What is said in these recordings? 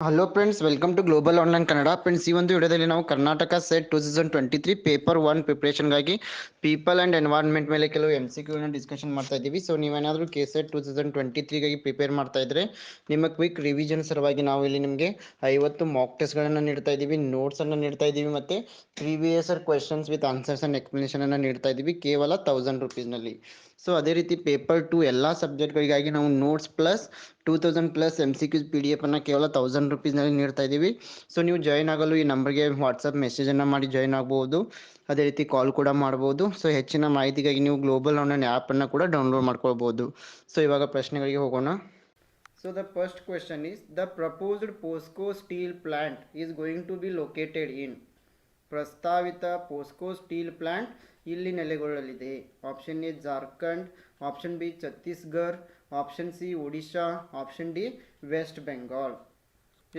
Hello friends, welcome to global online Kannada. Friends, ಈ ಒಂದು ವಿಡಿಯೋದಲ್ಲಿ ನಾವು ಕರ್ನಾಟಕ ಸೆಟ್ 2023 ಪೇಪರ್ 1 ಪ್ರಿಪ್ರೇಷನ್ಗಾಗಿ ಪೀಪಲ್ ಆ್ಯಂಡ್ ಎನ್ವೈರ್ನ್ಮೆಂಟ್ ಮೇಲೆ ಕೆಲವು MCQ ಡಿಸ್ಕಷನ್ ಮಾಡ್ತಾ ಇದ್ದೀವಿ. ಸೊ ನೀವೇನಾದರೂ KSET 2023ಗಾಗಿ ಪ್ರಿಪೇರ್ ಮಾಡ್ತಾ ಇದ್ದರೆ ನಿಮ್ಮ ಕ್ವಿಕ್ ರಿವಿಷನ್ ಸಲುವಾಗಿ ನಾವು ಇಲ್ಲಿ ನಿಮಗೆ 50 ಮಾಕ್ ಟೆಸ್ಟ್ಗಳನ್ನು ನೀಡ್ತಾ ಇದ್ದೀವಿ, ನೋಟ್ಸನ್ನು ನೀಡ್ತಾ ಇದ್ದೀವಿ ಮತ್ತು previous questions with answers and ಎಕ್ಸ್ಪ್ಲನೇಷನನ್ನು ನೀಡ್ತಾ ಇದ್ದೀವಿ ಕೇವಲ 1000 ರುಪೀಸ್ನಲ್ಲಿ. ಸೊ ಅದೇ ರೀತಿ ಪೇಪರ್ 2 ಎಲ್ಲ ಸಬ್ಜೆಕ್ಟ್ಗಳಿಗಾಗಿ ನಾವು ನೋಟ್ಸ್ ಪ್ಲಸ್ 2000+ MCQ PDF ಅನ್ನು ಕೇವಲ 1000 ರುಪೀಸ್ನಲ್ಲಿ ನೀಡ್ತಾ ಇದ್ದೀವಿ. ಸೊ ನೀವು ಜಾಯ್ನ್ ಆಗಲು ಈ ನಂಬರ್ಗೆ ವಾಟ್ಸಪ್ ಮೆಸೇಜನ್ನು ಮಾಡಿ ಜಾಯ್ನ್ ಆಗ್ಬೋದು. ಅದೇ ರೀತಿ ಕಾಲ್ ಕೂಡ ಮಾಡ್ಬೋದು. ಸೊ ಹೆಚ್ಚಿನ ಮಾಹಿತಿಗಾಗಿ ನೀವು ಗ್ಲೋಬಲ್ ಆನ್ಲೈನ್ ಆ್ಯಪನ್ನು ಕೂಡ ಡೌನ್ಲೋಡ್ ಮಾಡ್ಕೊಳ್ಬೋದು. ಸೊ ಇವಾಗ ಪ್ರಶ್ನೆಗಳಿಗೆ ಹೋಗೋಣ. So the first question is, the proposed POSCO steel plant is going to be located in. ಪ್ರಸ್ತಾವಿತ ಪೋಸ್ಕೋ ಸ್ಟೀಲ್ ಪ್ಲಾಂಟ್ ಇಲ್ಲಿ ನೆಲೆಗೊಳ್ಳಲಿದೆ. Option A Jharkhand, option B Chhattisgarh, option C Odisha, option D West Bengal.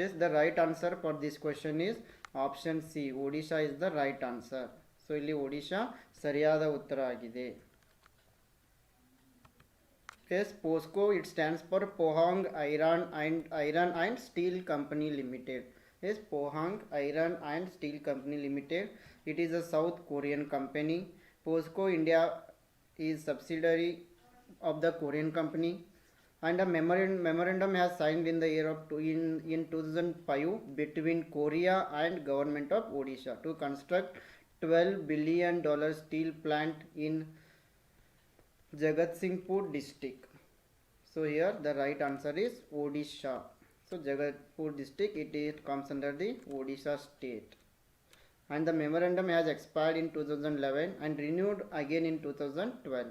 Yes, the right answer for this question is option C, Odisha is the right answer. So ಇಲ್ಲಿ ಒಡಿಶಾ ಸರಿಯಾದ ಉತ್ತರ ಆಗಿದೆ. Yes, POSCO, it stands for Pohang Iron and Steel Company Limited. Yes, Pohang Iron and Steel Company Limited. It is a South Korean company. POSCO India is subsidiary of the Korean company, and a memorandum has signed in the year of in 2005 between Korea and government of Odisha to construct $12 billion steel plant in Jagatsinghpur district. So here the right answer is Odisha. So Jagatpur district, it comes under the Odisha state, and the memorandum has expired in 2011 and renewed again in 2012.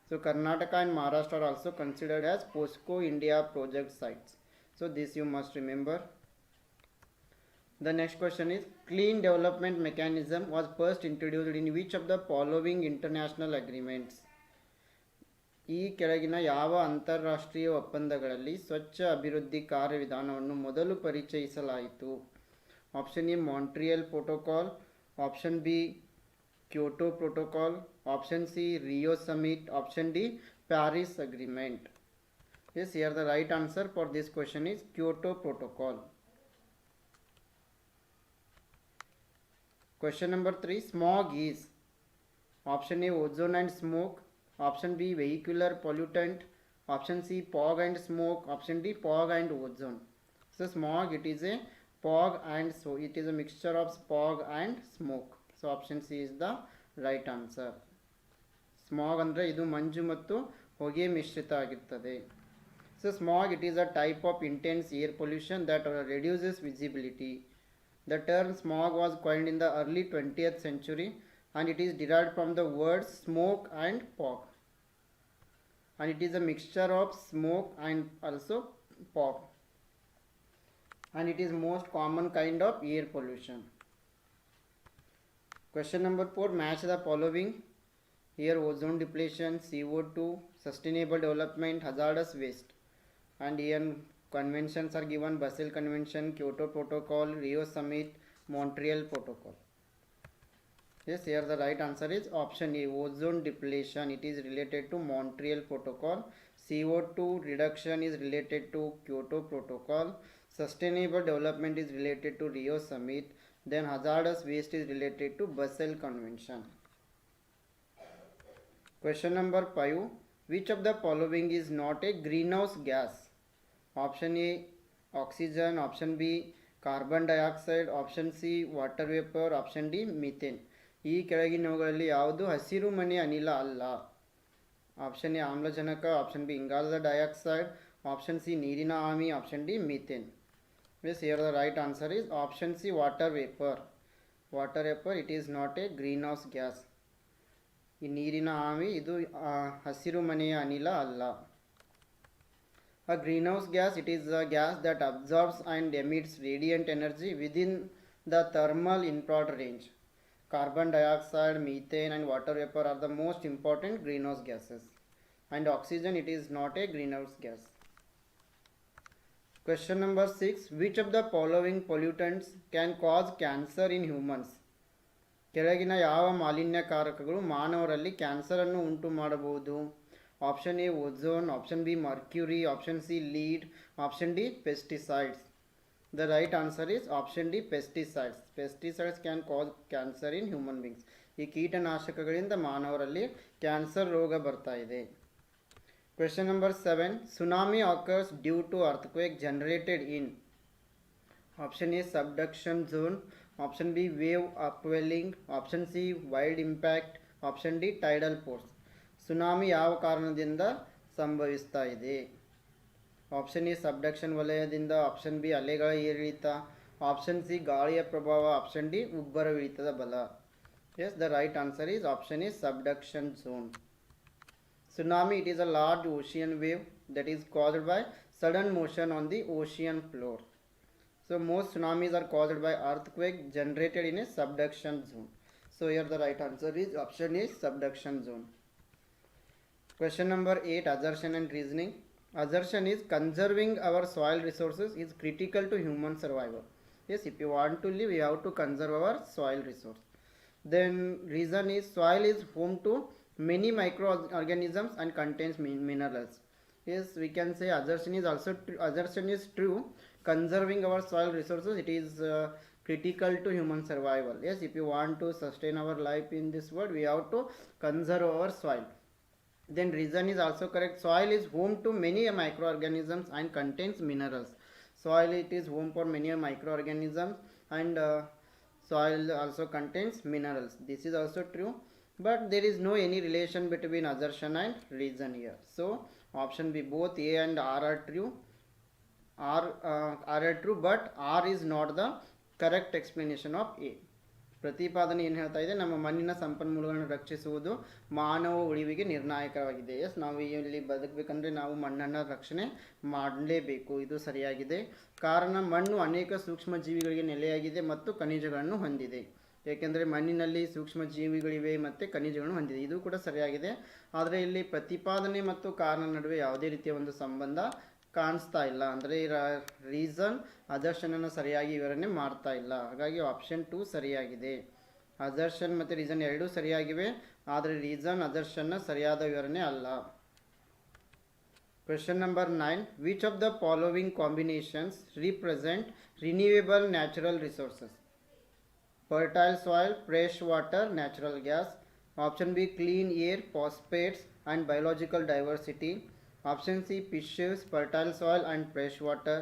So Karnataka and Maharashtra are also considered as POSCO India project sites. So this you must remember. The next question is, clean development mechanism was first introduced in which of the following international agreements? ಈ ಕೆಳಗಿನ ಯಾವ ಅಂತಾರಾಷ್ಟ್ರೀಯ ಒಪ್ಪಂದಗಳಲ್ಲಿ ಸ್ವಚ್ಛ ಅಭಿವೃದ್ಧಿ ಕಾರ್ಯವಿಧಾನವನ್ನು ಮೊದಲು ಪರಿಚಯಿಸಲಾಯಿತು? Option A Montreal protocol, option B Kyoto protocol, option C Rio summit, option D Paris agreement. Yes, here the right answer for this question is Kyoto protocol. Question number 3, smog is option A ozone and smoke, option B vehicular pollutant, option C fog and smoke, option D fog and ozone. So smog, it is a fog and so it is a mixture of fog and smoke. So option C is the right answer. Smog andre idu manju mattu hoge ಮಿಶ್ರಿತ ಆಗಿರುತ್ತದೆ. So smog, it is a type of intense air pollution that reduces visibility. The term smog was coined in the early 20th century and it is derived from the words smoke and fog, and it is a mixture of smoke and also fog, and it is most common kind of air pollution. Question number 4, match the following. Here ozone depletion, CO2, sustainable development, hazardous waste, and here conventions are given: Basel Convention, Kyoto Protocol, Rio Summit, Montreal Protocol. Yes, here the right answer is option A, ozone depletion. It is related to Montreal Protocol. CO2 reduction is related to Kyoto Protocol. Sustainable development is related to Rio Summit. Then hazardous waste is related to Basel Convention. Question number 5, which of the following is not a greenhouse gas? Option A oxygen, option B carbon dioxide, option C water vapor, option D methane. ಈ ಕೆಳಗಿನವುಗಳಲ್ಲಿ ಯಾವುದು ಹಸಿರು ಮನೆ ಅನಿಲ ಅಲ್ಲ? Option A ಆಮ್ಲಜನಕ, option B ಇಂಗಾಲದ dioxide, option C ನೀರಿನ ಆವಿ, option D methane. Yes, here the right answer is option C, water vapor. Water vapor, it is not a greenhouse gas. ಈ ನೀರಿನ ಆವಿ ಇದು ಹಸಿರು ಮನೆಯ ಅನಿಲ ಅಲ್ಲ. A greenhouse gas, it is a gas that absorbs and emits radiant energy within the thermal infrared range. Carbon dioxide, methane and water vapor are the most important greenhouse gases, and oxygen, it is not a greenhouse gas. Question number 6, which of the following pollutants can cause cancer in humans? ಕೆಳಗಿನ ಯಾವ ಮಾಲಿನ್ಯಕಾರಕಗಳು ಮಾನವರಲ್ಲಿ cancer ಅನ್ನು ಉಂಟು ಮಾಡಬಹುದು? Option A ozone, option B mercury, option C lead, option D pesticides. The right answer is option D, pesticides. Pesticides can cause cancer in human beings. ಈ ಕೀಟನಾಶಕಗಳಿಂದ ಮಾನವರಲ್ಲಿ cancer ರೋಗ ಬರ್ತಾ ಇದೆ. Question number 7. Tsunami occurs due to earthquake generated in option A, subduction zone, option B, wave upwelling, option C, wild impact, option D, tidal force. Tsunami ಯಾವ ಕಾರಣದಿಂದ ಸಂಭವಿಸ್ತಾ ಇದೆ? Option A ಸಬ್ಡಕ್ಷನ್ ವಲಯದಿಂದ, option B ಅಲೆಗಳ ಏರಿಳಿತ, option C ಗಾಳಿಯ ಪ್ರಭಾವ, option D ಉಬ್ಬರವಿಳಿತದ ಬಲ. Yes, the right answer is option A subduction zone. Tsunami, it is a large ocean wave that is caused by sudden motion on the ocean floor. So most tsunamis are caused by earthquake generated in a subduction zone. So here the right answer is option A, subduction zone. Question number 8, assertion and reasoning. Assertion is conserving our soil resources is critical to human survival. Yes, if you want to live, you have to conserve our soil resource. Then reason is soil is home to many microorganisms and contains minerals. Yes, we can say assertion is also assertion is true. Conserving our soil resources, it is critical to human survival. Yes, if you want to sustain our life in this world, we have to conserve our soil. Then reason is also correct. Soil is home to many microorganisms and contains minerals. Soil, it is home for many microorganisms and soil also contains minerals. This is also true, but there is no any relation between assertion and reason here. So option B, both A and R are true. are true, but R is not the correct explanation of A. ಪ್ರತಿಪಾದನೆ ಏನು ಹೇಳ್ತಾ ಇದೆ? ನಮ್ಮ ಮಣ್ಣಿನ ಸಂಪನ್ಮೂಲಗಳನ್ನು ರಕ್ಷಿಸುವುದು ಮಾನವ ಉಳಿವಿಗೆ ನಿರ್ಣಾಯಕವಾಗಿದೆ. ಎಸ್, ನಾವು ಇಲ್ಲಿ ಬದುಕಬೇಕಂದ್ರೆ ನಾವು ಮಣ್ಣನ್ನು ರಕ್ಷಣೆ ಮಾಡಲೇಬೇಕು. ಇದು ಸರಿಯಾಗಿದೆ. ಕಾರಣ ಮಣ್ಣು ಅನೇಕ ಸೂಕ್ಷ್ಮ ಜೀವಿಗಳಿಗೆ ನೆಲೆಯಾಗಿದೆ ಮತ್ತು ಖನಿಜಗಳನ್ನು ಹೊಂದಿದೆ. ಏಕೆಂದರೆ ಮಣ್ಣಿನಲ್ಲಿ ಸೂಕ್ಷ್ಮ ಜೀವಿಗಳಿವೆ ಮತ್ತು ಖನಿಜಗಳನ್ನು ಹೊಂದಿದೆ. ಇದು ಕೂಡ ಸರಿಯಾಗಿದೆ. ಆದರೆ ಇಲ್ಲಿ ಪ್ರತಿಪಾದನೆ ಮತ್ತು ಕಾರಣ ನಡುವೆ ಯಾವುದೇ ರೀತಿಯ ಒಂದು ಸಂಬಂಧ ಕಾಣಿಸ್ತಾ ಇಲ್ಲ. ಅಂದರೆ ರೀಸನ್ ಅಸರ್ಷನನ್ನು ಸರಿಯಾಗಿ ವಿವರಣೆ ಮಾಡ್ತಾ ಇಲ್ಲ. ಹಾಗಾಗಿ ಆಪ್ಷನ್ 2 ಸರಿಯಾಗಿದೆ. ಅಸರ್ಷನ್ ಮತ್ತು ರೀಸನ್ ಎರಡೂ ಸರಿಯಾಗಿವೆ, ಆದರೆ ರೀಸನ್ ಅಸರ್ಷನ್ನ ಸರಿಯಾದ ವಿವರಣೆ ಅಲ್ಲ. Question number 9. Which of the following combinations represent renewable natural resources? fertile soil, fresh water, natural gas. Option B, clean air, phosphates and biological diversity. Option C, fishes, fertile soil and fresh water.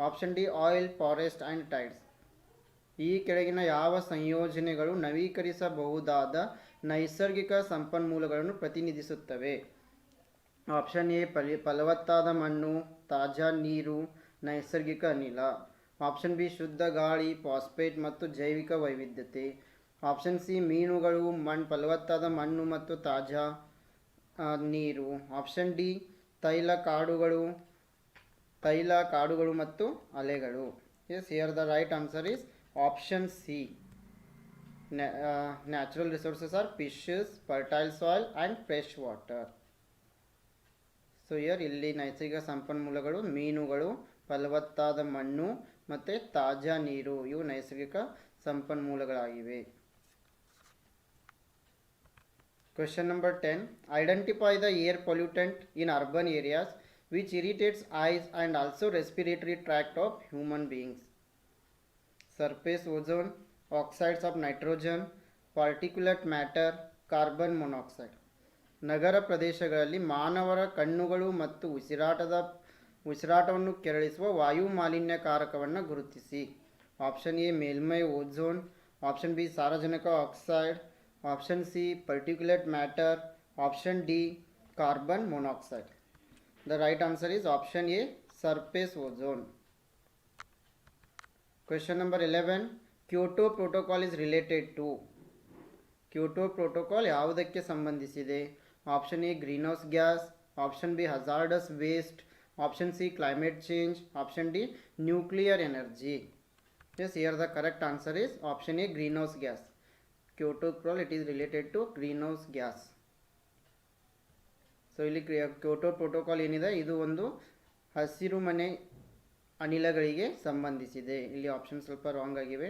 Option D, oil, forest and tides. ಈ ಕೆಳಗಿನ ಯಾವ ಸಂಯೋಜನೆಗಳು ನವೀಕರಿಸಬಹುದಾದ ನೈಸರ್ಗಿಕ ಸಂಪನ್ಮೂಲಗಳನ್ನು ಪ್ರತಿನಿಧಿಸುತ್ತವೆ? Option A, ಫಲವತ್ತಾದ ಮಣ್ಣು, ತಾಜಾ ನೀರು, ನೈಸರ್ಗಿಕ ಅನಿಲ. ಆಪ್ಷನ್ ಬಿ, ಶುದ್ಧ ಗಾಳಿ, ಫಾಸ್ಫೇಟ್ ಮತ್ತು ಜೈವಿಕ ವೈವಿಧ್ಯತೆ. ಆಪ್ಷನ್ ಸಿ, ಮೀನುಗಳು, ಫಲವತ್ತಾದ ಮಣ್ಣು ಮತ್ತು ತಾಜಾ ನೀರು. ಆಪ್ಷನ್ ಡಿ, ತೈಲ ಕಾಡುಗಳು ಮತ್ತು ಅಲೆಗಳು. Yes, here the right answer is option C. Natural resources are fishes, fertile soil and fresh water. So here ಇಲ್ಲಿ ನೈಸರ್ಗಿಕ ಸಂಪನ್ಮೂಲಗಳು ಮೀನುಗಳು, ಫಲವತ್ತಾದ ಮಣ್ಣು ಮತ್ತು ತಾಜಾ ನೀರು, ಇವು ನೈಸರ್ಗಿಕ ಸಂಪನ್ಮೂಲಗಳಾಗಿವೆ. Question number 10. Identify the air pollutant in urban areas which irritates eyes and also respiratory tract of human beings. Surface ozone, oxides of nitrogen, particulate matter, carbon monoxide. ನಗರ ಪ್ರದೇಶಗಳಲ್ಲಿ ಮಾನವರ ಕಣ್ಣುಗಳು ಮತ್ತು ಉಸಿರಾಟವನ್ನು ಕೆರಳಿಸುವ ವಾಯು ಮಾಲಿನ್ಯಕಾರಕವನ್ನು ಗುರುತಿಸಿ. ಆಪ್ಷನ್ ಎ, ಮೇಲ್ಮೈ ಓಝೋನ್. ಆಪ್ಷನ್ ಬಿ, ಸಾರಜನಕ oxide. Option C, particulate matter. Option D, carbon monoxide. The right answer is option A, surface ozone. Question number 11. Kyoto Protocol is related to. Kyoto Protocol ಯಾವುದಕ್ಕೆ ಸಂಬಂಧಿಸಿದೆ? Option A, green house gas. Option B, hazardous waste. Option C, climate change. Option D, nuclear energy. Yes, here the correct answer is option A, greenhouse gas. Kyoto Protocol, it is related to greenhouse gas. So ಇಲ್ಲಿ Kyoto protocol ಏನಿದೆ ಇದು ಒಂದು ಹಸಿರು ಮನೆ ಅನಿಲಗಳಿಗೆ ಸಂಬಂಧಿಸಿದೆ. ಇಲ್ಲಿ option ಸ್ವಲ್ಪ wrong ಆಗಿವೆ.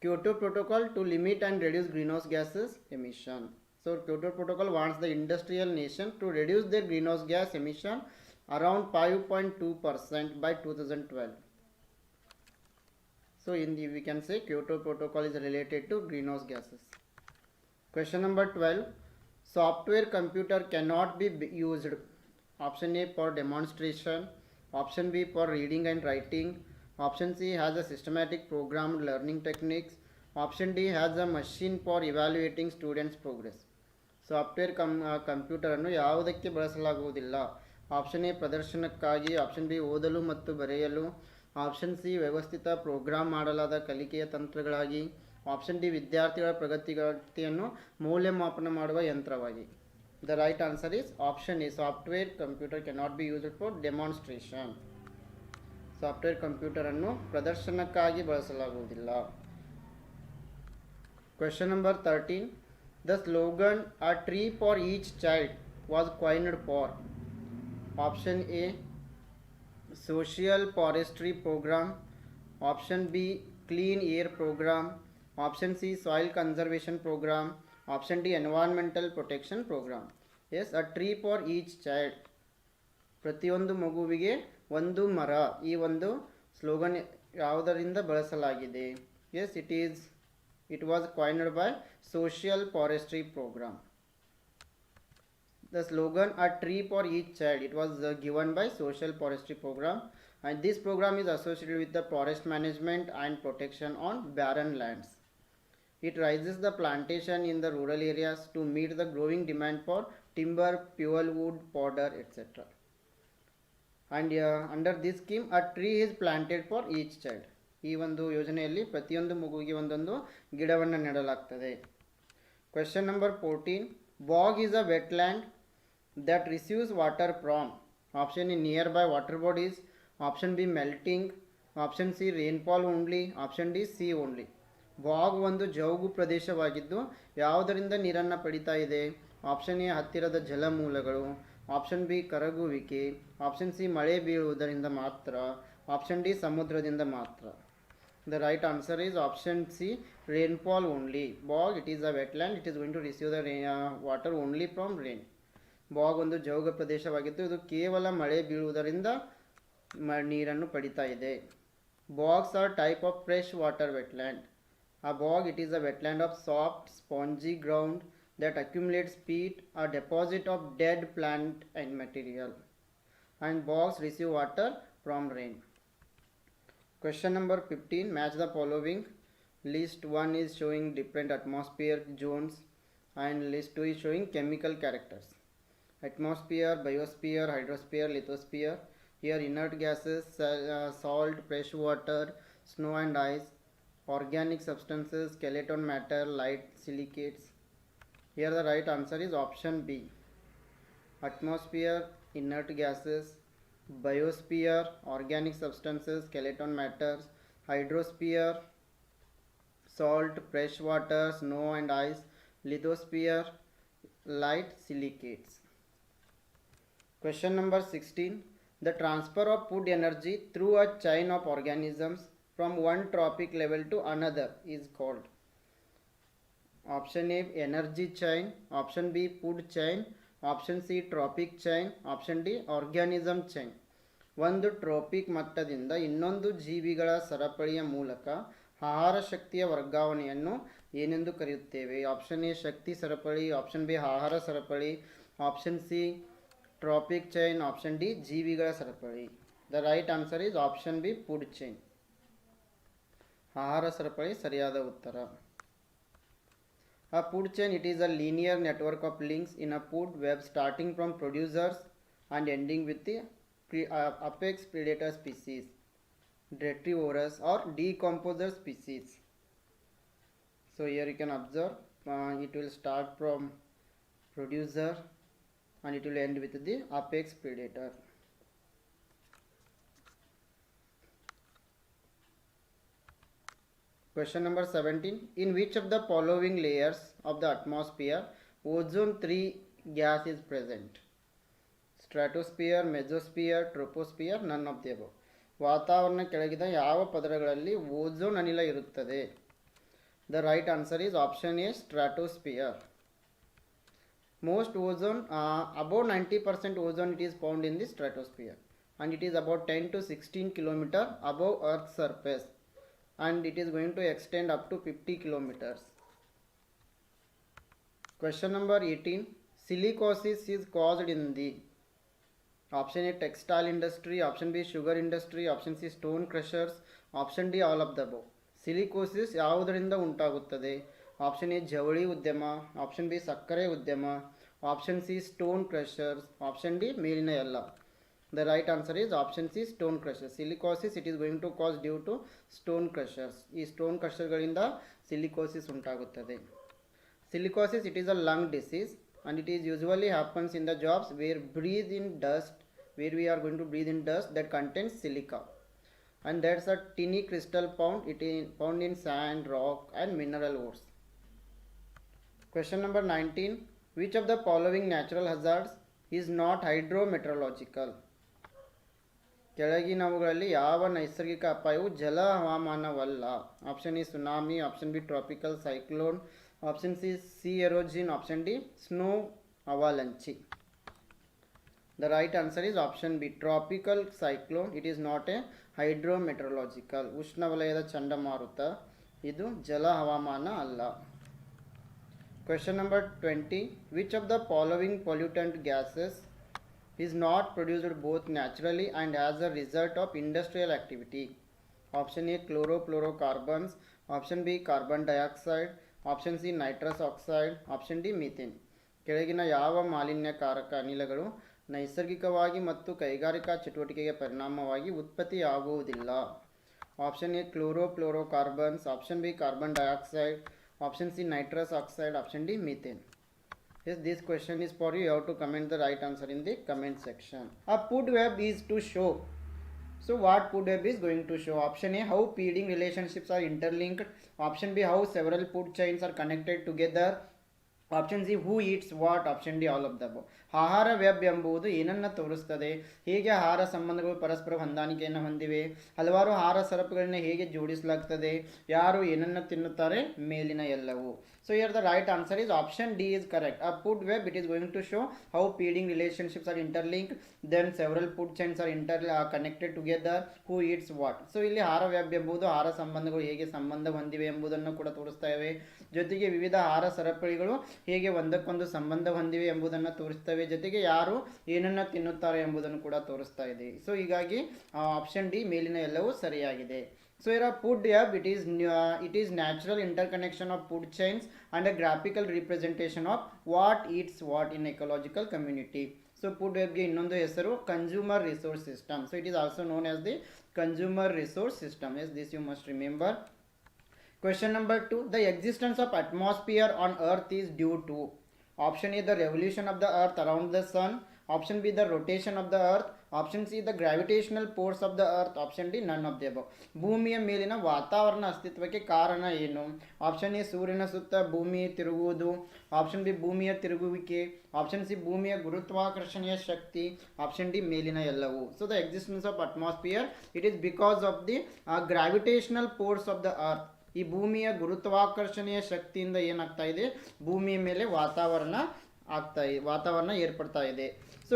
Kyoto protocol to limit and reduce greenhouse gases emission. So Kyoto protocol wants the industrial nation to reduce their greenhouse gas emission around 5.2% by 2012. So we can say Kyoto Protocol is related to greenhouse gases. Question number 12. Software computer cannot be used. Option A for demonstration. Option B for reading and writing. Option C has a systematic programmed learning techniques. Option D has a machine for evaluating students' progress. Software ಕಂಪ್ಯೂಟರನ್ನು ಯಾವುದಕ್ಕೆ ಬಳಸಲಾಗುವುದಿಲ್ಲ? Option A ಪ್ರದರ್ಶನಕ್ಕಾಗಿ, option B ಓದಲು ಮತ್ತು ಬರೆಯಲು, option C ವ್ಯವಸ್ಥಿತ program ಮಾಡಲಾದ ಕಲಿಕೆಯ ತಂತ್ರಗಳಾಗಿ, ಆಪ್ಷನ್ ಡಿ ವಿದ್ಯಾರ್ಥಿಗಳ ಪ್ರಗತಿಯನ್ನು ಮೌಲ್ಯಮಾಪನ ಮಾಡುವ ಯಂತ್ರವಾಗಿ. The right answer is option A. Software computer cannot be used for demonstration. Software ಕಂಪ್ಯೂಟರನ್ನು ಪ್ರದರ್ಶನಕ್ಕಾಗಿ ಬಳಸಲಾಗುವುದಿಲ್ಲ. Question number 13. The slogan "A tree for each child" was coined for. Option A Social Forestry Program. Option B Clean Air Program. Option C Soil Conservation Program. Option D Environmental Protection Program. Yes, a tree for each child. ಪ್ರತಿಯೊಂದು ಮಗುವಿಗೆ ಒಂದು ಮರ, ಈ ಒಂದು slogan ಯಾವುದರಿಂದ ಬಳಸಲಾಗಿದೆ? Yes, it was coined by Social Forestry Program. The slogan "A tree for each child" it was given by Social Forestry Program, and this program is associated with the forest management and protection on barren lands. It raises the plantation in the rural areas to meet the growing demand for timber, fuel wood, fodder, etc. And under this scheme, a tree is planted for each child. ಈ ಒಂದು ಯೋಜನೆಯಲ್ಲಿ ಪ್ರತಿಯೊಂದು ಮಗುವಿಗೆ ಒಂದೊಂದು ಗಿಡವನ್ನು ನೆಡಲಾಗ್ತದೆ. Question number 14. Bog is a wetland that receives water from. Option A near by water bodies. Option B melting. Option C rainfall only. Option D sea only. Bagh ಒಂದು ಜೌಗು ಪ್ರದೇಶವಾಗಿದ್ದು ಯಾವುದರಿಂದ ನೀರನ್ನು ಪಡಿತಾ ಇದೆ? ಆಪ್ಷನ್ ಎ ಹತ್ತಿರದ ಜಲಮೂಲಗಳು. ಆಪ್ಷನ್ ಬಿ ಕರಗುವಿಕೆ. Option C ಮಳೆ ಬೀಳುವುದರಿಂದ ಮಾತ್ರ. ಆಪ್ಷನ್ ಡಿ ಸಮುದ್ರದಿಂದ ಮಾತ್ರ. The right answer is option C, rainfall only. Bog, it is a wetland, it is going to receive the water only from rain. Bagh ಒಂದು ಜೌಗ ಪ್ರದೇಶವಾಗಿದ್ದು ಇದು ಕೇವಲ ಮಳೆ ಬೀಳುವುದರಿಂದ ನೀರನ್ನು ಪಡಿತಾ ಇದೆ. Bogs are type of fresh water wetland. A bog, it is a wetland of soft, spongy ground that accumulates peat, a deposit of dead plant and material. And bogs receive water from rain. Question number 15. Match the following. List 1 is showing different atmosphere zones and list 2 is showing chemical characters. Atmosphere, biosphere, hydrosphere, lithosphere. Here inert gases, salt, fresh water, snow and ice, organic substances, skeleton matter, light, silicates. Here the right answer is option B. Atmosphere, inert gases, biosphere, organic substances, skeleton matters, hydrosphere, salt, fresh water, snow and ice, lithosphere, light, silicates. Question number 16. The transfer of food energy through a chain of organisms from one trophic level to another is called. Option A energy chain. Option B food chain. Option C tropic chain. Option D organism chain. ಒಂದು tropic ಮಟ್ಟದಿಂದ ಇನ್ನೊಂದು ಜೀವಿಗಳ ಸರಪಳಿಯ ಮೂಲಕ ಆಹಾರ ಶಕ್ತಿಯ ವರ್ಗಾವಣೆಯನ್ನು ಏನೆಂದು ಕರೆಯುತ್ತೇವೆ? ಆಪ್ಷನ್ ಎ ಶಕ್ತಿ ಸರಪಳಿ. ಆಪ್ಷನ್ ಬಿ ಆಹಾರ ಸರಪಳಿ. Option C tropic chain. Option D ಜೀವಿಗಳ ಸರಪಳಿ. The right answer is option B food chain. ಆಹಾರ ಸರಪಳಿ ಸರಿಯಾದ ಉತ್ತರ. A food chain, it is a linear network of links in a food web starting from producers and ending with the apex predator species, detrivorous or decomposer species. So here you can observe it will start from producer and it will end with the apex predator. Question number 17. In which of the following layers of the atmosphere ozone 3 gas is present? Stratosphere, mesosphere, troposphere, none of the above. ವಾತಾವರಣ ಕೆಳಗಿದ ಯಾವ ಪದರಗಳಲ್ಲಿ ozone ಅನಿಲ ಇರುತ್ತದೆ? The right answer is option A, stratosphere. Most ozone, about 90% ozone it is found in the stratosphere and it is about 10 to 16 km above Earth's surface. and it is going to extend up to 50 kilometers. Question number 18. Silicosis is caused in the option A textile industry, option B sugar industry, option C stone crushers, option D all of the above. ಸಿಲಿಕೋಸಿಸ್ ಯಾವುದರಿಂದ ಉಂಟಾಗುತ್ತದೆ? Option A ಜವಳಿ ಉದ್ಯಮ, option B ಸಕ್ಕರೆ ಉದ್ಯಮ, option C stone crushers, option D ಮೇಲಿನ ಎಲ್ಲ. The right answer is option C stone crushers. Silicosis it is going to cause due to stone crushers. ಈ stone ಕ್ರಷರ್ಗಳಿಂದ ಸಿಲಿಕೋಸಿಸ್ ಉಂಟಾಗುತ್ತದೆ. Silicosis it is a lung disease and it is usually happens in the jobs where where we are going to breathe in dust that contains silica, and that's a tiny crystal found in sand, rock and mineral ores. Question number 19. Which of the following natural hazards is not hydrometeorological? ಕೆಳಗಿನವುಗಳಲ್ಲಿ ಯಾವ ನೈಸರ್ಗಿಕ ಅಪಾಯವು ಜಲ ಹವಾಮಾನವಲ್ಲ? Option A tsunami, option B tropical cyclone, option C sea erosion, option D snow avalanche. The right answer is option B tropical cyclone. It is not a hydrometeorological. ಉಷ್ಣವಲಯದ ಚಂಡಮಾರುತ, ಇದು ಜಲ ಹವಾಮಾನ ಅಲ್ಲ. Question number 20. Which of the following pollutant gases is not produced both naturally and as a result of industrial activity? Option A chlorofluorocarbons, option B carbon dioxide, option C nitrous oxide, option D methane. ಕೆಳಗಿನ ಯಾವ ಮಾಲಿನ್ಯಕಾರಕ ಅನಿಲಗಳು ನೈಸರ್ಗಿಕವಾಗಿ ಮತ್ತು ಕೈಗಾರಿಕಾ ಚಟುವಟಿಕೆಗೆ ಪರಿಣಾಮವಾಗಿ ಉತ್ಪತ್ತಿಯಾಗುವುದಿಲ್ಲ? Option A chlorofluorocarbons, option B carbon dioxide, option C nitrous oxide, option D methane. Yes, this question is for you. You have to comment the right answer in the comment section. A food web is to show. So what food web is going to show? Option A how feeding relationships are interlinked, option B how several food chains are connected together, option C who eats what, option D all of the above. ಆಹಾರ web ಎಂಬುದು ಏನನ್ನು ತೋರಿಸ್ತದೆ? ಹೇಗೆ ಆಹಾರ ಸಂಬಂಧಗಳು ಪರಸ್ಪರ ಹೊಂದಾಣಿಕೆಯನ್ನು ಹೊಂದಿವೆ, ಹಲವಾರು ಆಹಾರ ಸರಪುಗಳನ್ನ ಹೇಗೆ ಜೋಡಿಸಲಾಗ್ತದೆ, ಯಾರು ಏನನ್ನು ತಿನ್ನುತ್ತಾರೆ, ಮೇಲಿನ ಎಲ್ಲವೂ. So here the right answer is option D is correct. A food web it is going to show how feeding relationships are interlinked, then several food chains are connected together, who eats what. So ಇಲ್ಲಿ ಆಹಾರ web ಎಂಬುದು ಆಹಾರ ಸಂಬಂಧಗಳು ಹೇಗೆ ಸಂಬಂಧ ಹೊಂದಿವೆ ಎಂಬುದನ್ನು ಕೂಡ ತೋರಿಸ್ತಾ ಇವೆ, ಜೊತೆಗೆ ವಿವಿಧ ಆಹಾರ ಸರಪಳಿಗಳು ಹೇಗೆ ಒಂದಕ್ಕೊಂದು ಸಂಬಂಧ ಹೊಂದಿವೆ ಎಂಬುದನ್ನು ತೋರಿಸ್ತವೆ, ಜೊತೆಗೆ ಯಾರು ಏನನ್ನು ತಿನ್ನುತ್ತಾರೆ ಎಂಬುದನ್ನು ಕೂಡ ತೋರಿಸ್ತಾ ಇದೆ. ಸೊ ಹೀಗಾಗಿ ಆಪ್ಷನ್ ಡಿ ಮೇಲಿನ ಎಲ್ಲವೂ ಸರಿಯಾಗಿದೆ. So here a food web it is natural interconnection of food chains and a graphical representation of what eats what in ecological community. So food web ge innondu hesaru consumer resource system. So it is also known as the consumer resource system. Yes, this you must remember. Question number 2. The existence of atmosphere on earth is due to option A the revolution of the earth around the sun, option B the rotation of the earth, option C the gravitational force of the earth, option D none of the above. ಭೂಮಿಯ ಮೇಲಿನ ವಾತಾವರಣ ಅಸ್ತಿತ್ವಕ್ಕೆ ಕಾರಣ ಏನು? Option A ಸೂರ್ಯನ ಸುತ್ತ ಭೂಮಿ ತಿರುಗುವುದು, option B ಭೂಮಿಯ ತಿರುಗುವಿಕೆ, ಆಪ್ಷನ್ ಸಿ ಭೂಮಿಯ ಗುರುತ್ವಾಕರ್ಷಣೆಯ ಶಕ್ತಿ, ಆಪ್ಷನ್ ಡಿ ಮೇಲಿನ ಎಲ್ಲವೂ. So the existence of atmosphere it is because of the gravitational force of the earth. ಈ ಭೂಮಿಯ ಗುರುತ್ವಾಕರ್ಷಣೆಯ ಶಕ್ತಿಯಿಂದ ಏನಾಗ್ತಾ ಇದೆ, ಭೂಮಿಯ ಮೇಲೆ ವಾತಾವರಣ ಏರ್ಪಡ್ತಾ ಇದೆ. So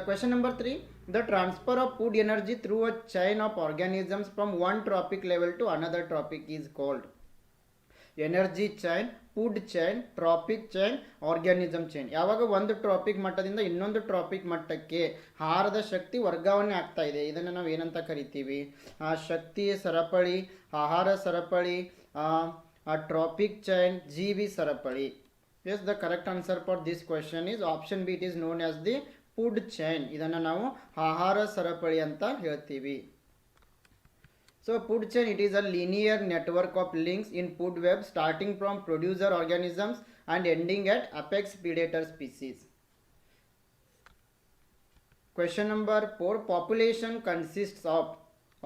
question number 3. The transfer of food energy through a chain of organisms from one trophic level to another trophic is called energy chain, food chain, trophic chain, organism chain. ಯಾವಾಗ ಒಂದು ಟ್ರಾಪಿಕ್ ಮಟ್ಟದಿಂದ ಇನ್ನೊಂದು traffic ಮಟ್ಟಕ್ಕೆ ಆಹಾರದ ಶಕ್ತಿ ವರ್ಗಾವಣೆ ಆಗ್ತಾ ಇದೆ, ಇದನ್ನು ನಾವು ಏನಂತ ಕರಿತೀವಿ? ಶಕ್ತಿ ಸರಪಳಿ, ಆಹಾರ ಸರಪಳಿ, ಟ್ರಾಪಿಕ್ ಚೈನ್, ಜೀವಿ ಸರಪಳಿ. Yes, the correct answer for this question is option B. It is known as the food chain. ಇದನ್ನು ನಾವು ಆಹಾರ ಸರಪಳಿ ಅಂತ ಹೇಳ್ತೀವಿ. So food chain it is a linear network of links in food web starting from producer organisms and ending at apex predator species. Question number 4. Population consists of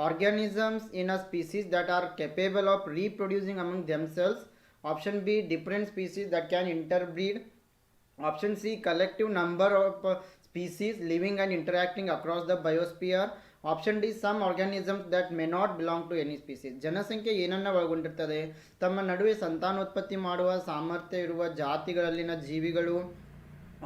organisms in a species that are capable of reproducing among themselves. Option B different species that can interbreed. Option C collective number of species living and interacting across the biosphere. Option D some organisms that may not belong to any species. ಜನಸಂಖ್ಯೆ ಏನನ್ನು ಒಳಗೊಂಡಿರ್ತದೆ? ತಮ್ಮ ನಡುವೆ ಸಂತಾನೋತ್ಪತ್ತಿ ಮಾಡುವ ಸಾಮರ್ಥ್ಯ ಇರುವ ಜಾತಿಗಳಲ್ಲಿನ ಜೀವಿಗಳು,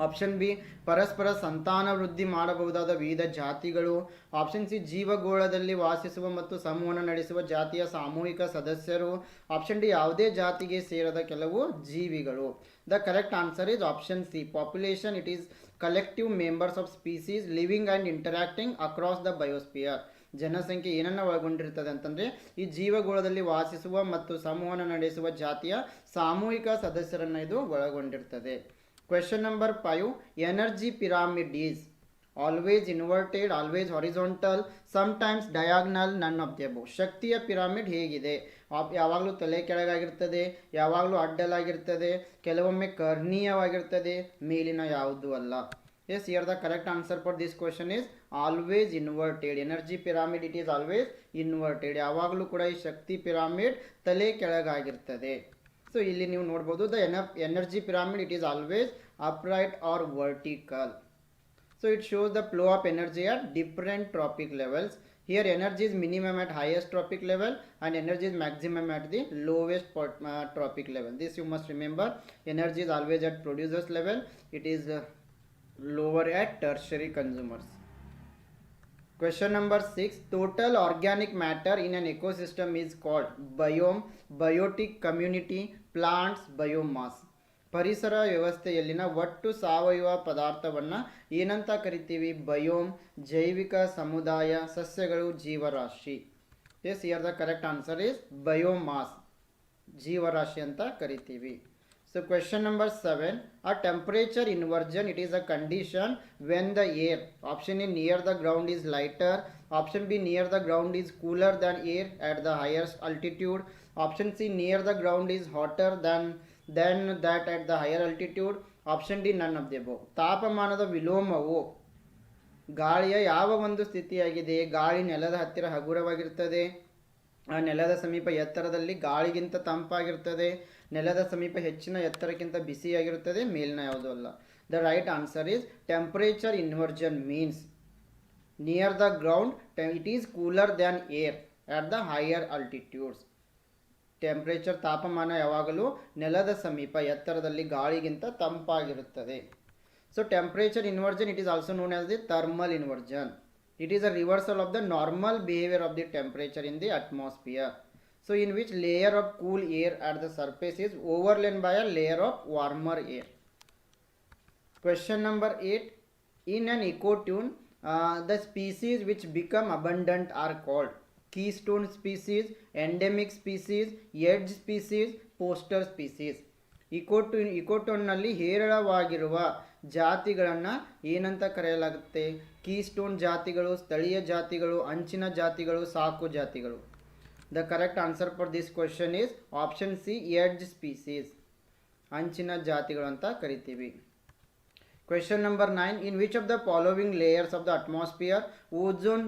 ಆಪ್ಷನ್ ಬಿ ಪರಸ್ಪರ ಸಂತಾನ ವೃದ್ಧಿ ಮಾಡಬಹುದಾದ ವಿವಿಧ ಜಾತಿಗಳು. ಆಪ್ಷನ್ ಸಿ ಜೀವಗೋಳದಲ್ಲಿ ವಾಸಿಸುವ ಮತ್ತು ಸಂವಹನ ನಡೆಸುವ ಜಾತಿಯ ಸಾಮೂಹಿಕ ಸದಸ್ಯರು. ಆಪ್ಷನ್ ಡಿ ಯಾವುದೇ ಜಾತಿಗೆ ಸೇರದ ಕೆಲವು ಜೀವಿಗಳು. The correct answer is option C population. It is collective members of species living and interacting across the biosphere. ಜನಸಂಖ್ಯೆ ಏನನ್ನು ಒಳಗೊಂಡಿರ್ತದೆ ಅಂತಂದರೆ ಈ ಜೀವಗೋಳದಲ್ಲಿ ವಾಸಿಸುವ ಮತ್ತು ಸಂವಹನ ನಡೆಸುವ ಜಾತಿಯ ಸಾಮೂಹಿಕ ಸದಸ್ಯರನ್ನು ಇದು ಒಳಗೊಂಡಿರ್ತದೆ. Question number 5. Energy pyramid is always inverted, always horizontal, sometimes diagonal, none of the above. ಶಕ್ತಿಯ ಪಿರಾಮಿಡ್ ಹೇಗಿದೆ? ಯಾವಾಗಲೂ ತಲೆ ಕೆಳಗಾಗಿರ್ತದೆ, ಯಾವಾಗಲೂ ಅಡ್ಡಲಾಗಿರ್ತದೆ, ಕೆಲವೊಮ್ಮೆ ಕರ್ಣೀಯವಾಗಿರ್ತದೆ, ಮೇಲಿನ ಯಾವುದೂ ಅಲ್ಲ. Yes, here the correct answer for this question is always inverted. Energy pyramid, it is always inverted. ಯಾವಾಗಲೂ ಕೂಡ ಈ ಶಕ್ತಿ ಪಿರಾಮಿಡ್ ತಲೆ ಕೆಳಗಾಗಿರ್ತದೆ. ಸೊ ಇಲ್ಲಿ ನೀವು ನೋಡ್ಬೋದು the energy pyramid it is always upright or vertical. So it shows the flow of energy at different tropic levels. Here energy is minimum at highest tropic level and energy is maximum at the lowest tropic level. This you must remember. Energy is always at producers level, it is lower at tertiary consumers. Question number 6. Total organic matter in an ecosystem is called biome, biotic community, plants, biomass. ಪರಿಸರ ವ್ಯವಸ್ಥೆಯಲ್ಲಿನ ಒಟ್ಟು ಸಾವಯವ ಪದಾರ್ಥವನ್ನು ಏನಂತ ಕರಿತೀವಿ? Biome, ಜೈವಿಕ ಸಮುದಾಯ, ಸಸ್ಯಗಳು, ಜೀವರಾಶಿ. Yes, here the correct answer is biomass, ಜೀವರಾಶಿ ಅಂತ ಕರಿತೀವಿ. So question number 7. A temperature inversion, it is a condition when the air, option A near the ground is lighter, option B near the ground is cooler than air at the highest altitude, option C near the ground is hotter than that at the higher altitude, option D none of the above. ತಾಪಮಾನದ ವಿಲೋಮವು ಗಾಳಿಯ ಯಾವ ಒಂದು ಸ್ಥಿತಿಯಾಗಿದೆ? ಗಾಳಿ ನೆಲದ ಹತ್ತಿರ ಹಗುರವಾಗಿರ್ತದೆ, ಆ ನೆಲದ ಸಮೀಪ ಎತ್ತರದಲ್ಲಿ ಗಾಳಿಗಿಂತ ತಂಪಾಗಿರ್ತದೆ, ನೆಲದ ಸಮೀಪ ಹೆಚ್ಚಿನ ಎತ್ತರಕ್ಕಿಂತ ಬಿಸಿಯಾಗಿರುತ್ತದೆ, ಮೇಲಿನ ಯಾವುದೂ ಅಲ್ಲ. The right answer is temperature inversion means near the ground it is cooler than air at the higher altitudes. Temperature ತಾಪಮಾನ ಯಾವಾಗಲೂ ನೆಲದ ಸಮೀಪ ಎತ್ತರದಲ್ಲಿ ಗಾಳಿಗಿಂತ ತಂಪಾಗಿರುತ್ತದೆ. So temperature inversion it is also known as the thermal inversion. It is a reversal of the normal behavior of the temperature in the atmosphere. So in which layer of cool air at the surface is overlain by a layer of warmer air. Question number 8. In an ecotone, the species which become abundant are called keystone species, endemic species, edge species, poster species. ಇಕೋಟೋನ್ನಲ್ಲಿ ಹೇರಳವಾಗಿರುವ ಜಾತಿಗಳನ್ನು ಏನಂತ ಕರೆಯಲಾಗುತ್ತೆ? Keystone ಜಾತಿಗಳು, ಸ್ಥಳೀಯ ಜಾತಿಗಳು, ಅಂಚಿನ ಜಾತಿಗಳು, ಸಾಕು ಜಾತಿಗಳು. The correct answer for this question is option C edge species, ಅಂಚಿನ ಜಾತಿಗಳು ಅಂತ ಕರಿತೀವಿ. Question number 9. In which of the following layers of the atmosphere ozone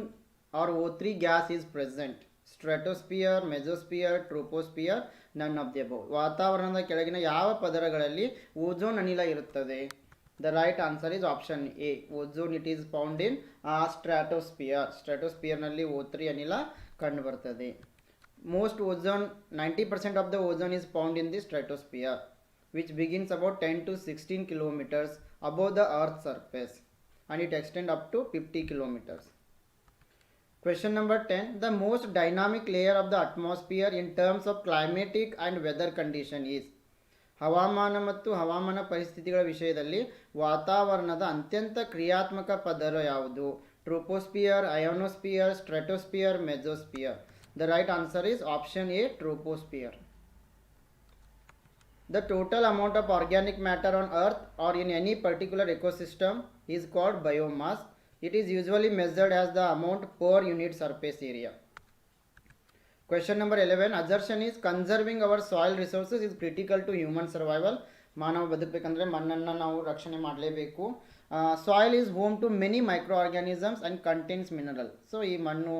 or O3 gas is present? Stratosphere, mesosphere, troposphere, none of the above. ವಾತಾವರಣದ ಕೆಳಗಿನ ಯಾವ ಪದರಗಳಲ್ಲಿ ozone ಅನಿಲ ಇರುತ್ತದೆ? The right answer is option A ozone. It is found in stratosphere. ಸ್ಟ್ರಾಟೋಸ್ಪಿಯರ್ನಲ್ಲಿ O3 ಅನಿಲ ಕಂಡುಬರ್ತದೆ. Most ozone 90% of the ozone is found in the stratosphere which begins about 10 to 16 kilometers above the earth's surface and it extends up to 50 kilometers. Question number 10. The most dynamic layer of the atmosphere in terms of climatic and weather condition is? ಹವಾಮಾನ ಮತ್ತು ಹವಾಮಾನ ಪರಿಸ್ಥಿತಿಗಳ ವಿಷಯದಲ್ಲಿ ವಾತಾವರಣದ ಅತ್ಯಂತ ಕ್ರಿಯಾತ್ಮಕ ಪದರ ಯಾವುದು? Troposphere, ionosphere, stratosphere, mesosphere. The right answer is option A troposphere. The total amount of organic matter on earth or in any particular ecosystem is called biomass. It is usually measured as the amount per unit surface area. Question number 11. Assertion is conserving our soil resources is critical to human survival. ಮಾನವ ಬದುಕಬೇಕಂದ್ರೆ ಮಣ್ಣನ್ನು ನಾವು ರಕ್ಷಣೆ ಮಾಡಲೇಬೇಕು. Soil is home to many micro organisms and contains mineral. So ಈ ಮಣ್ಣು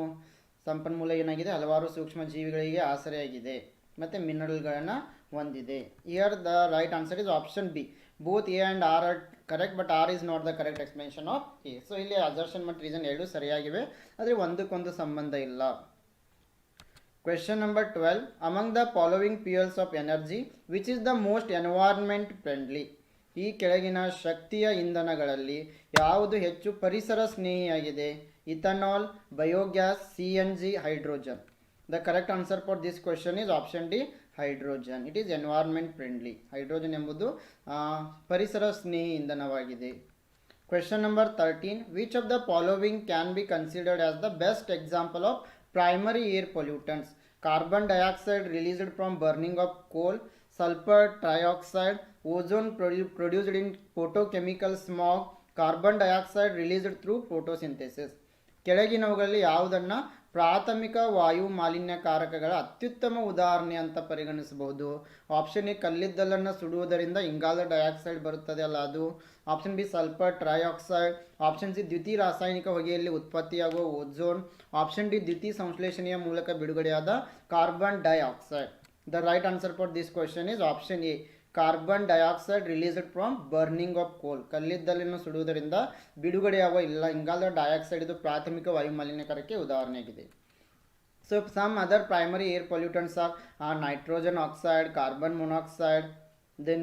ಸಂಪನ್ಮೂಲ ಏನಾಗಿದೆ? ಹಲವಾರು ಸೂಕ್ಷ್ಮ ಜೀವಿಗಳಿಗೆ ಆಸರೆಯಾಗಿದೆ ಮತ್ತು ಮಿನರಲ್ಗಳನ್ನು ಹೊಂದಿದೆ. Here the right answer is option B. Both A and R are correct, but R is not the correct explanation of A. So ಇಲ್ಲಿ ಅಸರ್ಷನ್ ಮತ್ತು ರೀಸನ್ ಎರಡೂ ಸರಿಯಾಗಿವೆ, ಆದರೆ ಒಂದಕ್ಕೊಂದು ಸಂಬಂಧ ಇಲ್ಲ. Question number 12. Among the following fuels of energy which is the most environment friendly? ಈ ಕೆಳಗಿನ ಶಕ್ತಿಯ ಇಂಧನಗಳಲ್ಲಿ ಯಾವುದು ಹೆಚ್ಚು ಪರಿಸರ ಸ್ನೇಹಿಯಾಗಿದೆ? Ethanol, biogas, CNG, hydrogen. The correct answer for this question is option D, hydrogen. It is environment friendly. Hydrogen ಎಂಬುದು ಪರಿಸರ ಸ್ನೇಹಿ ಇಂಧನವಾಗಿದೆ. Question number 13. Which of the following can be considered as the best example of primary air pollutants? Carbon dioxide released from burning of coal, sulfur trioxide, ozone produced in photochemical smog, carbon dioxide released through photosynthesis. ಕೆಳಗಿನವುಗಳಲ್ಲಿ ಯಾವುದನ್ನು ಪ್ರಾಥಮಿಕ ವಾಯು ಮಾಲಿನ್ಯಕಾರಕಗಳ ಅತ್ಯುತ್ತಮ ಉದಾಹರಣೆ ಅಂತ ಪರಿಗಣಿಸಬಹುದು? Option A, ಕಲ್ಲಿದ್ದಲನ್ನು ಸುಡುವುದರಿಂದ ಇಂಗಾಲದ dioxide ಬರುತ್ತದೆ ಅಲ್ಲ ಅದು. Option B, sulphur trioxide. Option C, ದ್ವಿತೀಯ ರಾಸಾಯನಿಕ ಹೊಗೆಯಲ್ಲಿ ಉತ್ಪತ್ತಿಯಾಗುವ ಓಝೋನ್. ಆಪ್ಷನ್ ಡಿ, ದ್ವಿತೀಯ ಸಂಶ್ಲೇಷಣೆಯ ಮೂಲಕ ಬಿಡುಗಡೆಯಾದ carbon dioxide. The right answer for this question is option A, carbon dioxide released from burning of coal. ಕಲ್ಲಿದ್ದಲನ್ನು ಸುಡುವುದರಿಂದ ಬಿಡುಗಡೆಯಾಗುವ ಇಂಗಾಲದ ಡೈಆಕ್ಸೈಡ್ ಇದು ಪ್ರಾಥಮಿಕ ವಾಯುಮಾಲಿನ್ಯಕಾರಕ್ಕೆ ಉದಾಹರಣೆಯಾಗಿದೆ. So some other primary air pollutants are nitrogen oxide, carbon monoxide, then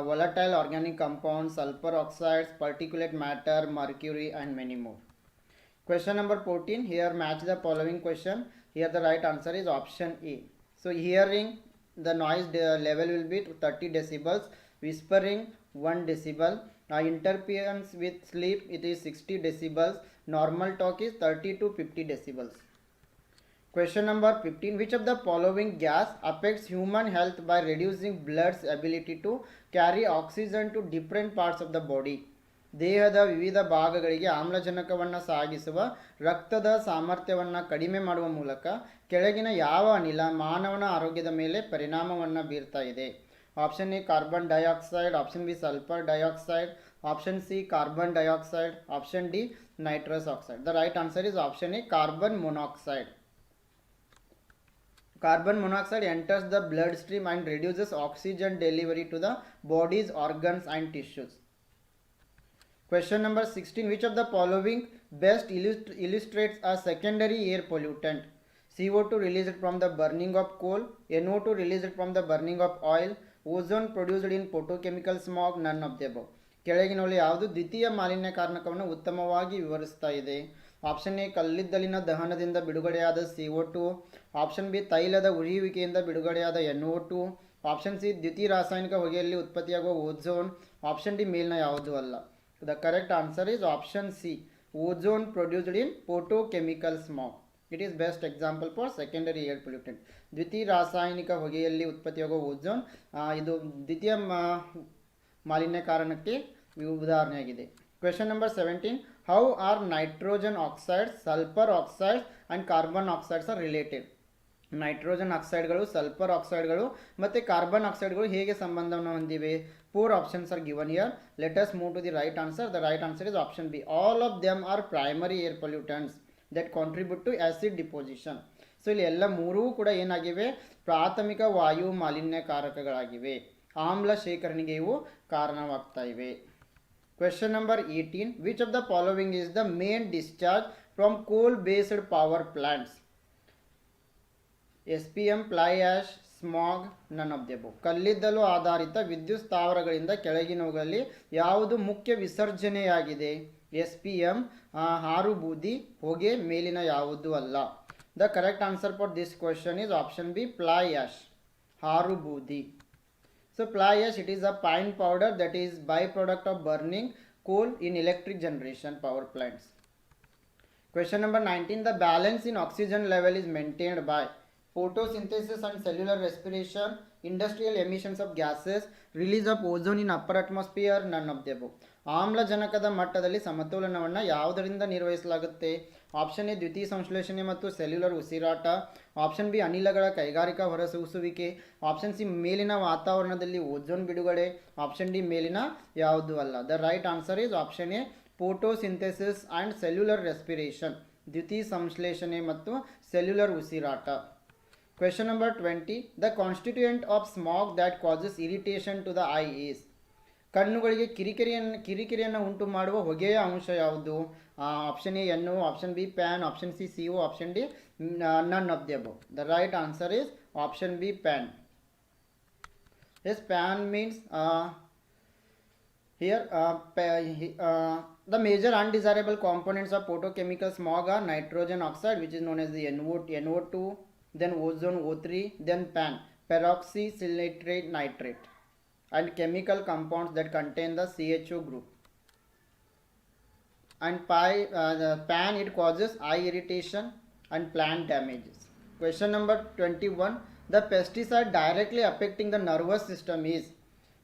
volatile organic compounds, sulfur oxides, particulate matter, mercury, and many more. Question number 14. Here match the following question. Here the right answer is option A. So hearing, the noise level will be 30 decibels, whispering 1 decibel, interference with sleep it is 60 decibels, normal talk is 30 to 50 decibels. Question number 15. Which of the following gas affects human health by reducing blood's ability to carry oxygen to different parts of the body? ದೇಹದ ವಿವಿಧ ಭಾಗಗಳಿಗೆ ಆಮ್ಲಜನಕವನ್ನು ಸಾಗಿಸುವ ರಕ್ತದ ಸಾಮರ್ಥ್ಯವನ್ನು ಕಡಿಮೆ ಮಾಡುವ ಮೂಲಕ ಕೆಳಗಿನ ಯಾವ ಅನಿಲ ಮಾನವನ ಆರೋಗ್ಯದ ಮೇಲೆ ಪರಿಣಾಮವನ್ನು ಬೀರ್ತಾ ಇದೆ? Option A, carbon dioxide. Option B, sulphur dioxide. Option C, carbon dioxide. Option D, nitrous oxide. The right answer is option A, carbon monoxide. Carbon monoxide enters the bloodstream and reduces oxygen delivery to the body's organs and tissues. Question number 16. Which of the following best illustrates a secondary air pollutant? CO2 released from the burning of coal, NO2 released from the burning of oil, ozone produced in photochemical smog, none of the above. ಕೆಳಗಿನಲ್ಲಿ ಯಾವುದು ದ್ವಿತೀಯ ಮಾಲಿನ್ಯ ಕಾರಕವನ್ನು ಉತ್ತಮವಾಗಿ ವಿವರಿಸ್ತಾ ಇದೆ? Option A, ಕಲ್ಲಿದ್ದಲಿನ ದಹನದಿಂದ ಬಿಡುಗಡೆಯಾದ CO2. Option B, ತೈಲದ ಉರಿಯುವಿಕೆಯಿಂದ ಬಿಡುಗಡೆಯಾದ NO2. Option C, ದ್ವಿತೀಯ ರಾಸಾಯನಿಕ ಹೊಗೆಯಲ್ಲಿ ಉತ್ಪತ್ತಿಯಾಗುವ ಓಝೋನ್. ಆಪ್ಷನ್ ಡಿ, ಮೇಲಿನ ಯಾವುದೂ ಅಲ್ಲ. The correct answer is option C, ozone produced in photochemical smog. It is best example for secondary air pollutant. ದ್ವಿತೀಯ ರಾಸಾಯನಿಕ ಹೊಗೆಯಲ್ಲಿ ಉತ್ಪತ್ತಿಯಾಗುವ ಓಝೋನ್ ಇದು ದ್ವಿತೀಯ ಮಾಲಿನ್ಯ ಕಾರಣಕ್ಕೆ ಉದಾಹರಣೆಯಾಗಿದೆ. Question number 17. How are nitrogen oxides, sulfur oxides and carbon oxides are related? Nitrogen ಆಕ್ಸೈಡ್ಗಳು, sulphur ಆಕ್ಸೈಡ್ಗಳು ಮತ್ತು ಕಾರ್ಬನ್ ಆಕ್ಸೈಡ್ಗಳು ಹೇಗೆ ಸಂಬಂಧವನ್ನು ಹೊಂದಿವೆ? 4 options are given here. Let us move to the right answer. The right answer is option B. All of them are primary air pollutants that contribute to acid deposition. So ಇಲ್ಲಿ ಎಲ್ಲ ಮೂರೂ ಕೂಡ ಏನಾಗಿವೆ? ಪ್ರಾಥಮಿಕ ವಾಯು ಮಾಲಿನ್ಯಕಾರಕಗಳಾಗಿವೆ. ಆಮ್ಲ ಶೇಖರಣೆಗೆ ಇವು ಕಾರಣವಾಗ್ತಾ ಇವೆ. Question number 18. Which of the following is the main discharge from coal-based power plants? SPM, fly ash, smog, none of the above. ಕಲ್ಲಿದ್ದಲು ಆಧಾರಿತ ವಿದ್ಯುತ್ ಸ್ಥಾವರಗಳಿಂದ ಕೆಳಗಿನವುಗಳಲ್ಲಿ ಯಾವುದು ಮುಖ್ಯ ವಿಸರ್ಜನೆಯಾಗಿದೆ? SPM, ಹಾರು ಬೂದಿ, ಹೊಗೆ, ಮೇಲಿನ ಯಾವುದೂ ಅಲ್ಲ. The correct answer for this question is option B, fly ash, ಹಾರು ಬೂದಿ. So fly ash, it is a pine powder that is byproduct of burning coal in electric generation power plants. Question number 19. The balance in oxygen level is maintained by photosynthesis and cellular respiration, industrial emissions of gases, release of ozone in upper atmosphere, none of the above. ಆಮ್ಲಜನಕದ ಮಟ್ಟದಲ್ಲಿ ಸಮತೋಲನವನ್ನು ಯಾವುದರಿಂದ ನಿರ್ವಹಿಸಲಾಗುತ್ತೆ? Option A, ದ್ವಿತೀಯ ಸಂಶ್ಲೇಷಣೆ ಮತ್ತು cellular ಉಸಿರಾಟ. Option B, ಅನಿಲಗಳ ಕೈಗಾರಿಕಾ ಹೊರಸೂಸುವಿಕೆ. ಆಪ್ಷನ್ ಸಿ, ಮೇಲಿನ ವಾತಾವರಣದಲ್ಲಿ ಓಝೋನ್ ಬಿಡುಗಡೆ. ಆಪ್ಷನ್ ಡಿ, ಮೇಲಿನ ಯಾವುದೂ ಅಲ್ಲ. The right answer is option A, photosynthesis and cellular respiration. ದ್ವಿತೀಯ ಸಂಶ್ಲೇಷಣೆ ಮತ್ತು ಸೆಲ್ಯುಲರ್ ಉಸಿರಾಟ. Question number 20. The constituent of smog that causes irritation to the eye is? ಕಣ್ಣುಗಳಿಗೆ ಕಿರಿಕಿರಿಯನ್ನು ಉಂಟು ಮಾಡುವ ಹೊಗೆಯ ಅಂಶ ಯಾವುದು? Option A, NO. Option B, PAN. Option C, CO. Option D, none of the above. The right answer is option B, PAN. Yes, PAN means Here, the major undesirable components of photochemical smog are nitrogen oxide, which is known as the NO2, then ozone O3, then PAN, peroxysiltrate nitrate, and chemical compounds that contain the CHO group. And the PAN, it causes eye irritation and plant damages. Question number 21. The pesticide directly affecting the nervous system is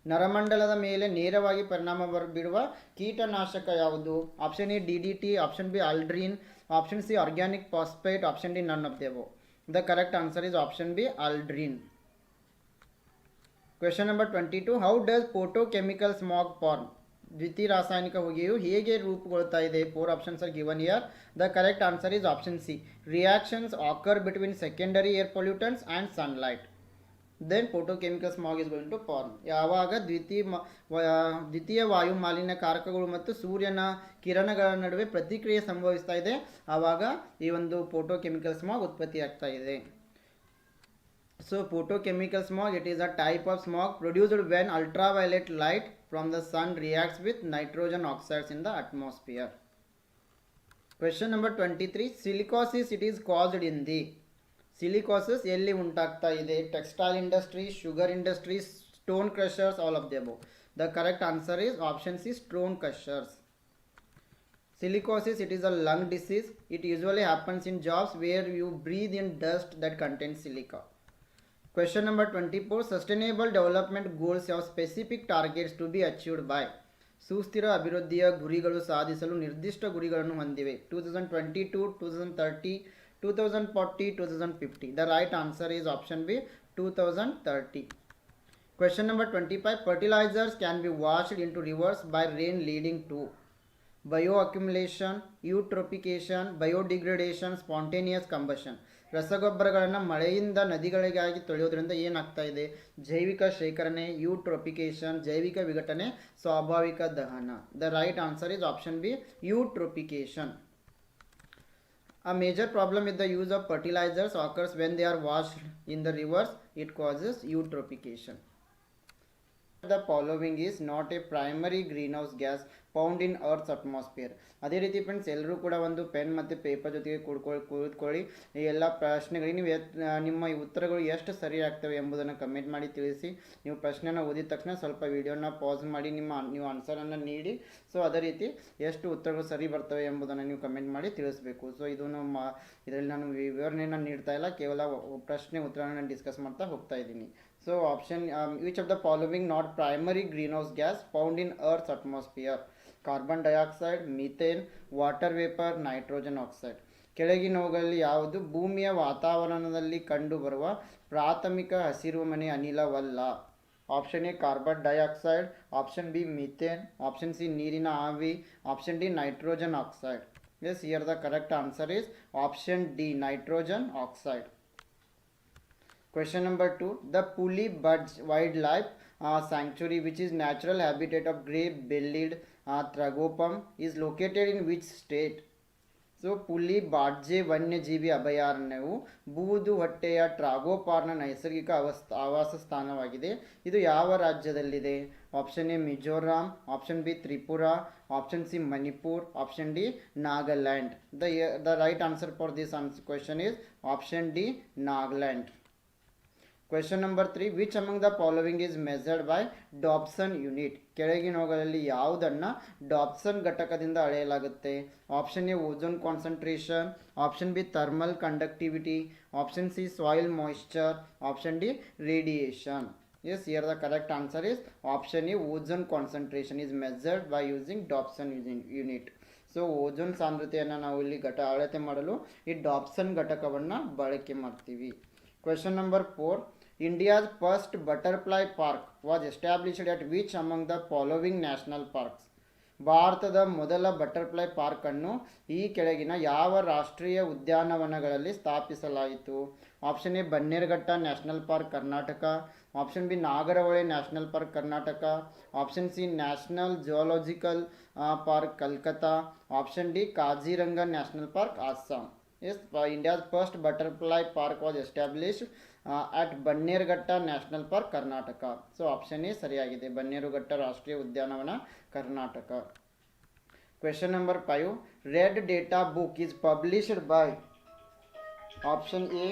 ನರಮಂಡಲದ ಮೇಲೆ ನೇರವಾಗಿ ಪರಿಣಾಮ ಬೀರುವ ಕೀಟನಾಶಕ ಯಾವುದು? Option A DDT, option B aldrin, option C organic phosphate, option D none of the above. The correct answer is option B aldrin. Question number 22. How does photochemical smog form? ದ್ವಿತೀಯ ರಾಸಾಯನಿಕ ಹೊಗೆಯು ಹೇಗೆ ರೂಪುಗೊಳ್ತಾ ಇದೆ? 4 options are given here. The correct answer is option C. Reactions occur between secondary air pollutants and sunlight. Then photochemical smog is going to form. ಯಾವಾಗ ದ್ವಿತೀಯ ವಾಯು ಮಾಲಿನ್ಯಕಾರಕಗಳು ಮತ್ತು ಸೂರ್ಯನ ಕಿರಣಗಳ ನಡುವೆ ಪ್ರತಿಕ್ರಿಯೆ ಸಂಭವಿಸ್ತಾ ಇದೆ, ಆವಾಗ ಈ ಒಂದು ಫೋಟೋಕೆಮಿಕಲ್ ಸ್ಮಾಗ್ ಉತ್ಪತ್ತಿ ಆಗ್ತಾ ಇದೆ. So photochemical smog, it is a type of smog produced when ultraviolet light from the sun reacts with nitrogen oxides in the atmosphere. Question number 23. Silicosis, it is caused in the silicosis ಎಲ್ಲಿ ಉಂಟಾಗ್ತಾ ಇದೆ? Textile industry, sugar industry, stone crushers, all of the above. The correct answer is option C, stone crushers. Silicosis, it is a lung disease. It usually happens in jobs where you breathe in dust that contains silica. Question number 24. Sustainable development goals have specific targets to be achieved by. ಸುಸ್ಥಿರ ಅಭಿವೃದ್ಧಿಯ ಗುರಿಗಳು ಸಾಧಿಸಲು ನಿರ್ದಿಷ್ಟ ಗುರಿಗಳನ್ನು ಹೊಂದಿವೆ. 2022, 2030, 2040, 2050. The right answer is option B, 2030. Question number 25. Fertilizers can be washed into rivers by rain, leading to bioaccumulation, eutrophication, biodegradation, spontaneous combustion. ರಸಗೊಬ್ಬರಗಳನ್ನು ಮಳೆಯಿಂದ ನದಿಗಳಿಗಾಗಿ ತೊಳೆಯೋದ್ರಿಂದ ಏನಾಗ್ತಾ ಇದೆ? ಜೈವಿಕ ಶೇಖರಣೆ, ಯೂಟ್ರೋಫಿಕೇಶನ್, ಜೈವಿಕ ವಿಘಟನೆ, ಸ್ವಾಭಾವಿಕ ದಹನ. The right answer is option B, eutrophication. A major problem with the use of fertilizers occurs when they are washed in the rivers. It causes eutrophication. The following is not a primary greenhouse gas found in earth's atmosphere. ಅದೇ ರೀತಿ friends, ಎಲ್ಲರೂ ಕೂಡ ಒಂದು pen ಮತ್ತು paper ಜೊತೆಗೆ ಕೂತ್ಕೊಳ್ಳಿ. ಈ ಎಲ್ಲ ಪ್ರಶ್ನೆಗಳಿಗೆ ನೀವು ನಿಮ್ಮ ಈ ಉತ್ತರಗಳು ಎಷ್ಟು ಸರಿ ಆಗ್ತವೆ ಎಂಬುದನ್ನು ಕಮೆಂಟ್ ಮಾಡಿ ತಿಳಿಸಿ. ನೀವು ಪ್ರಶ್ನೆನ ಓದಿದ ತಕ್ಷಣ ಸ್ವಲ್ಪ ವಿಡಿಯೋನ ಪಾಸ್ ಮಾಡಿ ನೀವು ಆನ್ಸರನ್ನು ನೀಡಿ. ಸೊ ಅದೇ ರೀತಿ ಎಷ್ಟು ಉತ್ತರಗಳು ಸರಿ ಬರ್ತವೆ ಎಂಬುದನ್ನು ನೀವು ಕಮೆಂಟ್ ಮಾಡಿ ತಿಳಿಸಬೇಕು. ಸೊ ಇದರಲ್ಲಿ ನಾನು ವಿವರಣೆಯನ್ನು ನೀಡ್ತಾ ಇಲ್ಲ, ಕೇವಲ ಪ್ರಶ್ನೆ ಉತ್ತರಗಳನ್ನು ಡಿಸ್ಕಸ್ ಮಾಡ್ತಾ ಹೋಗ್ತಾ ಇದ್ದೀನಿ. So option which of the following not primary greenhouse gas found in Earth's atmosphere? Carbon dioxide, methane, water vapor, nitrogen oxide. ಕೆಳಗಿನವುಗಳಲ್ಲಿ ಯಾವುದು ಭೂಮಿಯ ವಾತಾವರಣದಲ್ಲಿ ಕಂಡುಬರುವ ಪ್ರಾಥಮಿಕ ಹಸಿರುಮನೆ ಅನಿಲವಲ್ಲ? Option A carbon dioxide, option B methane, option C ನೀರಿನ ಆವಿ, option D nitrogen oxide. Yes, here the correct answer is option D, nitrogen oxide. Question number 2. The Puli Buds Wildlife Sanctuary, which is natural habitat of grey-bellied tragopum, is located in which state? So ಪುಲಿ ಬಾಡ್ಜೆ ವನ್ಯಜೀವಿ ಅಭಯಾರಣ್ಯವು ಬೂದು ಹೊಟ್ಟೆಯ ಟ್ರಾಗೋಪಾರ್ನ ನೈಸರ್ಗಿಕ ಆವಾಸ ಸ್ಥಾನವಾಗಿದೆ. ಇದು ಯಾವ ರಾಜ್ಯದಲ್ಲಿದೆ? Option A Mizoram, option B Tripura, option C Manipur, option D Nagaland. The right answer for this question is option D, Nagaland. Question number 3. Which among the following is measured by Dobson unit? ಕೆಳಗಿನವುಗಳಲ್ಲಿ ಯಾವುದನ್ನು ಡಾಬ್ಸನ್ ಘಟಕದಿಂದ ಅಳೆಯಲಾಗುತ್ತೆ? Option A ozone concentration, option B thermal conductivity, option C soil moisture, option D radiation. Yes, here the correct answer is option A, ozone concentration is measured by using Dobson unit. So ozone ಸಾಂದ್ರತೆಯನ್ನು ನಾವು ಇಲ್ಲಿ ಅಳತೆ ಮಾಡಲು ಈ ಡಾಬ್ಸನ್ ಘಟಕವನ್ನು ಬಳಕೆ ಮಾಡ್ತೀವಿ. Question number 4. India's first butterfly park was established at which among the following national parks? ಭಾರತದ ಮೊದಲ ಬಟರ್ಫ್ಲೈ ಪಾರ್ಕ್ ಅನ್ನು ಈ ಕೆಳಗಿನ ಯಾವ ರಾಷ್ಟ್ರೀಯ ಉದ್ಯಾನವನಗಳಲ್ಲಿ ಸ್ಥಾಪಿಸಲಾಯಿತು? Option A Bannerghatta national park Karnataka, option B Nagarhole national park Karnataka, option C national geological park Calcutta, option D Kaziranga national park Assam. Yes, India's first butterfly park was established at Bannerghatta National Park, Karnataka. So option is ಸರಿಯಾಗಿದೆ, ಬನ್ನೇರುಘಟ್ಟ ರಾಷ್ಟ್ರೀಯ ಉದ್ಯಾನವನ Karnataka. Question number 5. Red Data book is published by option A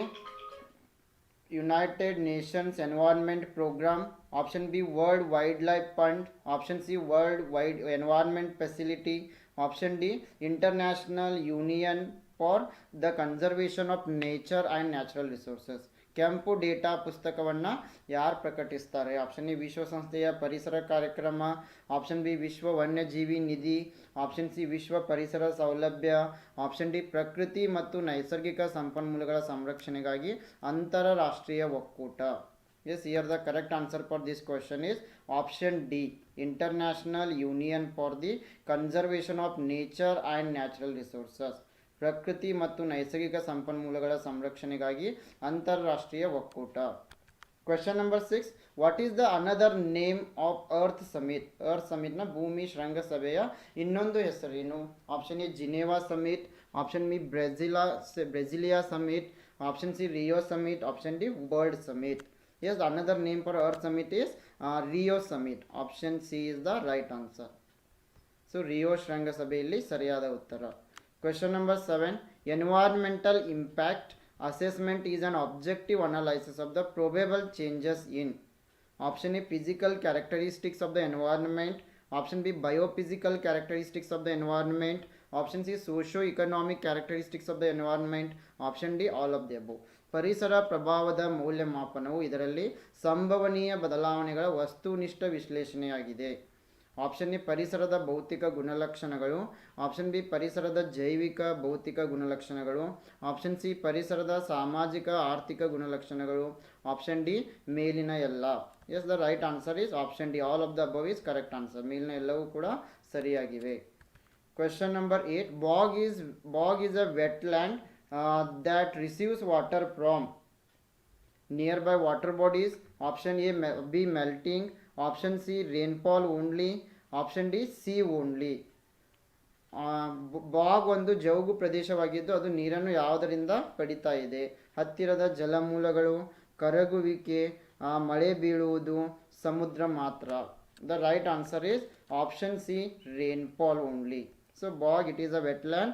United Nations Environment Program, option B World Wildlife Fund, option C World Wide Environment Facility, option D International Union for the Conservation of Nature and Natural Resources. ಕೆಂಪು data ಪುಸ್ತಕವನ್ನು ಯಾರು ಪ್ರಕಟಿಸ್ತಾರೆ? Option A ವಿಶ್ವಸಂಸ್ಥೆಯ ಪರಿಸರ ಕಾರ್ಯಕ್ರಮ, option B ವಿಶ್ವ ವನ್ಯಜೀವಿ ನಿಧಿ, option C ವಿಶ್ವ ಪರಿಸರ ಸೌಲಭ್ಯ, ಆಪ್ಷನ್ ಡಿ ಪ್ರಕೃತಿ ಮತ್ತು ನೈಸರ್ಗಿಕ ಸಂಪನ್ಮೂಲಗಳ ಸಂರಕ್ಷಣೆಗಾಗಿ ಅಂತಾರಾಷ್ಟ್ರೀಯ ಒಕ್ಕೂಟ. Yes, here the correct answer for this question is option D, International Union for the Conservation of Nature and Natural Resources. ಪ್ರಕೃತಿ ಮತ್ತು ನೈಸರ್ಗಿಕ ಸಂಪನ್ಮೂಲಗಳ ಸಂರಕ್ಷಣೆಗಾಗಿ ಅಂತಾರಾಷ್ಟ್ರೀಯ ಒಕ್ಕೂಟ. Question number 6. What is the another name of earth summit? Earth ಸಮಿಟ್ನ ಭೂಮಿ ಶೃಂಗಸಭೆಯ ಇನ್ನೊಂದು ಹೆಸರೇನು? Option A Geneva summit, option B Brasilia summit, option C Rio summit, option D world summit. Yes, another name for Earth Summit is Rio Summit. Option C is the right answer. So Rio ಶೃಂಗಸಭೆಯಲ್ಲಿ ಸರಿಯಾದ ಉತ್ತರ. Question number 7. Environmental impact assessment is an objective analysis of the probable changes in option A physical characteristics of the environment, option B biophysical characteristics of the environment, option C socio-economic characteristics of the environment, option D all of the above. ಪರಿಸರ ಪ್ರಭಾವದ ಮೌಲ್ಯಮಾಪನವು ಇದರಲ್ಲಿ ಸಂಭವನೀಯ ಬದಲಾವಣೆಗಳ ವಸ್ತುನಿಷ್ಠ ವಿಶ್ಲೇಷಣೆಯಾಗಿದೆ. Option A ಪರಿಸರದ ಭೌತಿಕ ಗುಣಲಕ್ಷಣಗಳು, option B ಪರಿಸರದ ಜೈವಿಕ ಭೌತಿಕ ಗುಣಲಕ್ಷಣಗಳು, ಆಪ್ಷನ್ ಸಿ ಪರಿಸರದ ಸಾಮಾಜಿಕ ಆರ್ಥಿಕ ಗುಣಲಕ್ಷಣಗಳು, ಆಪ್ಷನ್ ಡಿ ಮೇಲಿನ ಎಲ್ಲ. Yes, the right answer is option D, all of the above is correct answer. ಮೇಲಿನ ಎಲ್ಲವೂ ಕೂಡ ಸರಿಯಾಗಿವೆ. Question number 8. Bog is a wetland that receives water from nearby water bodies. Option A B melting, option C rainfall only, option D sea only. Bagh ಒಂದು ಜೌಗು ಪ್ರದೇಶವಾಗಿದ್ದು ಅದು ನೀರನ್ನು ಯಾವುದರಿಂದ ಪಡಿತಾ ಇದೆ? ಹತ್ತಿರದ ಜಲಮೂಲಗಳು, ಕರಗುವಿಕೆ, ಮಳೆ ಬೀಳುವುದು, ಸಮುದ್ರ ಮಾತ್ರ. The right answer is option C rainfall only. So bog, it is a wetland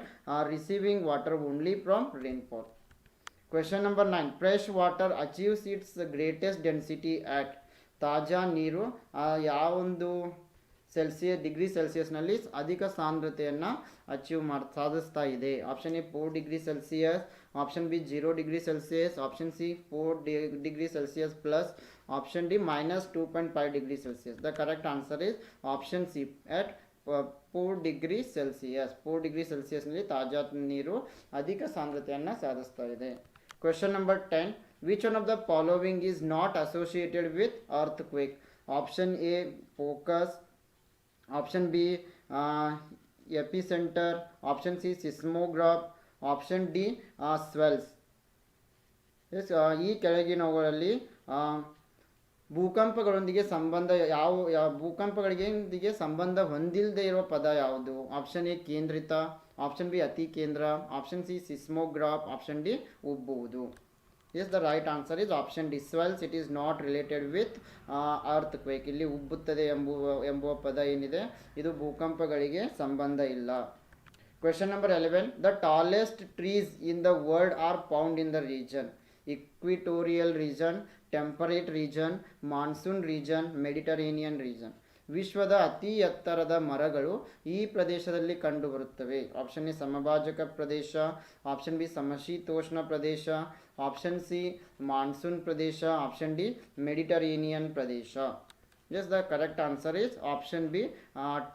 receiving water only from rainfall. Question number 9. Fresh water achieves its greatest density at ತಾಜಾ ನೀರು ಯಾವೊಂದು ಡಿಗ್ರಿ ಸೆಲ್ಸಿಯಸ್ನಲ್ಲಿ ಅಧಿಕ ಸಾಂದ್ರತೆಯನ್ನು ಸಾಧಿಸ್ತಾ ಇದೆ? Option A 4 degree Celsius, option B 0 degree Celsius, option C 4 degree Celsius plus, option D -2.5 degree Celsius. The correct answer is option C at 4 degree Celsius. 4 degree ಸೆಲ್ಸಿಯಸ್ನಲ್ಲಿ ತಾಜಾ ನೀರು ಅಧಿಕ ಸಾಂದ್ರತೆಯನ್ನು ಸಾಧಿಸ್ತಾ ಇದೆ. Question number 10. Which one of the following is not associated with earthquake? Option A focus, option B epicentre, option C seismograph, option D swells. S, ಈ ಕೆಳಗಿನವುಗಳಲ್ಲಿ ಭೂಕಂಪಗಳೊಂದಿಗೆ ಸಂಬಂಧ ಭೂಕಂಪಗಳಿಗೆ ಸಂಬಂಧ ಹೊಂದಿಲ್ಲದೆ ಇರುವ ಪದ ಯಾವುದು? ಆಪ್ಷನ್ ಎ ಕೇಂದ್ರಿತ, ಆಪ್ಷನ್ ಬಿ ಅತಿ ಕೇಂದ್ರ, option C seismograph, option D ಉಬ್ಬುವುದು. Yes, the right answer is option D swells. It is not related with earthquake. ಇಲ್ಲಿ ಉಬ್ಬುತ್ತದೆ ಎಂಬುವ ಪದ ಏನಿದೆ ಇದು ಭೂಕಂಪಗಳಿಗೆ ಸಂಬಂಧ ಇಲ್ಲ. Question number 11. The tallest trees in the world are found in the region equatorial region, temperate region, monsoon region, Mediterranean region. ವಿಶ್ವದ ಅತಿ ಎತ್ತರದ ಮರಗಳು ಈ ಪ್ರದೇಶದಲ್ಲಿ ಕಂಡುಬರುತ್ತವೆ. ಆಪ್ಷನ್ ಎ ಸಮಭಾಜಕ ಪ್ರದೇಶ, ಆಪ್ಷನ್ ಬಿ ಸಮಶೀತೋಷ್ಣ ಪ್ರದೇಶ, ಆಪ್ಷನ್ ಸಿ ಮಾನ್ಸೂನ್ ಪ್ರದೇಶ, ಆಪ್ಷನ್ ಡಿ ಮೆಡಿಟರೇನಿಯನ್ ಪ್ರದೇಶ. Yes, the correct answer is option B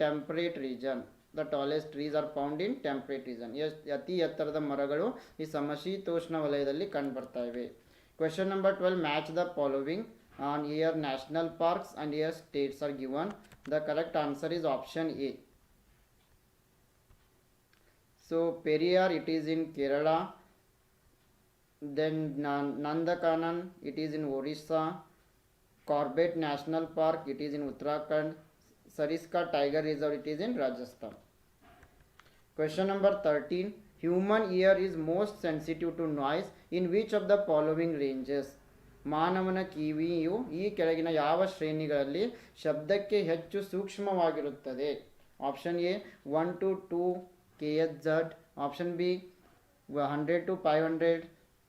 temperate region. The tallest trees are found in temperate region. ಅತಿ ಎತ್ತರದ ಮರಗಳು ಈ ಸಮಶೀತೋಷ್ಣ ವಲಯದಲ್ಲಿ ಕಂಡುಬರ್ತಾ ಇವೆ. Question number 12. Match the following. On here national parks and here states are given. The correct answer is option A. So Periyar, it is in Kerala. Then Nandakanan, it is in Orissa. Corbett National Park, it is in Uttarakhand. Sariska Tiger Reserve, it is in Rajasthan. Question number 13. Human ear is most sensitive to noise in which of the following ranges. ಮಾನವನ ಕಿವಿಯು ಈ ಕೆಳಗಿನ ಯಾವ ಶ್ರೇಣಿಗಳಲ್ಲಿ ಶಬ್ದಕ್ಕೆ ಹೆಚ್ಚು ಸೂಕ್ಷ್ಮವಾಗಿರುತ್ತದೆ? Option A 1 to 2 KHz, option B 100 to 500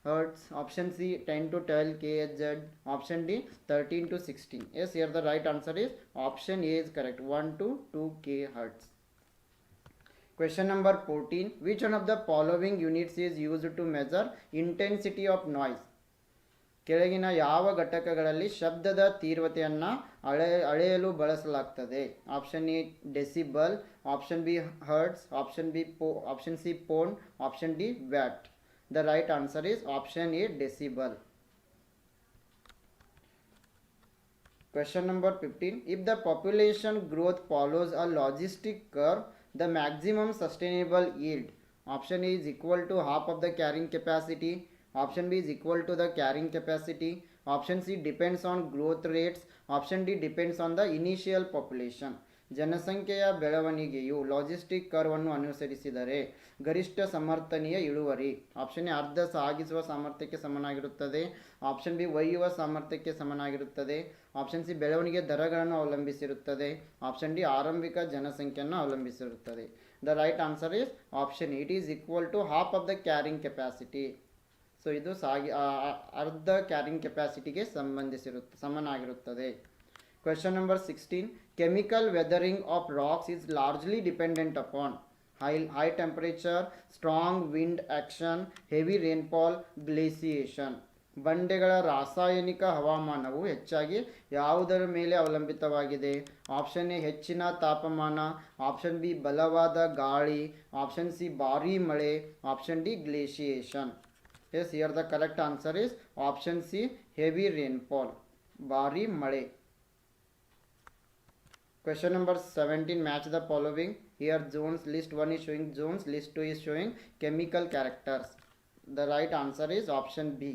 hertz, option C 10 to 12 KHz, option D 13 to 16. Yes, here the right answer is option A is correct, 1 to 2 kHz. Question number 14. Which one of the following units is used to measure intensity of noise? ಕೆಳಗಿನ ಯಾವ ಘಟಕಗಳಲ್ಲಿ ಶಬ್ದದ ತೀವ್ರತೆಯನ್ನು ಅಳೆಯಲು ಬಳಸಲಾಗ್ತದೆ? Option A decibel, option B hertz, option C phon, option D watt. The right answer is option A decibel. Question number 15. If the population growth follows a logistic curve, the maximum sustainable yield, option A is equal to half of the carrying capacity, option B is equal to the carrying capacity, option C depends on growth rates, option D depends on the initial population. ಜನಸಂಖ್ಯೆಯ ಬೆಳವಣಿಗೆಯು logistic curve ಅನ್ನು ಅನುಸರಿಸಿದರೆ ಗರಿಷ್ಠ ಸಮರ್ಥನೀಯ ಇಳುವರಿ, option A ಅರ್ಧ ಸಾಗಿಸುವ ಸಾಮರ್ಥ್ಯಕ್ಕೆ ಸಮನಾಗಿರುತ್ತದೆ, ಆಪ್ಷನ್ ಬಿ ಒಯ್ಯುವ ಸಾಮರ್ಥ್ಯಕ್ಕೆ ಸಮನಾಗಿರುತ್ತದೆ, ಆಪ್ಷನ್ ಸಿ ಬೆಳವಣಿಗೆ ದರಗಳನ್ನು ಅವಲಂಬಿಸಿರುತ್ತದೆ, ಆಪ್ಷನ್ ಡಿ ಆರಂಭಿಕ ಜನಸಂಖ್ಯೆಯನ್ನು ಅವಲಂಬಿಸಿರುತ್ತದೆ. The right answer is option it is equal to half of the carrying capacity. So ಇದು ಅರ್ಧ ಕ್ಯಾರಿಂಗ್ ಕೆಪಾಸಿಟಿಗೆ ಸಮನಾಗಿರುತ್ತದೆ. Question number 16. Chemical weathering of rocks is largely dependent upon high temperature, strong wind action, heavy rainfall, glaciation. ಬಂಡೆಗಳ ರಾಸಾಯನಿಕ ಹವಾಮಾನವು ಹೆಚ್ಚಾಗಿ ಯಾವುದರ ಮೇಲೆ ಅವಲಂಬಿತವಾಗಿದೆ? ಆಪ್ಷನ್ ಎ ಹೆಚ್ಚಿನ ತಾಪಮಾನ, ಆಪ್ಷನ್ ಬಿ ಬಲವಾದ ಗಾಳಿ, ಆಪ್ಷನ್ ಸಿ ಭಾರೀ ಮಳೆ, option D glaciation. Yes, here the correct answer is option C heavy rainfall, ಭಾರೀ ಮಳೆ. Question number 17. Match the following. Here zones, list 1 is showing zones, list 2 is showing chemical characters. The right answer is option B.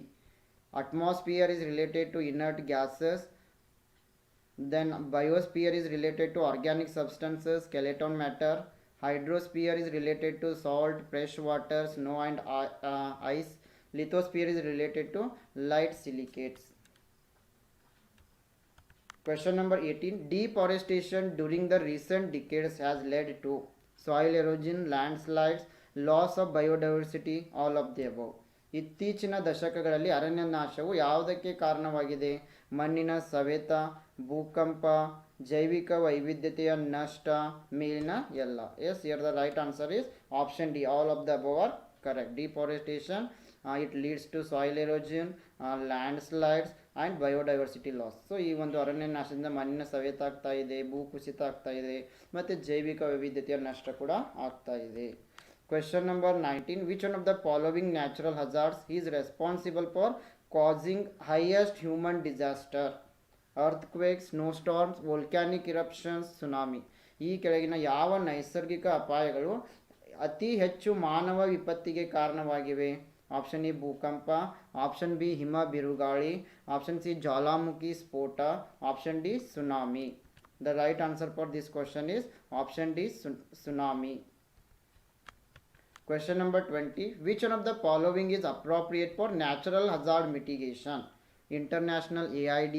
Atmosphere is related to inert gases, then biosphere is related to organic substances, skeleton matter, hydrosphere is related to salt, fresh water, snow and ice, lithosphere is related to light silicates. Question number 18. Deforestation during the recent decades has led to soil erosion, landslides, loss of biodiversity, all of the above. ಇತ್ತೀಚಿನ ದಶಕಗಳಲ್ಲಿ ಅರಣ್ಯ ನಾಶವು ಯಾವುದಕ್ಕೆ ಕಾರಣವಾಗಿದೆ? ಮಣ್ಣಿನ ಸವೆತ, ಭೂಕಂಪ, ಜೈವಿಕ ವೈವಿಧ್ಯತೆಯ ನಷ್ಟ, ಮೇಲಿನ ಎಲ್ಲ. Yes, here the right answer is option D, all of the above are correct. Deforestation it leads to soil erosion, landslides and biodiversity loss. So ಈ ಒಂದು ಅರಣ್ಯ ನಾಶದಿಂದ ಮಣ್ಣಿನ ಸವೆತ ಆಗ್ತಾ ಇದೆ, ಭೂಕುಸಿತ ಆಗ್ತಾ ಇದೆ, ಮತ್ತು ಜೈವಿಕ ವೈವಿಧ್ಯತೆಯ ನಷ್ಟ ಕೂಡ ಆಗ್ತಾ ಇದೆ. Question number 19. Which one of the following natural hazards is responsible for causing highest human disaster? Earthquake, snow storms, volcanic eruptions, tsunami. ಈ ಕೆಳಗಿನ ಯಾವ ನೈಸರ್ಗಿಕ ಅಪಾಯಗಳು ಅತಿ ಹೆಚ್ಚು ಮಾನವ ವಿಪತ್ತಿಗೆ ಕಾರಣವಾಗಿವೆ? ಆಪ್ಷನ್ ಎ ಭೂಕಂಪ, ಆಪ್ಷನ್ ಬಿ ಹಿಮ ಬಿರುಗಾಳಿ, ಆಪ್ಷನ್ ಸಿ ಜ್ವಾಲಾಮುಖಿ ಸ್ಫೋಟ, option D tsunami. The right answer for this question is option D tsunami. Question number 20. Which one of the following is appropriate for natural hazard mitigation? International AID,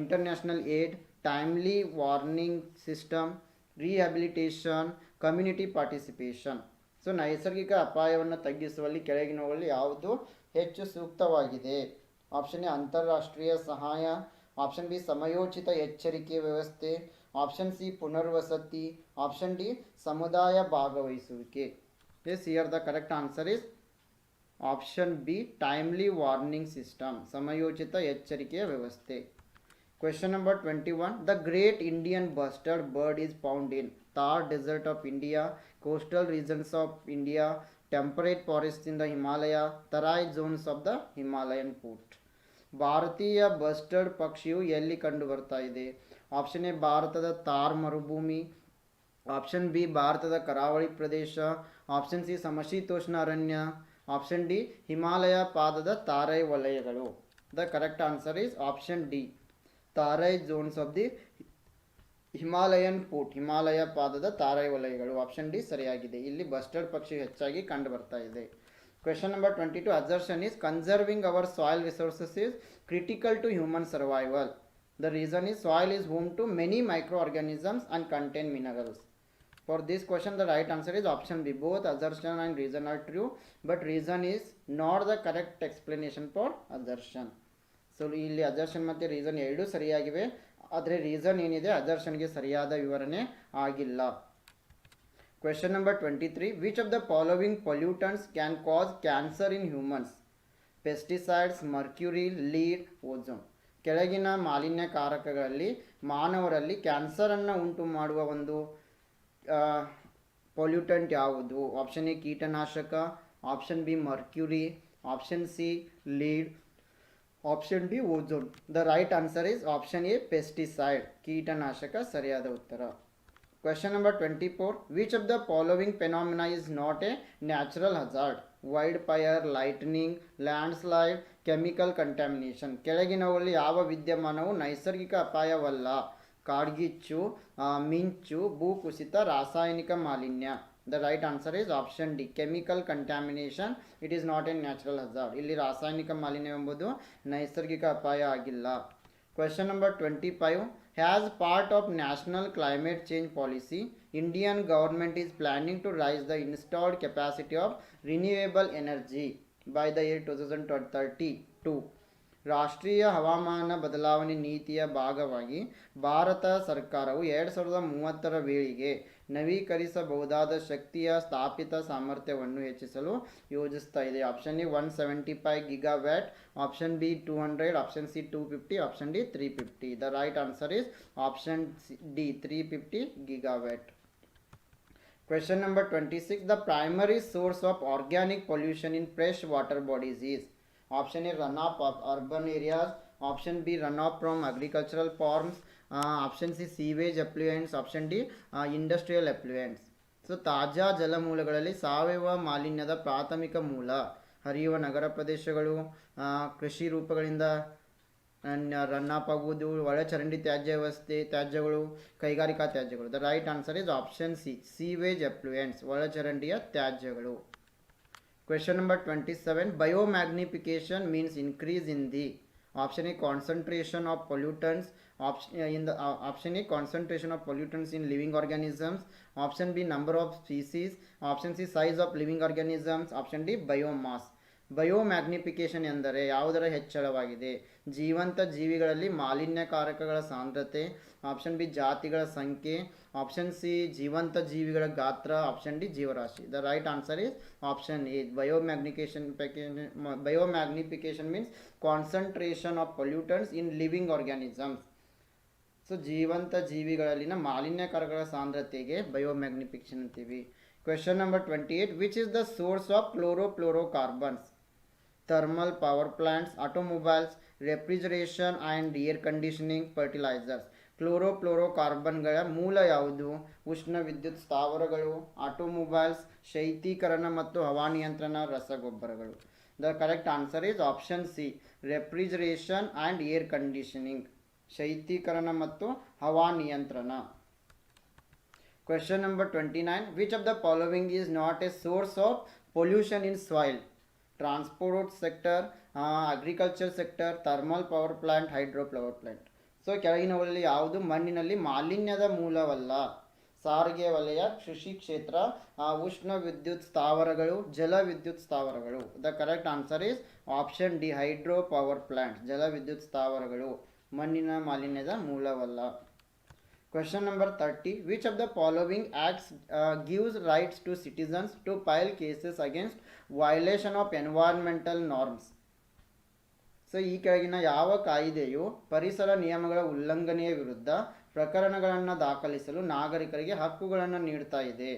international aid, timely warning system, rehabilitation, community participation. So ನೈಸರ್ಗಿಕ ಅಪಾಯವನ್ನು ತಗ್ಗಿಸುವಲ್ಲಿ ಕೆಳಗಿನವುಗಳಲ್ಲಿ ಯಾವುದು ಹೆಚ್ಚು ಸೂಕ್ತವಾಗಿದೆ? Option A ಅಂತಾರಾಷ್ಟ್ರೀಯ ಸಹಾಯ, option B ಸಮಯೋಚಿತ ಎಚ್ಚರಿಕೆ ವ್ಯವಸ್ಥೆ, ಆಪ್ಷನ್ ಸಿ ಪುನರ್ವಸತಿ, ಆಪ್ಷನ್ ಡಿ ಸಮುದಾಯ ಭಾಗವಹಿಸುವಿಕೆ. Yes, here the correct answer is option B timely warning system, ಸಮಯೋಚಿತ ಎಚ್ಚರಿಕೆಯ ವ್ಯವಸ್ಥೆ. Question number 21. The great Indian bustard bird is found in Thar desert of India, coastal regions of India, temperate forests in the Himalaya, Tarai zones of the Himalayan foot. ಭಾರತೀಯ bustard ಪಕ್ಷಿಯು ಎಲ್ಲಿ ಕಂಡು ಬರ್ತಾ ಇದೆ? Option A ಭಾರತದ ಥಾರ್ ಮರುಭೂಮಿ, option B ಭಾರತದ ಕರಾವಳಿ ಪ್ರದೇಶ, option C ಸಮಶೀತೋಷ್ಣ ಅರಣ್ಯ, ಆಪ್ಷನ್ ಡಿ ಹಿಮಾಲಯ ಪಾದದ ತಾರೈ ವಲಯಗಳು. The correct answer is option D, Terai zones of the Himalayan foot, Himalaya ಪಾದದ ತಾರೈ ವಲಯಗಳು. ಆಪ್ಷನ್ ಡಿ ಸರಿಯಾಗಿದೆ. ಇಲ್ಲಿ ಬಸ್ಟರ್ಡ್ ಪಕ್ಷಿ ಹೆಚ್ಚಾಗಿ ಕಂಡು ಬರ್ತಾ ಇದೆ. Question number 22. Assertion is conserving our soil resources is critical to human survival. The reason is soil is home to many microorganisms and contain minerals. For this question the right answer is option B. Both assertion and reason are true, but reason is not the correct explanation for assertion. So ಇಲ್ಲಿ assertion ಮತ್ತು reason ಎರಡೂ ಸರಿಯಾಗಿವೆ, ಆದರೆ reason ಏನಿದೆ ಅಸರ್ಷನ್ಗೆ ಸರಿಯಾದ ವಿವರಣೆ ಆಗಿಲ್ಲ. Question number 23. Which of the following pollutants can cause cancer in humans? Pesticides, Mercury, lead, ozone. ಕೆಳಗಿನ ಮಾಲಿನ್ಯಕಾರಕಗಳಲ್ಲಿ ಮಾನವರಲ್ಲಿ ಕ್ಯಾನ್ಸರನ್ನು ಉಂಟು ಮಾಡುವ ಒಂದು ಪೊಲ್ಯೂಟೆಂಟ್ ಯಾವುದು? ಆಪ್ಷನ್ ಎ ಕೀಟನಾಶಕ, option B Mercury, option C lead, option D ozone. The right answer is option A pesticide, ಕೀಟನಾಶಕ ಸರಿಯಾದ ಉತ್ತರ. Question number 24. Which of the following phenomena is not A natural hazard? Wild fire, lightning, land slide, chemical contamination. ಕೆಳಗಿನವುಗಳಲ್ಲಿ ಯಾವ ವಿದ್ಯಮಾನವು ನೈಸರ್ಗಿಕ ಅಪಾಯವಲ್ಲ? ಕಾಡ್ಗಿಚ್ಚು, ಮಿಂಚು, ಭೂಕುಸಿತ, ರಾಸಾಯನಿಕ ಮಾಲಿನ್ಯ. The right answer is option D chemical contamination. It is not A natural hazard. ಇಲ್ಲಿ ರಾಸಾಯನಿಕ ಮಾಲಿನ್ಯ ಎಂಬುದು ನೈಸರ್ಗಿಕ ಅಪಾಯ ಆಗಿಲ್ಲ. Question number 25. As part of national climate change policy, Indian government is planning to raise the installed capacity of renewable energy by the year 2032. ರಾಷ್ಟ್ರೀಯ ಹವಾಮಾನ ಬದಲಾವಣೆ ನೀತಿಯ ಭಾಗವಾಗಿ ಭಾರತ ಸರ್ಕಾರವು 2030ರ ವೇಳೆಗೆ ನವೀಕರಿಸಬಹುದಾದ ಶಕ್ತಿಯ ಸ್ಥಾಪಿತ ಸಾಮರ್ಥ್ಯವನ್ನು ಹೆಚ್ಚಿಸಲು ಯೋಜಿಸ್ತಾ ಇದೆ. Option A 175 gigawatt, option B 200, option C 250, option D 350. The right answer is option D 350 gigawatt. Question number 26. The primary source of organic pollution in fresh water bodies is? Option A runoff of urban areas, option B runoff from agricultural farms, option C sewage effluents, option D industrial effluents. So ತಾಜಾ ಜಲಮೂಲಗಳಲ್ಲಿ ಸಾವಯವ ಮಾಲಿನ್ಯದ ಪ್ರಾಥಮಿಕ ಮೂಲ ಹರಿಯುವ ನಗರ ಪ್ರದೇಶಗಳು, ಕೃಷಿ ರೂಪಗಳಿಂದ run of ಆಗುವುದು, ಒಳಚರಂಡಿ ತ್ಯಾಜ್ಯ ವ್ಯವಸ್ಥೆ ತ್ಯಾಜ್ಯಗಳು, ಕೈಗಾರಿಕಾ ತ್ಯಾಜ್ಯಗಳು. The right answer is option C sewage effluents, ಒಳಚರಂಡಿಯ ತ್ಯಾಜ್ಯಗಳು. Question number 27. Biomagnification means increase in the option A concentration of pollutants, option A concentration of pollutants in living organisms, option B number of species, option C size of living organisms, option D biomass. ಬಯೋಮ್ಯಾಗ್ನಿಫಿಕೇಶನ್ ಎಂದರೆ ಯಾವುದರ ಹೆಚ್ಚಳವಾಗಿದೆ? ಜೀವಂತ ಜೀವಿಗಳಲ್ಲಿ ಮಾಲಿನ್ಯಕಾರಕಗಳ ಸಾಂದ್ರತೆ, option B ಜಾತಿಗಳ ಸಂಖ್ಯೆ, option C ಜೀವಂತ ಜೀವಿಗಳ ಗಾತ್ರ, ಆಪ್ಷನ್ ಡಿ ಜೀವರಾಶಿ. The right answer is option A biomagnification means concentration of pollutants in living organisms. So ಜೀವಂತ ಜೀವಿಗಳಲ್ಲಿನ ಮಾಲಿನ್ಯಕಾರಕಗಳ ಸಾಂದ್ರತೆಗೆ ಬಯೋಮ್ಯಾಗ್ನಿಫಿಕೇಶನ್ ಅಂತೀವಿ. Question number 28. Which is the source of chlorofluorocarbons? thermal power plants, automobiles, refrigeration and air conditioning, fertilizers. ಕ್ಲೋರೋಫ್ಲೋರೋಕಾರ್ಬನ್ಗಳ ಮೂಲ ಯಾವುದು? ಉಷ್ಣ ವಿದ್ಯುತ್ ಸ್ಥಾವರಗಳು, ಆಟೋಮೊಬೈಲ್ಸ್, ಶೈತ್ಯೀಕರಣ ಮತ್ತು ಹವಾನಿಯಂತ್ರಣ, ರಸಗೊಬ್ಬರಗಳು. The correct answer is option C refrigeration and air conditioning, ಶೈತ್ಯೀಕರಣ ಮತ್ತು ಹವಾನಿಯಂತ್ರಣ. Question number 29. Which of the following is not a source of pollution in soil? Transport sector, agriculture sector, thermal power plant, hydropower plant. So ಕೆಳಗಿನವುಗಳಲ್ಲಿ ಯಾವುದು ಮಣ್ಣಿನಲ್ಲಿ ಮಾಲಿನ್ಯದ ಮೂಲವಲ್ಲ? ಸಾರಿಗೆ ವಲಯ, ಕೃಷಿ ಕ್ಷೇತ್ರ, ಉಷ್ಣ ವಿದ್ಯುತ್ ಸ್ಥಾವರಗಳು, ಜಲ ವಿದ್ಯುತ್ ಸ್ಥಾವರಗಳು. The correct answer is option D hydro power plant, ಜಲ ವಿದ್ಯುತ್ ಸ್ಥಾವರಗಳು ಮಣ್ಣಿನ ಮಾಲಿನ್ಯದ ಮೂಲವಲ್ಲ. Question number 30. Which of the following acts gives rights to citizens to file cases against violation of environmental norms? So ಈ ಕೆಳಗಿನ ಯಾವ ಕಾಯಿದೆಯು ಪರಿಸರ ನಿಯಮಗಳ ಉಲ್ಲಂಘನೆಯ ವಿರುದ್ಧ ಪ್ರಕರಣಗಳನ್ನು ದಾಖಲಿಸಲು ನಾಗರಿಕರಿಗೆ ಹಕ್ಕುಗಳನ್ನು ನೀಡ್ತಾ ಇದೆ?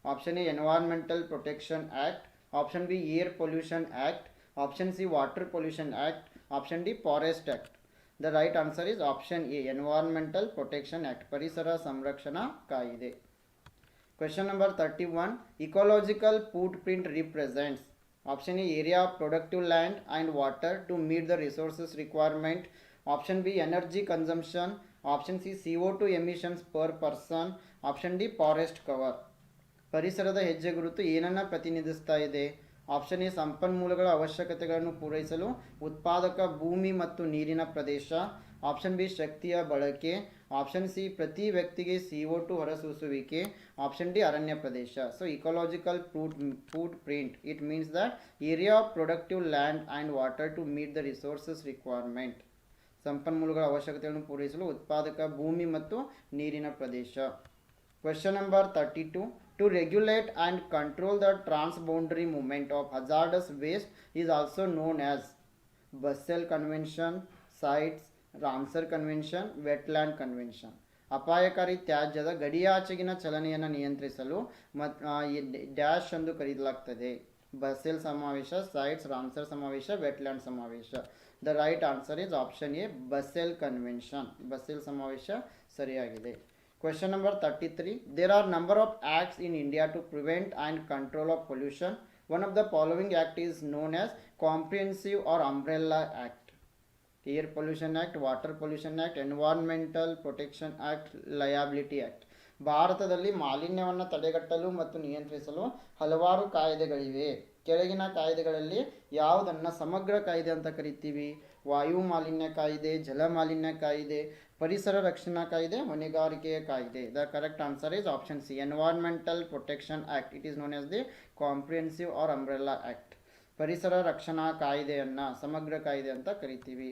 Option A environmental protection act, option B air pollution act, option C water pollution act, option D forest act. The right answer is option A environmental protection act, ಪರಿಸರ ಸಂರಕ್ಷಣಾ ಕಾಯಿದೆ. Question number 31. Ecological footprint represents option A area of productive land and water to meet the resources requirement, option B energy consumption, option C CO2 emissions per person, option D forest cover. ಪರಿಸರದ ಹೆಜ್ಜೆ ಗುರುತು ಏನನ್ನ ಪ್ರತಿನಿಧಿಸ್ತಾ ಇದೆ? Option A ಸಂಪನ್ಮೂಲಗಳ ಅವಶ್ಯಕತೆಗಳನ್ನು ಪೂರೈಸಲು ಉತ್ಪಾದಕ ಭೂಮಿ ಮತ್ತು ನೀರಿನ ಪ್ರದೇಶ, ಆಪ್ಷನ್ ಬಿ ಶಕ್ತಿಯ ಬಳಕೆ, ಆಪ್ಷನ್ ಸಿ ಪ್ರತಿ ವ್ಯಕ್ತಿಗೆ CO2 ಹೊರಸೂಸುವಿಕೆ, ಆಪ್ಷನ್ ಡಿ ಅರಣ್ಯ ಪ್ರದೇಶ. So ecological footprint it means that area of productive land and water to meet the resources requirement. ಸಂಪನ್ಮೂಲಗಳ ಅವಶ್ಯಕತೆಗಳನ್ನು ಪೂರೈಸಲು ಉತ್ಪಾದಕ ಭೂಮಿ ಮತ್ತು ನೀರಿನ ಪ್ರದೇಶ. Question number 32. To regulate and control the transboundary movement of hazardous waste is also known as Basel Convention, CITES, Ramsar Convention, Wetland Convention. ಅಪಾಯಕಾರಿ ತ್ಯಾಜ್ಯದ ಗಡಿಯಾಚೆಗಿನ ಚಲನೆಯನ್ನು ನಿಯಂತ್ರಿಸಲು ಡ್ಯಾಶ್ ಎಂದು ಕರೆಯಲಾಗ್ತದೆ. ಬಸೆಲ್ ಸಮಾವೇಶ, ಸೈಟ್ಸ್, ರಾಮ್ಸರ್ ಸಮಾವೇಶ, ವೆಟ್ಲ್ಯಾಂಡ್ ಸಮಾವೇಶ. The right answer is option A Basel convention. Basel ಸಮಾವೇಶ ಸರಿಯಾಗಿದೆ. Question number 33. There are number of acts in India to prevent and control of pollution. One of the following act is known as Comprehensive or Umbrella Act. Air Pollution Act, Water Pollution Act, Environmental Protection Act, Liability Act. ಭಾರತದಲ್ಲಿ ಮಾಲಿನ್ಯವನ್ನು ತಡೆಗಟ್ಟಲು ಮತ್ತು ನಿಯಂತ್ರಿಸಲು ಹಲವಾರು ಕಾಯ್ದೆಗಳಿವೆ. ಕೆಳಗಿನ ಕಾಯ್ದೆಗಳಲ್ಲಿ ಯಾವುದನ್ನು ಸಮಗ್ರ ಕಾಯ್ದೆ ಅಂತ ಕರಿತೀವಿ? ವಾಯು ಮಾಲಿನ್ಯ ಕಾಯ್ದೆ, ಜಲ ಮಾಲಿನ್ಯ ಕಾಯ್ದೆ, ಪರಿಸರ ರಕ್ಷಣಾ ಕಾಯ್ದೆ, ಹೊಣೆಗಾರಿಕೆಯ ಕಾಯ್ದೆ. The correct answer is option C, environmental protection act. It is known as the comprehensive or umbrella act. ಪರಿಸರ ರಕ್ಷಣಾ ಕಾಯ್ದೆಯನ್ನು ಸಮಗ್ರ ಕಾಯ್ದೆ ಅಂತ ಕರಿತೀವಿ.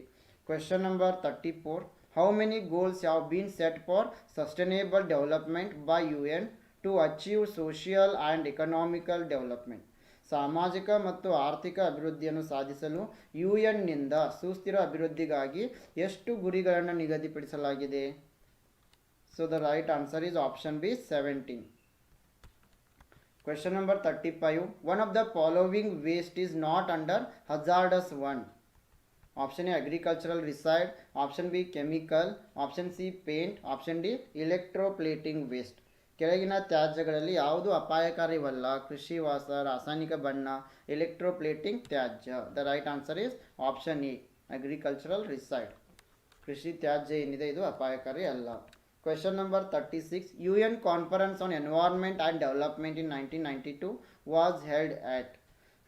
Question number 34. How many goals have been set for sustainable development by UN to achieve social and economical development? ಸಾಮಾಜಿಕ ಮತ್ತು ಆರ್ಥಿಕ ಅಭಿವೃದ್ಧಿಯನ್ನು ಸಾಧಿಸಲು UN-ನಿಂದ ಸುಸ್ಥಿರ ಅಭಿವೃದ್ಧಿಗಾಗಿ ಎಷ್ಟು ಗುರಿಗಳನ್ನು ನಿಗದಿಪಡಿಸಲಾಗಿದೆ? So the right answer is option B 17. Question number 35. One of the following waste is not under hazardous one. Option A agricultural recycle, option B chemical, option C paint, option D electroplating waste. ಕೆಳಗಿನ ತ್ಯಾಜ್ಯಗಳಲ್ಲಿ ಯಾವುದು ಅಪಾಯಕಾರಿವಲ್ಲ? ಕೃಷಿ ವಾಸ, ರಾಸಾಯನಿಕ ಬಣ್ಣ, electroplating ತ್ಯಾಜ್ಯ. The right answer is option A agricultural reside. ಕೃಷಿ ತ್ಯಾಜ್ಯ ಏನಿದೆ ಇದು ಅಪಾಯಕಾರಿ ಅಲ್ಲ. Question number 36. UN Conference on Environment and Development in 1992 was held at.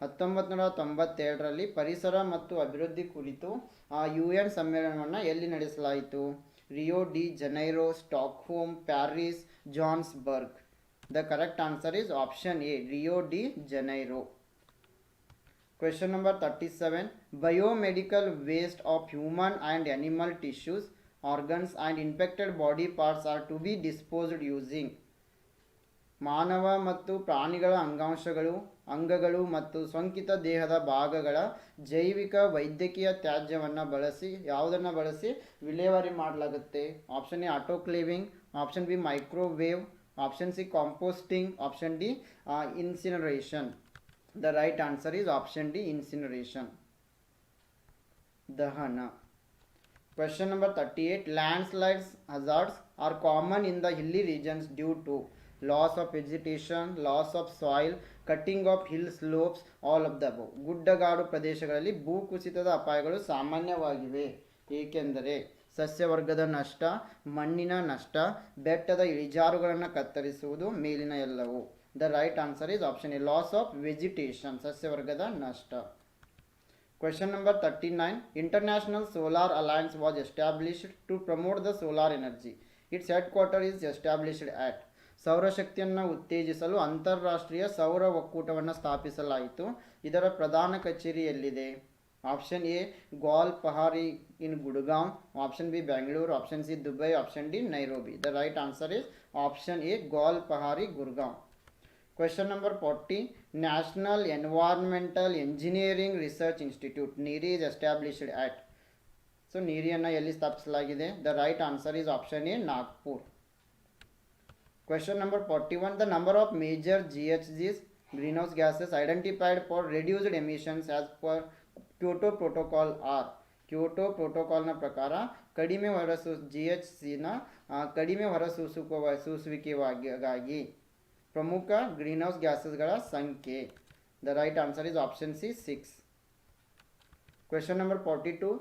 1997ರಲ್ಲಿ ಪರಿಸರ ಮತ್ತು ಅಭಿವೃದ್ಧಿ ಕುರಿತು UN ಸಮ್ಮೇಳನವನ್ನು ಎಲ್ಲಿ ನಡೆಸಲಾಯಿತು? Rio de Janeiro, Stockholm, Paris, Johannesburg. The correct answer is option A Rio de Janeiro. Question number 37. Biomedical waste of human and animal tissues, organs and infected body parts are to be disposed using. ಮಾನವ ಮತ್ತು ಪ್ರಾಣಿಗಳ ಅಂಗಗಳು ಮತ್ತು ಸೋಂಕಿತ ದೇಹದ ಭಾಗಗಳ ಜೈವಿಕ ವೈದ್ಯಕೀಯ ತ್ಯಾಜ್ಯವನ್ನು ಬಳಸಿ ಯಾವುದನ್ನು ಬಳಸಿ ವಿಲೇವಾರಿ ಮಾಡಲಾಗುತ್ತೆ? Option A autoclaving, option B microwave, option C composting, option D incineration. The right answer is option D incineration, ದಹನ. Question number 38. Landslides hazards are common in the hilly regions due to loss of vegetation, loss of soil, cutting of hill slopes, all of the above. ಗುಡ್ಡಗಾಡು ಪ್ರದೇಶಗಳಲ್ಲಿ ಭೂಕುಸಿತದ ಅಪಾಯಗಳು ಸಾಮಾನ್ಯವಾಗಿವೆ ಏಕೆಂದರೆ ಸಸ್ಯವರ್ಗದ ನಷ್ಟ, ಮಣ್ಣಿನ ನಷ್ಟ, ಬೆಟ್ಟದ ಇಳಿಜಾರುಗಳನ್ನು ಕತ್ತರಿಸುವುದು ಮೇಲಿನ ಎಲ್ಲವೂ. The right answer is option A loss of vegetation, ಸಸ್ಯವರ್ಗದ ನಷ್ಟ. Question number 39. International Solar Alliance was established to promote the solar energy. Its headquarters is established at. ಸೌರಶಕ್ತಿಯನ್ನು ಉತ್ತೇಜಿಸಲು ಅಂತಾರಾಷ್ಟ್ರೀಯ ಸೌರ ಒಕ್ಕೂಟವನ್ನು ಸ್ಥಾಪಿಸಲಾಯಿತು. ಇದರ ಪ್ರಧಾನ ಕಚೇರಿ ಎಲ್ಲಿದೆ? Option A Gwal Pahari in Gurgaon, option B Bengaluru, option C Dubai, option D Nairobi. The right answer is option A Gwal Pahari Gurgaon. Question number 40. National Environmental Engineering Research Institute NEERI is established at. So NEERI ಅನ್ನು ಎಲ್ಲಿ ಸ್ಥಾಪಿಸಲಾಗಿದೆ? The right answer is option A Nagpur. Question number 41. The number of major GHGs greenhouse gases identified for reduced emissions as per Kyoto Protocol are. Kyoto ಪ್ರೋಟೋಕಾಲ್ನ ಪ್ರಕಾರ ಕಡಿಮೆ GHGನ ಕಡಿಮೆ ಹೊರಸೂಸುವಿಕೆಗಾಗಿ ಪ್ರಮುಖ ಗ್ರೀನ್ಹೌಸ್ ಗ್ಯಾಸಸ್ಗಳ ಸಂಖ್ಯೆ. The right answer is option C 6. Question number 42.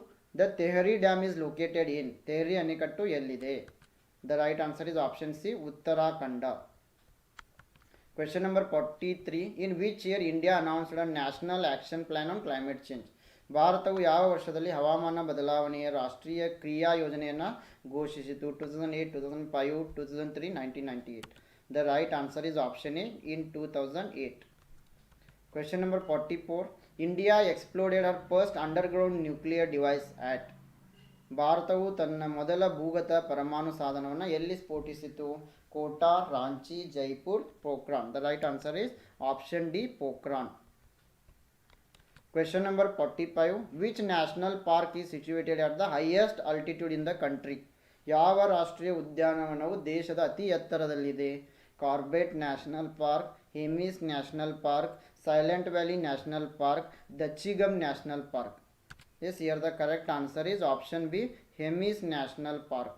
The Tehri dam is located in, Tehri ಅಣೆಕಟ್ಟು ಎಲ್ಲಿದೆ? The right answer is option C, Uttarakhand. Question number 43. In which year India announced a national action plan on climate change? ಭಾರತವು ಯಾವ ವರ್ಷದಲ್ಲಿ ಹವಾಮಾನ ಬದಲಾವಣೆಯ ರಾಷ್ಟ್ರೀಯ ಕ್ರಿಯಾ ಯೋಜನೆಯನ್ನು ಘೋಷಿಸಿತು? 2008, 2005, 2003, 1998. The right answer is option A, in 2008. Question number 44. India exploded her first underground nuclear device at. ಭಾರತವು ತನ್ನ ಮೊದಲ ಭೂಗತ ಪರಮಾಣು ಸಾಧನವನ್ನು ಎಲ್ಲಿ ಸ್ಫೋಟಿಸಿತು? Kota, Ranchi, Jaipur, Pokhran. The right answer is option D, Pokhran. Question number 45. Which national park is situated at the highest altitude in the country? ಯಾವ ರಾಷ್ಟ್ರೀಯ ಉದ್ಯಾನವನವು ದೇಶದ ಅತಿ ಎತ್ತರದಲ್ಲಿದೆ? Corbett national park, Hemis national park, Silent Valley national park, Dachigam national park. Yes, here the correct answer is option B, Hemis National Park.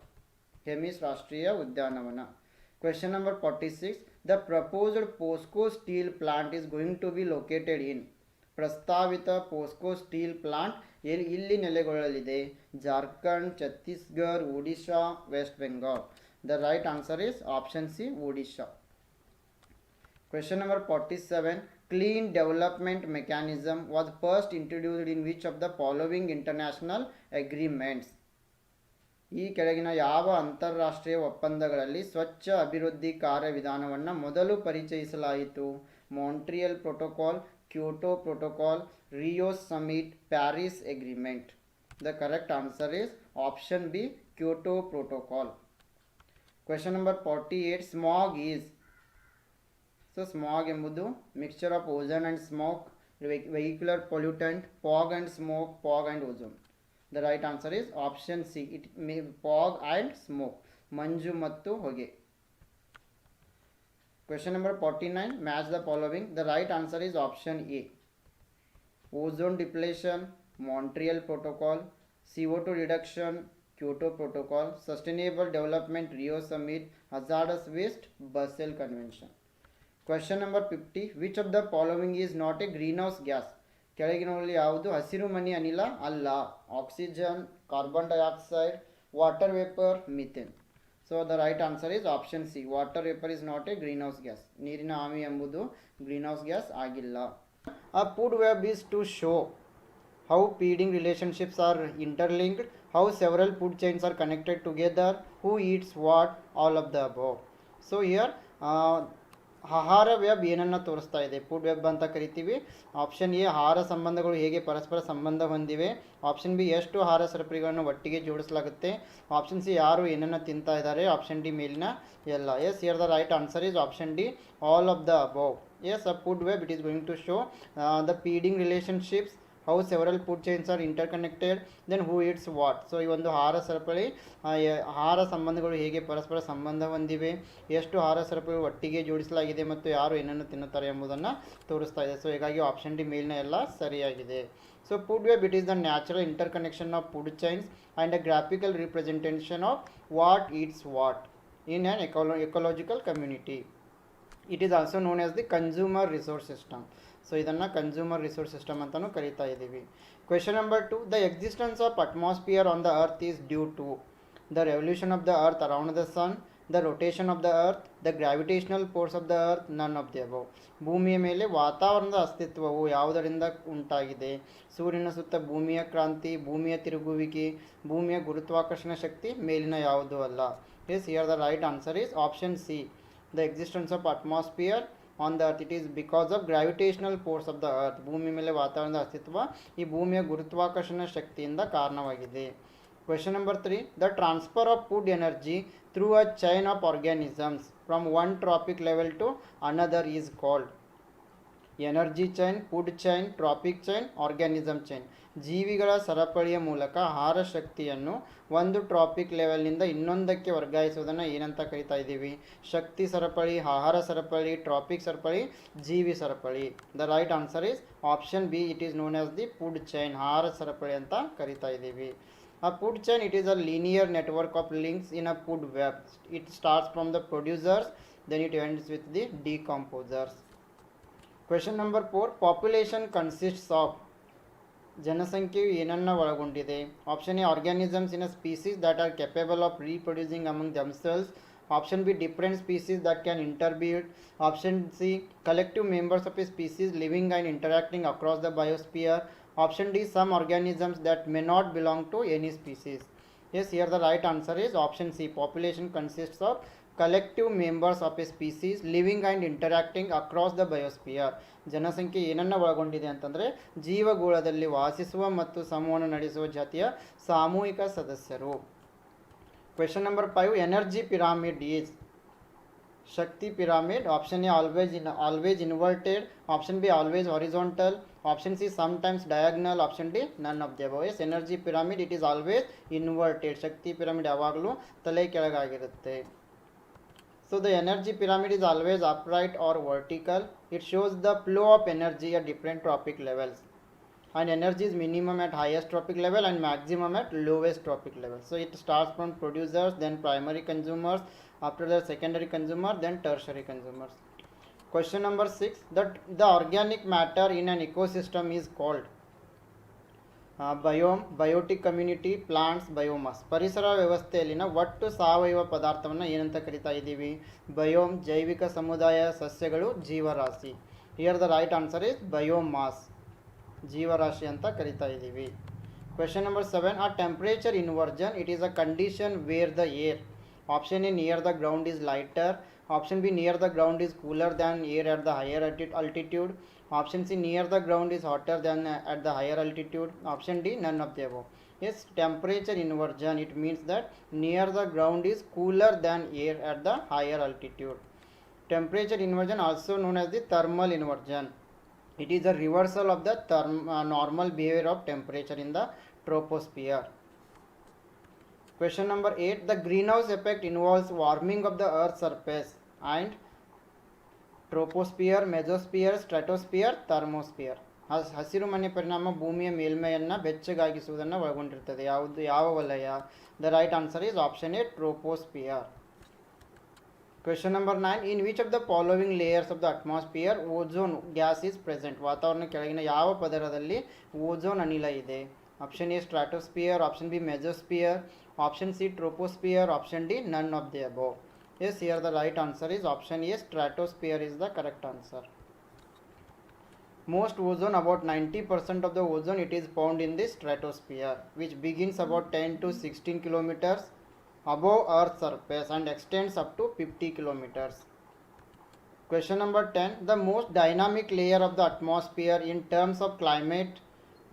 Hemis ರಾಷ್ಟ್ರೀಯ ಉದ್ಯಾನವನ. Question number 46. The proposed POSCO steel plant is going to be located in. ಪ್ರಸ್ತಾವಿತ POSCO steel plant ಇಲ್ಲಿ ನೆಲೆಗೊಳ್ಳಲಿದೆ? Jharkhand, Chhattisgarh, Odisha, West Bengal. The right answer is option C, Odisha. Question number 47. Clean development mechanism was first introduced in which of the following international agreements? ಈ ಕೆಳಗಿನ ಯಾವ ಅಂತಾರಾಷ್ಟ್ರೀಯ ಒಪ್ಪಂದಗಳಲ್ಲಿ ಸ್ವಚ್ಛ ಅಭಿವೃದ್ಧಿ ಕಾರ್ಯವಿಧಾನವನ್ನು ಮೊದಲು ಪರಿಚಯಿಸಲಾಯಿತು? Montreal protocol, Kyoto protocol, Rio summit, Paris agreement. The correct answer is option B, Kyoto protocol. Question number 48. Smog is. So smog ಎಂಬುದು mixture of ozone and smoke, vehicular pollutant, fog and smoke, fog and ozone. The right answer is option C, it may fog and smoke, ಮಂಜು ಮತ್ತು ಹೊಗೆ. Question number 49. Match the following. The right answer is option A. Ozone depletion, Montreal Protocol, CO2 reduction, Kyoto Protocol, Sustainable Development Rio Summit, Hazardous Waste Basel Convention. Question number 50. Which of the following is not a greenhouse gas? ಕೆಳಗಿನಲ್ಲಿ ಯಾವುದು ಹಸಿರು ಮನಿ ಅನಿಲ ಅಲ್ಲ? Oxygen, carbon dioxide, water vapour, methane. So the right answer is option C, water vapour is not a green house gas. ನೀರಿನ ಆವಿ ಎಂಬುದು green house gas ಆಗಿಲ್ಲ. A food web is to show how feeding relationships are interlinked, how several food chains are connected together, who eats what, all of the above. So here ಆಹಾರ web ಏನನ್ನು ತೋರಿಸ್ತಾ ಇದೆ? Food web ಅಂತ ಕರಿತೀವಿ. Option A, ಆಹಾರ ಸಂಬಂಧಗಳು ಹೇಗೆ ಪರಸ್ಪರ ಸಂಬಂಧ ಹೊಂದಿವೆ. ಆಪ್ಷನ್ ಬಿ, ಎಷ್ಟು ಆಹಾರ ಸರಪಳಿಗಳನ್ನು ಒಟ್ಟಿಗೆ ಜೋಡಿಸಲಾಗುತ್ತೆ. ಆಪ್ಷನ್ ಸಿ, ಯಾರು ಏನನ್ನು ತಿಂತಾ ಇದ್ದಾರೆ. ಆಪ್ಷನ್ ಡಿ, ಮೇಲಿನ ಎಲ್ಲ. Yes, here the right answer is option D, all of the above. Yes, a food web it is going to show the feeding relationships, how several food chains are interconnected, then who eats what. So ಈ ಒಂದು ಆಹಾರ ಸರಪಳಿ, ಆಹಾರ ಸಂಬಂಧಗಳು ಹೇಗೆ ಪರಸ್ಪರ ಸಂಬಂಧ ಹೊಂದಿವೆ, ಎಷ್ಟು ಆಹಾರ ಸರಪಳಿ ಒಟ್ಟಿಗೆ ಜೋಡಿಸಲಾಗಿದೆ ಮತ್ತು ಯಾರು ಏನನ್ನು ತಿನ್ನುತ್ತಾರೆ ಎಂಬುದನ್ನು ತೋರಿಸ್ತಾ ಇದೆ. ಸೊ ಹೀಗಾಗಿ ಆಪ್ಷನ್ ಡಿ, ಮೇಲಿನ ಎಲ್ಲ ಸರಿಯಾಗಿದೆ. So food web it is the natural interconnection of food chains and a graphical representation of what eats what in an ecological community. It is also known as the consumer resource system. So ಇದನ್ನು consumer resource system ಅಂತಲೂ ಕರಿತಾ ಇದ್ದೀವಿ. Question number 2. The existence of atmosphere on the earth is due to the revolution of the earth around the sun, the rotation of the earth, the gravitational force of the earth, ನನ್ of the above. ಭೂಮಿಯ ಮೇಲೆ ವಾತಾವರಣದ ಅಸ್ತಿತ್ವವು ಯಾವುದರಿಂದ ಉಂಟಾಗಿದೆ? ಸೂರ್ಯನ ಸುತ್ತ ಭೂಮಿಯ ಕ್ರಾಂತಿ, ಭೂಮಿಯ ತಿರುಗುವಿಕೆ, ಭೂಮಿಯ ಗುರುತ್ವಾಕರ್ಷಣ ಶಕ್ತಿ, ಮೇಲಿನ ಯಾವುದೂ ಅಲ್ಲ. Yes, here the right answer is option C, the existence of atmosphere on the earth it is because of gravitational force of the earth. ಭೂಮಿ ಮೇಲೆ ವಾತಾವರಣದ ಅಸ್ತಿತ್ವ ಈ ಭೂಮಿಯ ಗುರುತ್ವಾಕರ್ಷಣ ಶಕ್ತಿಯಿಂದ ಕಾರಣವಾಗಿದೆ. Question number 3. The transfer of food energy through a chain of organisms from one tropic level to another is called. Energy chain, food chain, tropic chain, organism chain. ಜೀವಿಗಳ ಸರಪಳಿಯ ಮೂಲಕ ಆಹಾರ ಶಕ್ತಿಯನ್ನು ಒಂದು ಟ್ರಾಪಿಕ್ ಲೆವೆಲ್ನಿಂದ ಇನ್ನೊಂದಕ್ಕೆ ವರ್ಗಾಯಿಸುವುದನ್ನು ಏನಂತ ಕರಿತಾ ಇದ್ದೀವಿ? ಶಕ್ತಿ ಸರಪಳಿ, ಆಹಾರ ಸರಪಳಿ, ಟ್ರಾಪಿಕ್ ಸರಪಳಿ, ಜೀವಿ ಸರಪಳಿ. The right answer is option B, it is known as the food chain. ಆಹಾರ ಸರಪಳಿ ಅಂತ ಕರಿತಾ ಇದ್ದೀವಿ. A food chain, it is a linear network of links in a food web. It starts from the producers, then it ends with the decomposers. Question number 4. Population consists of ಜನಸಂಖ್ಯೆಯು ಏನನ್ನ ಒಳಗೊಂಡಿದೆ? Option A organisms in a species that are capable of reproducing among themselves. Option B different species that can interbreed. Option C collective members of a species living and interacting across the biosphere. Option D some organisms that may not belong to any species. Yes, here the right answer is option C. Population consists of collective members of a species living and interacting across the biosphere. ಜನಸಂಖ್ಯೆ ಏನನ್ನ ಒಳಗೊಂಡಿದೆ ಅಂತಂದರೆ ಜೀವಗೋಳದಲ್ಲಿ ವಾಸಿಸುವ ಮತ್ತು ಸಂವಹನ ನಡೆಸುವ ಜಾತಿಯ ಸಾಮೂಹಿಕ ಸದಸ್ಯರು. Question number 5. Energy pyramid is Shakti pyramid. Option A always inverted. Option B always horizontal. Option C sometimes diagonal. Option D none of the above. Yes, energy pyramid it is always inverted. Shakti pyramid ಯಾವಾಗಲೂ ತಲೆ ಕೆಳಗಾಗಿರುತ್ತೆ. So the energy pyramid is always upright or vertical. It shows the flow of energy at different trophic levels. And energy is minimum at highest trophic level and maximum at lowest trophic level. So it starts from producers, then primary consumers, after that secondary consumer, then tertiary consumers. Question number 6. The organic matter in an ecosystem is called biome, biotic community, plants, biomass. ಪರಿಸರ ವ್ಯವಸ್ಥೆಯಲ್ಲಿನ ಒಟ್ಟು ಸಾವಯವ ಪದಾರ್ಥವನ್ನು ಏನಂತ ಕರಿತಾ ಇದ್ದೀವಿ? Biome, ಜೈವಿಕ ಸಮುದಾಯ, ಸಸ್ಯಗಳು, ಜೀವರಾಶಿ. Here the right answer is biomass. ಜೀವರಾಶಿ ಅಂತ ಕರಿತಾ ಇದ್ದೀವಿ. Question number 7. A temperature inversion it is a condition where the air. Option A near the ground is lighter. Option B near the ground is cooler than air at the higher altitude. Option C near the ground is hotter than at the higher altitude. Option D none of the above. Yes, temperature inversion it means that near the ground is cooler than air at the higher altitude. Temperature inversion also known as the thermal inversion. It is a reversal of the normal behavior of temperature in the troposphere. Question number 8. The greenhouse effect involves warming of the earth's surface and troposphere, mesosphere, stratosphere, thermosphere. ಹಸಿರು ಮನೆ ಪರಿಣಾಮ ಭೂಮಿಯ ಮೇಲ್ಮೈಯನ್ನು ಬೆಚ್ಚಗಾಗಿಸುವುದನ್ನು ಒಳಗೊಂಡಿರುತ್ತದೆ. ಯಾವ ವಲಯ? The right answer is option A troposphere. Question number 9. In which of the following layers of the atmosphere ozone gas is present? ವಾತಾವರಣ ಕೆಳಗಿನ ಯಾವ ಪದರದಲ್ಲಿ ಓಝೋನ್ ಅನಿಲ ಇದೆ? Option A stratosphere, option B mesosphere, option C troposphere, option D none of the above. Yes, here the right answer is option A. Stratosphere is the correct answer. Most ozone, about 90% of the ozone, it is found in the stratosphere, which begins about 10 to 16 kilometers above Earth's surface and extends up to 50 kilometers. Question number 10. The most dynamic layer of the atmosphere in terms of climate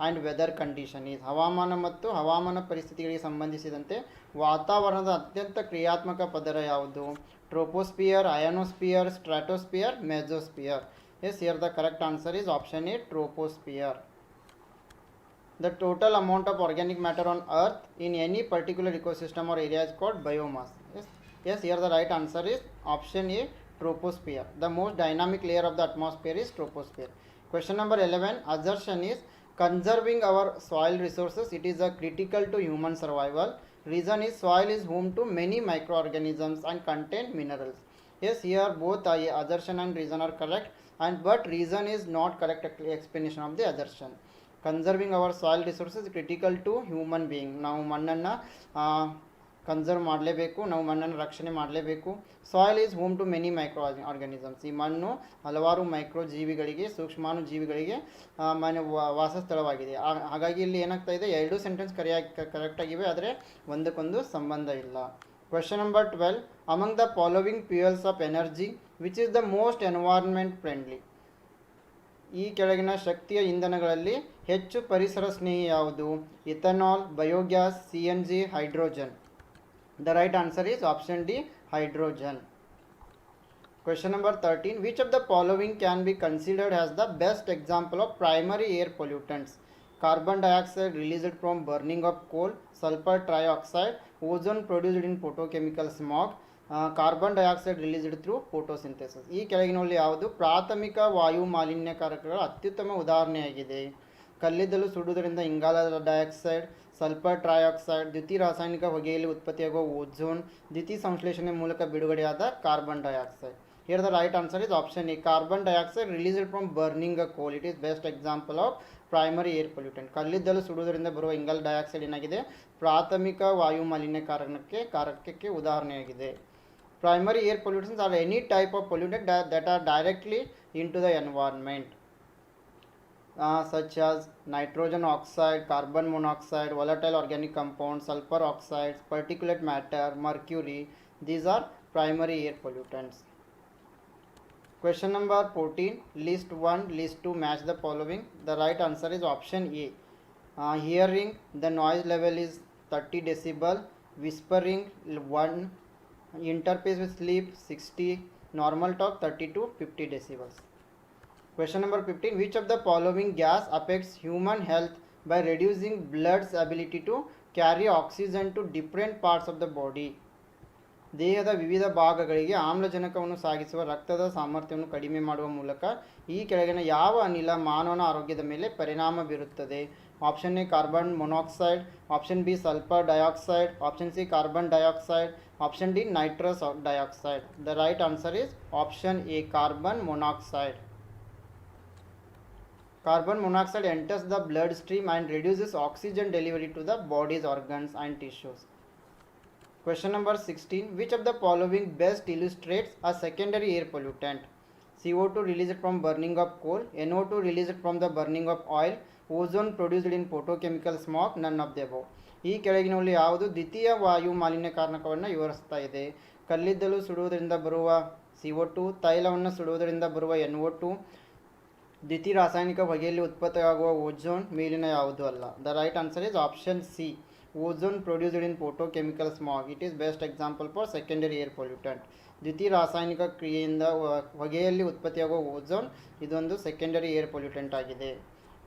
and weather condition is. ಹವಾಮಾನ ಮತ್ತು ಹವಾಮಾನ ಪರಿಸ್ಥಿತಿಗಳಿಗೆ ಸಂಬಂಧಿಸಿದಂತೆ ವಾತಾವರಣದ ಅತ್ಯಂತ ಕ್ರಿಯಾತ್ಮಕ ಪದರ ಯಾವುದು? Troposphere, ionosphere, stratosphere, mesosphere. Yes, here the correct answer is option A troposphere. The total amount of organic matter on earth in any particular ecosystem or area is called biomass. Yes, here the right answer is option A, troposphere. The most dynamic layer of the atmosphere is troposphere. Question number 11. Assertion is conserving our soil resources it is a critical to human survival. Reason is soil is home to many microorganisms and contain minerals. Yes, here both assertion and reason are correct, but reason is not correct explanation of the assertion. Conserving our soil resources critical to human being. ನಾವು ಮಣ್ಣನ್ನು conserve ಮಾಡಲೇಬೇಕು, ನಾವು ಮಣ್ಣನ್ನು ರಕ್ಷಣೆ ಮಾಡಲೇಬೇಕು. Soil is home to many micro organisms. ಈ ಮಣ್ಣು ಹಲವಾರು ಮೈಕ್ರೋ ಜೀವಿಗಳಿಗೆ, ಸೂಕ್ಷ್ಮಾಣು ಜೀವಿಗಳಿಗೆ ವಾಸಸ್ಥಳವಾಗಿದೆ. ಹಾಗಾಗಿ ಇಲ್ಲಿ ಏನಾಗ್ತಾ ಇದೆ, ಎರಡು ಸೆಂಟೆನ್ಸ್ ಕರೆಕ್ಟಾಗಿವೆ, ಆದರೆ ಒಂದಕ್ಕೊಂದು ಸಂಬಂಧ ಇಲ್ಲ. Question number 12. Among the following fuels of energy which is the most environment friendly? ಈ ಕೆಳಗಿನ ಶಕ್ತಿಯ ಇಂಧನಗಳಲ್ಲಿ ಹೆಚ್ಚು ಪರಿಸರ ಸ್ನೇಹಿ ಯಾವುದು? Ethanol, biogas, CNG, hydrogen. The right answer is option D, hydrogen. Question number 13. Which of the following can be considered as the best example of primary air pollutants? Carbon dioxide released from burning of coal, sulfur trioxide, ozone produced in photochemical smog, carbon dioxide released through photosynthesis. ಈ ಕೆಳಗಿನಲ್ಲಿ ಯಾವುದು ಪ್ರಾಥಮಿಕ ವಾಯು ಮಾಲಿನ್ಯಕಾರಕಗಳ ಅತ್ಯುತ್ತಮ ಉದಾಹರಣೆಯಾಗಿದೆ? ಕಲ್ಲಿದ್ದಲು ಸುಡುವುದರಿಂದ ಇಂಗಾಲದ dioxide, sulphur trioxide, ದ್ಯುತಿ ರಾಸಾಯನಿಕ ಹೊಗೆಯಲ್ಲಿ ಉತ್ಪತ್ತಿಯಾಗುವ ozone, ದ್ಯುತಿ ಸಂಶ್ಲೇಷಣೆ ಮೂಲಕ ಬಿಡುಗಡೆಯಾದ carbon dioxide. Here the right answer is option A, carbon dioxide released from burning a coal. It is best example of primary air pollutant. ಕಲ್ಲಿದ್ದಲು ಸುಡುವುದರಿಂದ ಬರುವ ಇಂಗಾಲ ಡೈಆಕ್ಸೈಡ್ ಏನಾಗಿದೆ, ಪ್ರಾಥಮಿಕ ವಾಯು ಮಾಲಿನ್ಯ ಕಾರಕಕ್ಕೆ ಉದಾಹರಣೆಯಾಗಿದೆ. Primary air pollutants are any type of pollutant that are directly into the environment, such as nitrogen oxide, carbon monoxide, volatile organic compounds, sulfur oxides, particulate matter, mercury. These are primary air pollutants. Question number 14. List 1, list 2, match the following. The right answer is option A. Hearing, the noise level is 30 decibel. Whispering 1. Interface with sleep 60. Normal talk 30 to 50 decibels. Question number 15. Which of the following gas affects human health by reducing blood's ability to carry oxygen to different parts of the body? ದೇಹದ ವಿವಿಧ ಭಾಗಗಳಿಗೆ ಆಮ್ಲಜನಕವನ್ನು ಸಾಗಿಸುವ ರಕ್ತದ ಸಾಮರ್ಥ್ಯವನ್ನು ಕಡಿಮೆ ಮಾಡುವ ಮೂಲಕ ಈ ಕೆಳಗಿನ ಯಾವ ಅನಿಲ ಮಾನವನ ಆರೋಗ್ಯದ ಮೇಲೆ ಪರಿಣಾಮ ಬೀರುತ್ತದೆ? Option A carbon monoxide, option B sulphur dioxide, option C carbon dioxide, option D nitrous dioxide. The right answer is option A carbon monoxide. Carbon monoxide enters the bloodstream and reduces oxygen delivery to the body's organs and tissues. Question number 16. Which of the following best illustrates a secondary air pollutant? CO2 released from burning of coal, NO2 released from the burning of oil, ozone produced in photochemical smoke, none of the above. ಈ ಕೆಳಗಿನಲ್ಲಿ ಯಾವುದು ದ್ವಿತೀಯ ವಾಯು ಮಾಲಿನ್ಯ ಕಾರಕವನ್ನು ವಿವರಿಸ್ತಾ ಇದೆ? ಕಲ್ಲಿದ್ದಲು ಸುಡುವುದರಿಂದ ಬರುವ CO2, ತೈಲವನ್ನು ಸುಡುವುದರಿಂದ ಬರುವ NO2, ದ್ವಿತೀಯ ರಾಸಾಯನಿಕ ಹೊಗೆಯಲ್ಲಿ ಉತ್ಪತ್ತಿಯಾಗುವ ಓಝೋನ್, ಮೇಲಿನ ಯಾವುದು ಅಲ್ಲ. The right answer is option C. Ozone produced in photochemical smog. It is best example for secondary air pollutant. ದ್ವಿತೀಯ ರಾಸಾಯನಿಕ ಕ್ರಿಯೆಯಿಂದ ಹೊಗೆಯಲ್ಲಿ ಉತ್ಪತ್ತಿಯಾಗುವ ಓಝೋನ್ ಇದೊಂದು ಸೆಕೆಂಡರಿ ಏರ್ ಪೊಲ್ಯೂಟೆಂಟ್ ಆಗಿದೆ.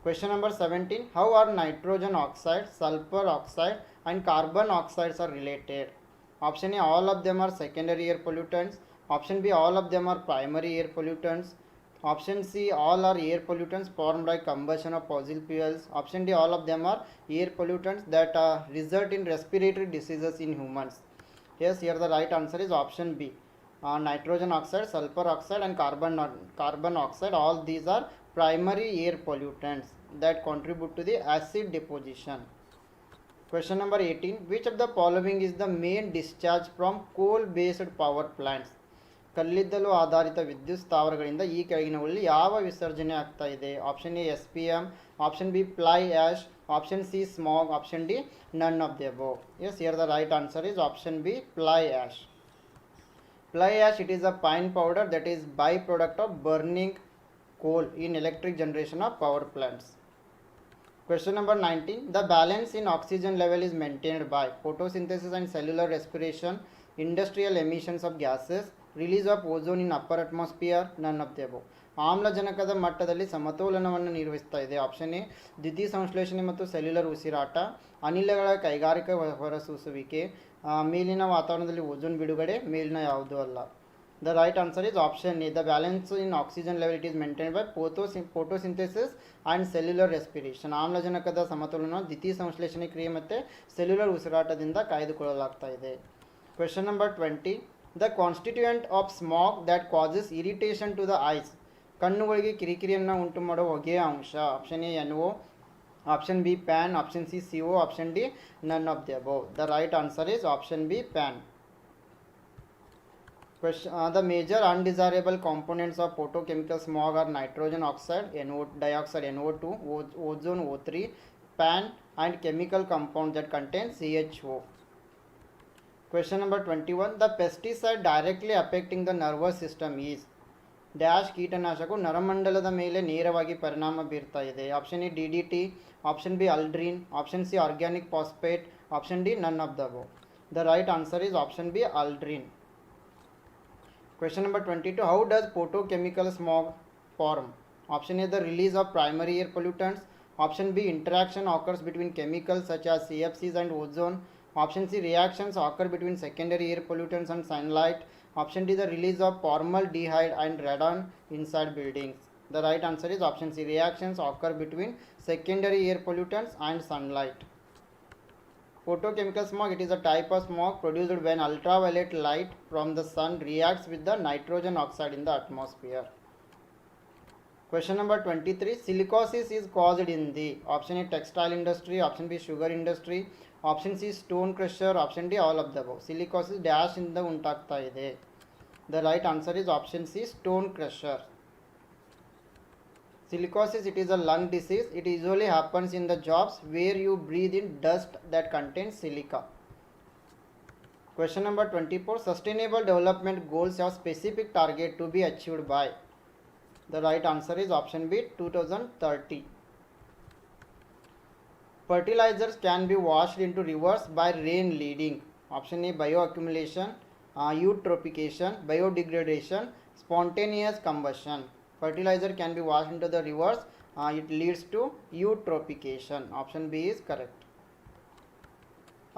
Question number 17. How are nitrogen oxide, sulphur oxide and carbon oxides are related? Option A all of them are secondary air pollutants, option B all of them are primary air pollutants, option C all are air pollutants formed by combustion of fossil fuels, option D all of them are air pollutants that result in respiratory diseases in humans. Yes, here the right answer is option B. Nitrogen oxide, sulfur oxide and carbon oxide, all these are primary air pollutants that contribute to the acid deposition. Question number 18. Which of the following is the main discharge from coal based power plants? ಕಲ್ಲಿದ್ದಲು ಆಧಾರಿತ ವಿದ್ಯುತ್ ಸ್ಥಾವರಗಳಿಂದ ಈ ಕೆಳಗಿನವುಗಳಲ್ಲಿ ಯಾವ ವಿಸರ್ಜನೆ ಆಗ್ತಾ ಇದೆ? Option A SPM, option B fly ash, option C smog, option D none of the above. Yes, here the right answer is option B fly ash. Fly ash, it is a fine powder that is byproduct of burning coal in electric generation of power plants. Question number 19. The balance in oxygen level is maintained by photosynthesis and cellular respiration, industrial emissions of gases, release of ozone in upper atmosphere, none of the above. ಆಮ್ಲಜನಕದ ಮಟ್ಟದಲ್ಲಿ ಸಮತೋಲನವನ್ನು ನಿರ್ವಹಿಸ್ತಾ ಇದೆ. Option A ದ್ಯುತಿ ಸಂಶ್ಲೇಷಣೆ ಮತ್ತು cellular ಉಸಿರಾಟ, ಅನಿಲಗಳ ಕೈಗಾರಿಕಾ ಹೊರಸೂಸುವಿಕೆ, ಮೇಲಿನ ವಾತಾವರಣದಲ್ಲಿ ಓಝೋನ್ ಬಿಡುಗಡೆ, ಮೇಲಿನ ಯಾವುದೂ ಅಲ್ಲ. The right answer is option A. The balance in oxygen level it is maintain by photosynthesis and cellular respiration. ಆಮ್ಲಜನಕದ ಸಮತೋಲನ ದ್ವಿತೀಯ ಸಂಶ್ಲೇಷಣೆ ಕ್ರಿಯೆ ಮತ್ತು ಸೆಲ್ಯುಲರ್ ಉಸಿರಾಟದಿಂದ ಕಾಯ್ದುಕೊಳ್ಳಲಾಗ್ತಾ ಇದೆ. Question number 20. The constituent of smog that causes irritation to the eyes. ಕಣ್ಣುಗಳಿಗೆ ಕಿರಿಕಿರಿಯನ್ನು ಉಂಟು ಮಾಡುವ ಹೊಗೆಯ ಅಂಶ. Option A NO, option B PAN, option C CO, option D none of the above. The right answer is option B PAN. The major undesirable components of photochemical smog are nitrogen oxide, dioxide NO2, ozone O3, pan and chemical compounds that contain CHO. Question number 21. The pesticide directly affecting the nervous system is dash ಕೀಟನಾಶಕವು ನರಮಂಡಲದ ಮೇಲೆ ನೇರವಾಗಿ ಪರಿಣಾಮ ಬೀರ್ತಾ ಇದೆ. Option A DDT, option B aldrin, option C organic phosphate, option D none of the above. The right answer is option B aldrin. Question number 22. How does photochemical smog form? Option A the release of primary air pollutants, option B interaction occurs between chemicals such as CFCs and ozone, option C reactions occur between secondary air pollutants and sunlight, option D the release of formaldehyde and radon inside buildings. The right answer is option C, reactions occur between secondary air pollutants and sunlight. Photochemical smog, it is a type of smog produced when ultraviolet light from the sun reacts with the nitrogen oxide in the atmosphere. Question number 23. Silicosis is caused in the option A textile industry, option B sugar industry, option C stone crusher, option D all of the above. Silicosis dash ಇಂದ ಉಂಟಾಗ್ತಾ ಇದೆ. The right answer is option C stone crusher. Silicosis, it is a lung disease. It usually happens in the jobs where you breathe in dust that contains silica. Question number 24. Sustainable development goals have specific target to be achieved by. The right answer is option B 2030. Fertilizers can be washed into rivers by rain leading. Option A bioaccumulation, eutrophication, biodegradation, spontaneous combustion. Fertilizer can be washed into the rivers. It leads to eutrophication. Option B is correct.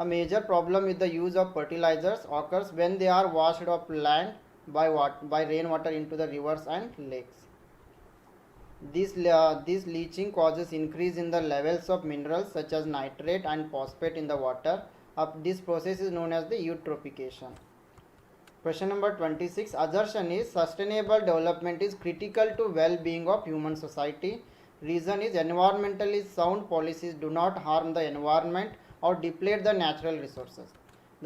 A major problem with the use of fertilizers occurs when they are washed off land by rainwater into the rivers and lakes. This leaching causes increase in the levels of minerals such as nitrate and phosphate in the water. This process is known as the eutrophication. Question number 26. Assertion is sustainable development is critical to well-being of human society. Reason is environmentally sound policies do not harm the environment or deplete the natural resources.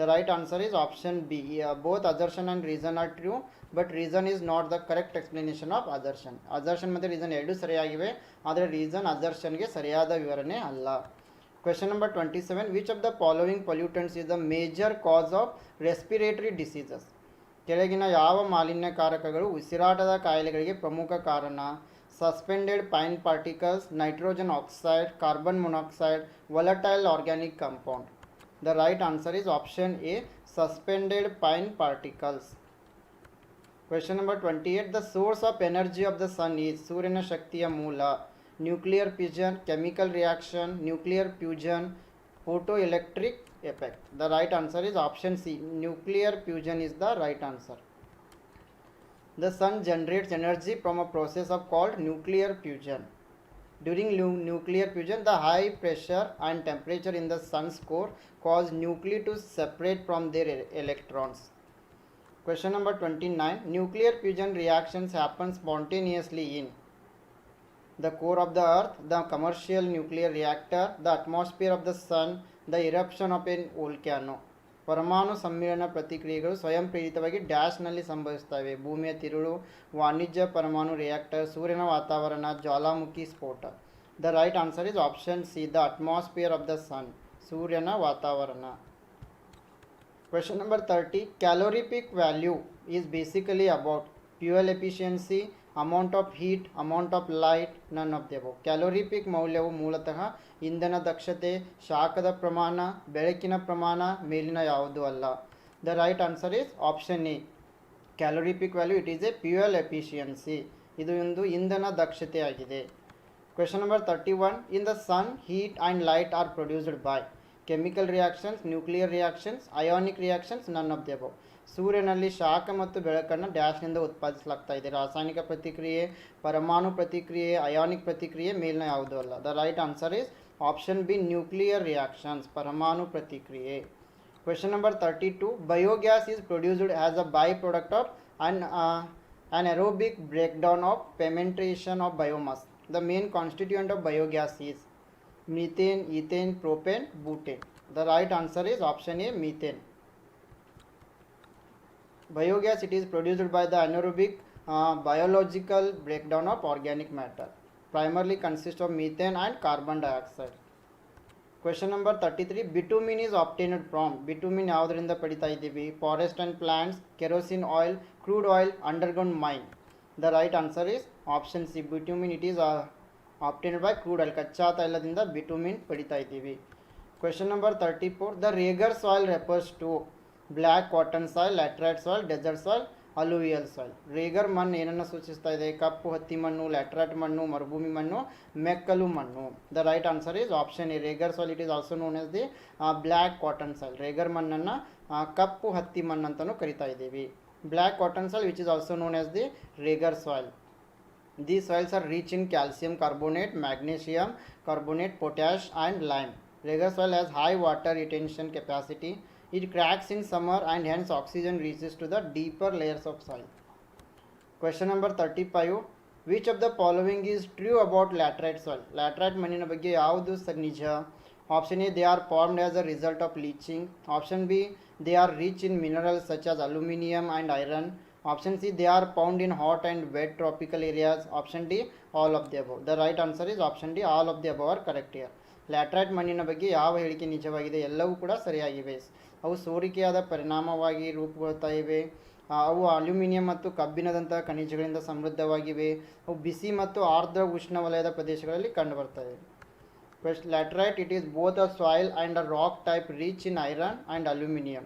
The right answer is option B. Both assertion and reason are true, but reason is not the correct explanation of assertion. Assertion ಮತ್ತು reason ಎರಡೂ ಸರಿಯಾಗಿವೆ, ಆದರೆ reason assertionಗೆ ಸರಿಯಾದ ವಿವರಣೆ ಅಲ್ಲ. Question number 27. Which of the following pollutants is the major cause of respiratory diseases? ಕೆಳಗಿನ ಯಾವ ಮಾಲಿನ್ಯಕಾರಕಗಳು ಉಸಿರಾಟದ ಕಾಯಿಲೆಗಳಿಗೆ ಪ್ರಮುಖ ಕಾರಣ? Suspended fine particles, nitrogen oxide, carbon monoxide, volatile organic compound. The right answer is option A, suspended fine particles. Question number 28. The source of energy of the sun is ಸೂರ್ಯನ ಶಕ್ತಿಯ ಮೂಲ. Nuclear fission, chemical reaction, nuclear fusion, photoelectric effect. The right answer is option C. Nuclear fusion is the right answer. The sun generates energy from a process of called nuclear fusion. During nuclear fusion, the high pressure and temperature in the sun's core cause nuclei to separate from their electrons. Question number 29. Nuclear fusion reactions happen spontaneously in the core of the earth, the commercial nuclear reactor, the atmosphere of the sun, the eruption of a volcano. ಪರಮಾಣು ಸಮ್ಮಿಳನ ಪ್ರತಿಕ್ರಿಯೆಗಳು ಸ್ವಯಂ ಪ್ರೇರಿತವಾಗಿ ಡ್ಯಾಶ್ನಲ್ಲಿ ಸಂಭವಿಸ್ತವೆ. ಭೂಮಿಯ ತಿರುಳು, ವಾಣಿಜ್ಯ ಪರಮಾಣು reactor, ಸೂರ್ಯನ ವಾತಾವರಣ, ಜ್ವಾಲಾಮುಖಿ ಸ್ಫೋಟ. The right answer is option C, the atmosphere of the sun, ಸೂರ್ಯನ ವಾತಾವರಣ. Question number 30. Calorific value is basically about fuel efficiency, amount of heat, amount of light, none of the above. Calorific ಮೌಲ್ಯವು ಮೂಲತಃ ಇಂಧನ ದಕ್ಷತೆ, ಶಾಖದ ಪ್ರಮಾಣ, ಬೆಳಕಿನ ಪ್ರಮಾಣ, ಮೇಲಿನ ಯಾವುದೂ ಅಲ್ಲ. The right answer is option A. Calorific value, it is a fuel efficiency. ಇದು ಒಂದು ಇಂಧನ ದಕ್ಷತೆ ಆಗಿದೆ. Question number 31. In the sun, heat and light are produced by chemical reactions, nuclear reactions, ionic reactions, none of the above. ಸೂರ್ಯನಲ್ಲಿ ಶಾಖ ಮತ್ತು ಬೆಳಕನ್ನು ಡ್ಯಾಶ್ನಿಂದ ಉತ್ಪಾದಿಸಲಾಗ್ತಾ ಇದೆ. ರಾಸಾಯನಿಕ ಪ್ರತಿಕ್ರಿಯೆ, ಪರಮಾಣು ಪ್ರತಿಕ್ರಿಯೆ, ಅಯಾನಿಕ್ ಪ್ರತಿಕ್ರಿಯೆ, ಮೇಲಿನ ಯಾವುದೂ ಅಲ್ಲ. The right answer is option B, nuclear reactions, ಪರಮಾಣು ಪ್ರತಿಕ್ರಿಯೆ. Question number 32. Biogas is produced as a byproduct of an anaerobic breakdown of fermentation of biomass. The main constituent of biogas is methane, ethane, propane, butane. The right answer is option A, methane. Biogas, it is produced by the anaerobic biological breakdown of organic matter. Primarily consists of methane and carbon dioxide. Question number 33. Bitumen is obtained from. Bitumen ಯಾವುದರಿಂದ ಪಡಿತಾ ಇದ್ದೀವಿ? Forest and plants, kerosene oil, crude oil, underground mine. The right answer is option C. Bitumen, it is obtained by crude oil. ಕಚ್ಚಾ ತೈಲದಿಂದ bitumen ಪಡಿತಾ ಇದ್ದೀವಿ. Question number 34. The Rager soil refers to black cotton soil, laterite soil, desert soil, alluvial soil. Regur ಮಣ್ಣು ಏನನ್ನು ಸೂಚಿಸ್ತಾ ಇದೆ? ಕಪ್ಪು ಹತ್ತಿ ಮಣ್ಣು, laterite ಮಣ್ಣು, ಮರುಭೂಮಿ ಮಣ್ಣು, ಮೆಕ್ಕಲು ಮಣ್ಣು. The right answer is option A. Regur soil, it is also known as the black cotton soil. Regur ಮಣ್ಣನ್ನು ಕಪ್ಪು ಹತ್ತಿ ಮಣ್ಣು ಅಂತಲೂ ಕರಿತಾ ಇದ್ದೀವಿ. Black cotton soil which is also known as the regur soil. These soils are rich in calcium carbonate, magnesium carbonate, potash and lime. Rager soil has high water retention capacity. It cracks in summer and hence oxygen reaches to the deeper layers of soil. Question number 35. Which of the following is true about laterite soil? Laterite ಮಣ್ಣಿನ ಬಗ್ಗೆ ಯಾವುದು ನಿಜ? Option A, they are formed as a result of leaching. Option B, they are rich in minerals such as aluminum and iron. Option C, they are found in hot and wet tropical areas. Option D, all of the above. The right answer is option D, all of the above are correct here. Laterite ಮಣ್ಣಿನ ಬಗ್ಗೆ ಯಾವ ಹೇಳಿಕೆ ನಿಜವಾಗಿದೆ? ಎಲ್ಲವೂ ಕೂಡ ಸರಿಯಾಗಿವೆ. ಅವು ಸೋರಿಕೆಯಾದ ಪರಿಣಾಮವಾಗಿ ರೂಪುಗೊಳ್ತಾ ಇವೆ. ಅವು ಅಲ್ಯೂಮಿನಿಯಂ ಮತ್ತು ಕಬ್ಬಿಣದಂತಹ ಖನಿಜಗಳಿಂದ ಸಮೃದ್ಧವಾಗಿವೆ. ಅವು ಬಿಸಿ ಮತ್ತು ಆರ್ದ್ರ ಉಷ್ಣವಲಯದ ಪ್ರದೇಶಗಳಲ್ಲಿ ಕಂಡುಬರ್ತವೆ. Laterite, it is both a soil and a rock type rich in iron and aluminum.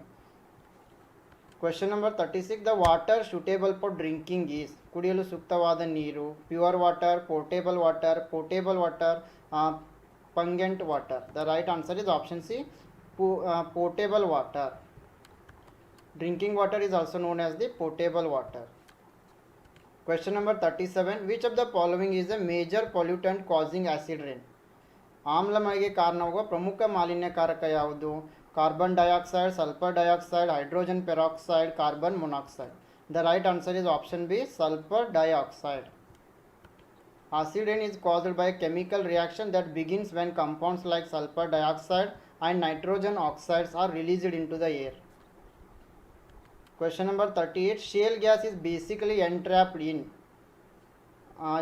Question number 36. The water suitable for drinking is? ಕುಡಿಯಲು ಸೂಕ್ತವಾದ ನೀರು, pure water, portable water, pungent water. The right answer is option C, potable water. Drinking water is also known as the potable water. Question number 37. Which of the following is a major pollutant causing acid rain? ಆಮ್ಲಮಳೆಗೆ ಕಾರಣವಾಗುವ ಪ್ರಮುಖ ಮಾಲಿನ್ಯಕಾರಕ ಯಾವುದು? Carbon dioxide, sulphur dioxide, hydrogen peroxide, carbon monoxide. The right answer is option B, sulphur dioxide. Acid rain is caused by a chemical reaction that begins when compounds like sulfur dioxide and nitrogen oxides are released into the air. Question number 38. Shale gas is basically entrapped in?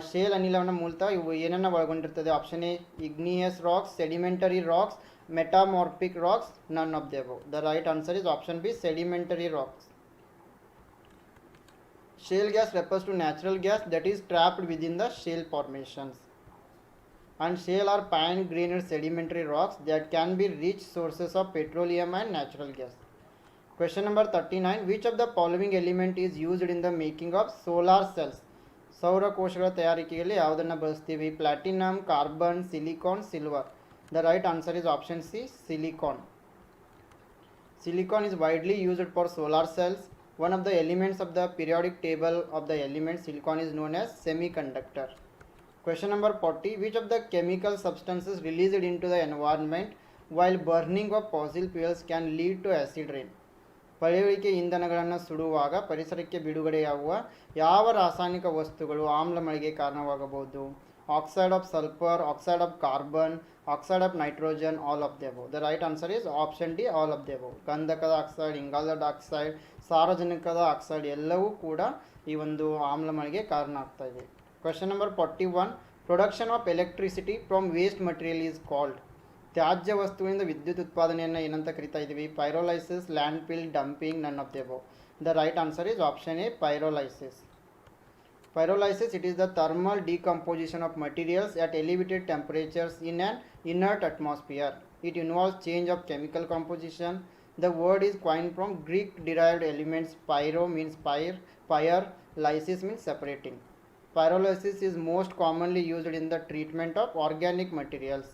Shale ಅನಿಲವನ್ನು ಮೂಲತಃ ಇವು ಏನನ್ನು ಒಳಗೊಂಡಿರ್ತದೆ? Option A, igneous rocks, sedimentary rocks, metamorphic rocks, none of the above. The right answer is option B, sedimentary rocks. Shale gas refers to natural gas that is trapped within the shale formations. And shale are fine-grained sedimentary rocks that can be rich sources of petroleum and natural gas. Question number 39. Which of the following element is used in the making of solar cells? ಸೌರ ಕೋಶಗಳ ತಯಾರಿಕೆಯಲ್ಲಿ ಯಾವುದನ್ನು ಬಳಸ್ತೀವಿ? Platinum, carbon, silicon, silver. The right answer is option C, silicon. Silicon is widely used for solar cells. One of the elements of the periodic table of the elements, silicon is known as semiconductor. Question number 40. Which of the chemical substances released into the environment while burning of fossil fuels can lead to acid rain? ಪಳೆಯುಳಿಕೆ ಇಂಧನಗಳನ್ನು ಸುಡುವಾಗ ಪರಿಸರಕ್ಕೆ ಬಿಡುಗಡೆಯಾಗುವ ಯಾವ ರಾಸಾಯನಿಕ ವಸ್ತುಗಳು ಆಮ್ಲಮಳೆಗೆ ಕಾರಣವಾಗಬಹುದು? Oxide of sulphur, oxide of carbon, oxide of nitrogen, all of the above. The right answer is option D, all of the above. ಗಂಧಕದ oxide, ಇಂಗಾಲದ oxide, ಸಾರಜನಕದ ಆಕ್ಸೈಡ್ ಎಲ್ಲವೂ ಕೂಡ ಈ ಒಂದು ಆಮ್ಲಮಳೆಗೆ ಕಾರಣ ಆಗ್ತಾ ಇದೆ. Question number 41. Production of electricity from waste material is called? ತ್ಯಾಜ್ಯ ವಸ್ತುವಿನಿಂದ ವಿದ್ಯುತ್ ಉತ್ಪಾದನೆಯನ್ನು ಏನಂತ ಕರಿತಾ ಇದ್ದೀವಿ? ಪೈರೋಲೈಸಿಸ್, ಲ್ಯಾಂಡ್ ಫಿಲ್, ಡಂಪಿಂಗ್, ನನ್ of the above. The right answer is option A, pyrolysis. Pyrolysis, it is the thermal decomposition of materials at elevated temperatures in an inert atmosphere. It involves change of chemical composition. The word is coined from Greek derived elements. Pyro means fire, lysis means separating. Pyrolysis is most commonly used in the treatment of organic materials.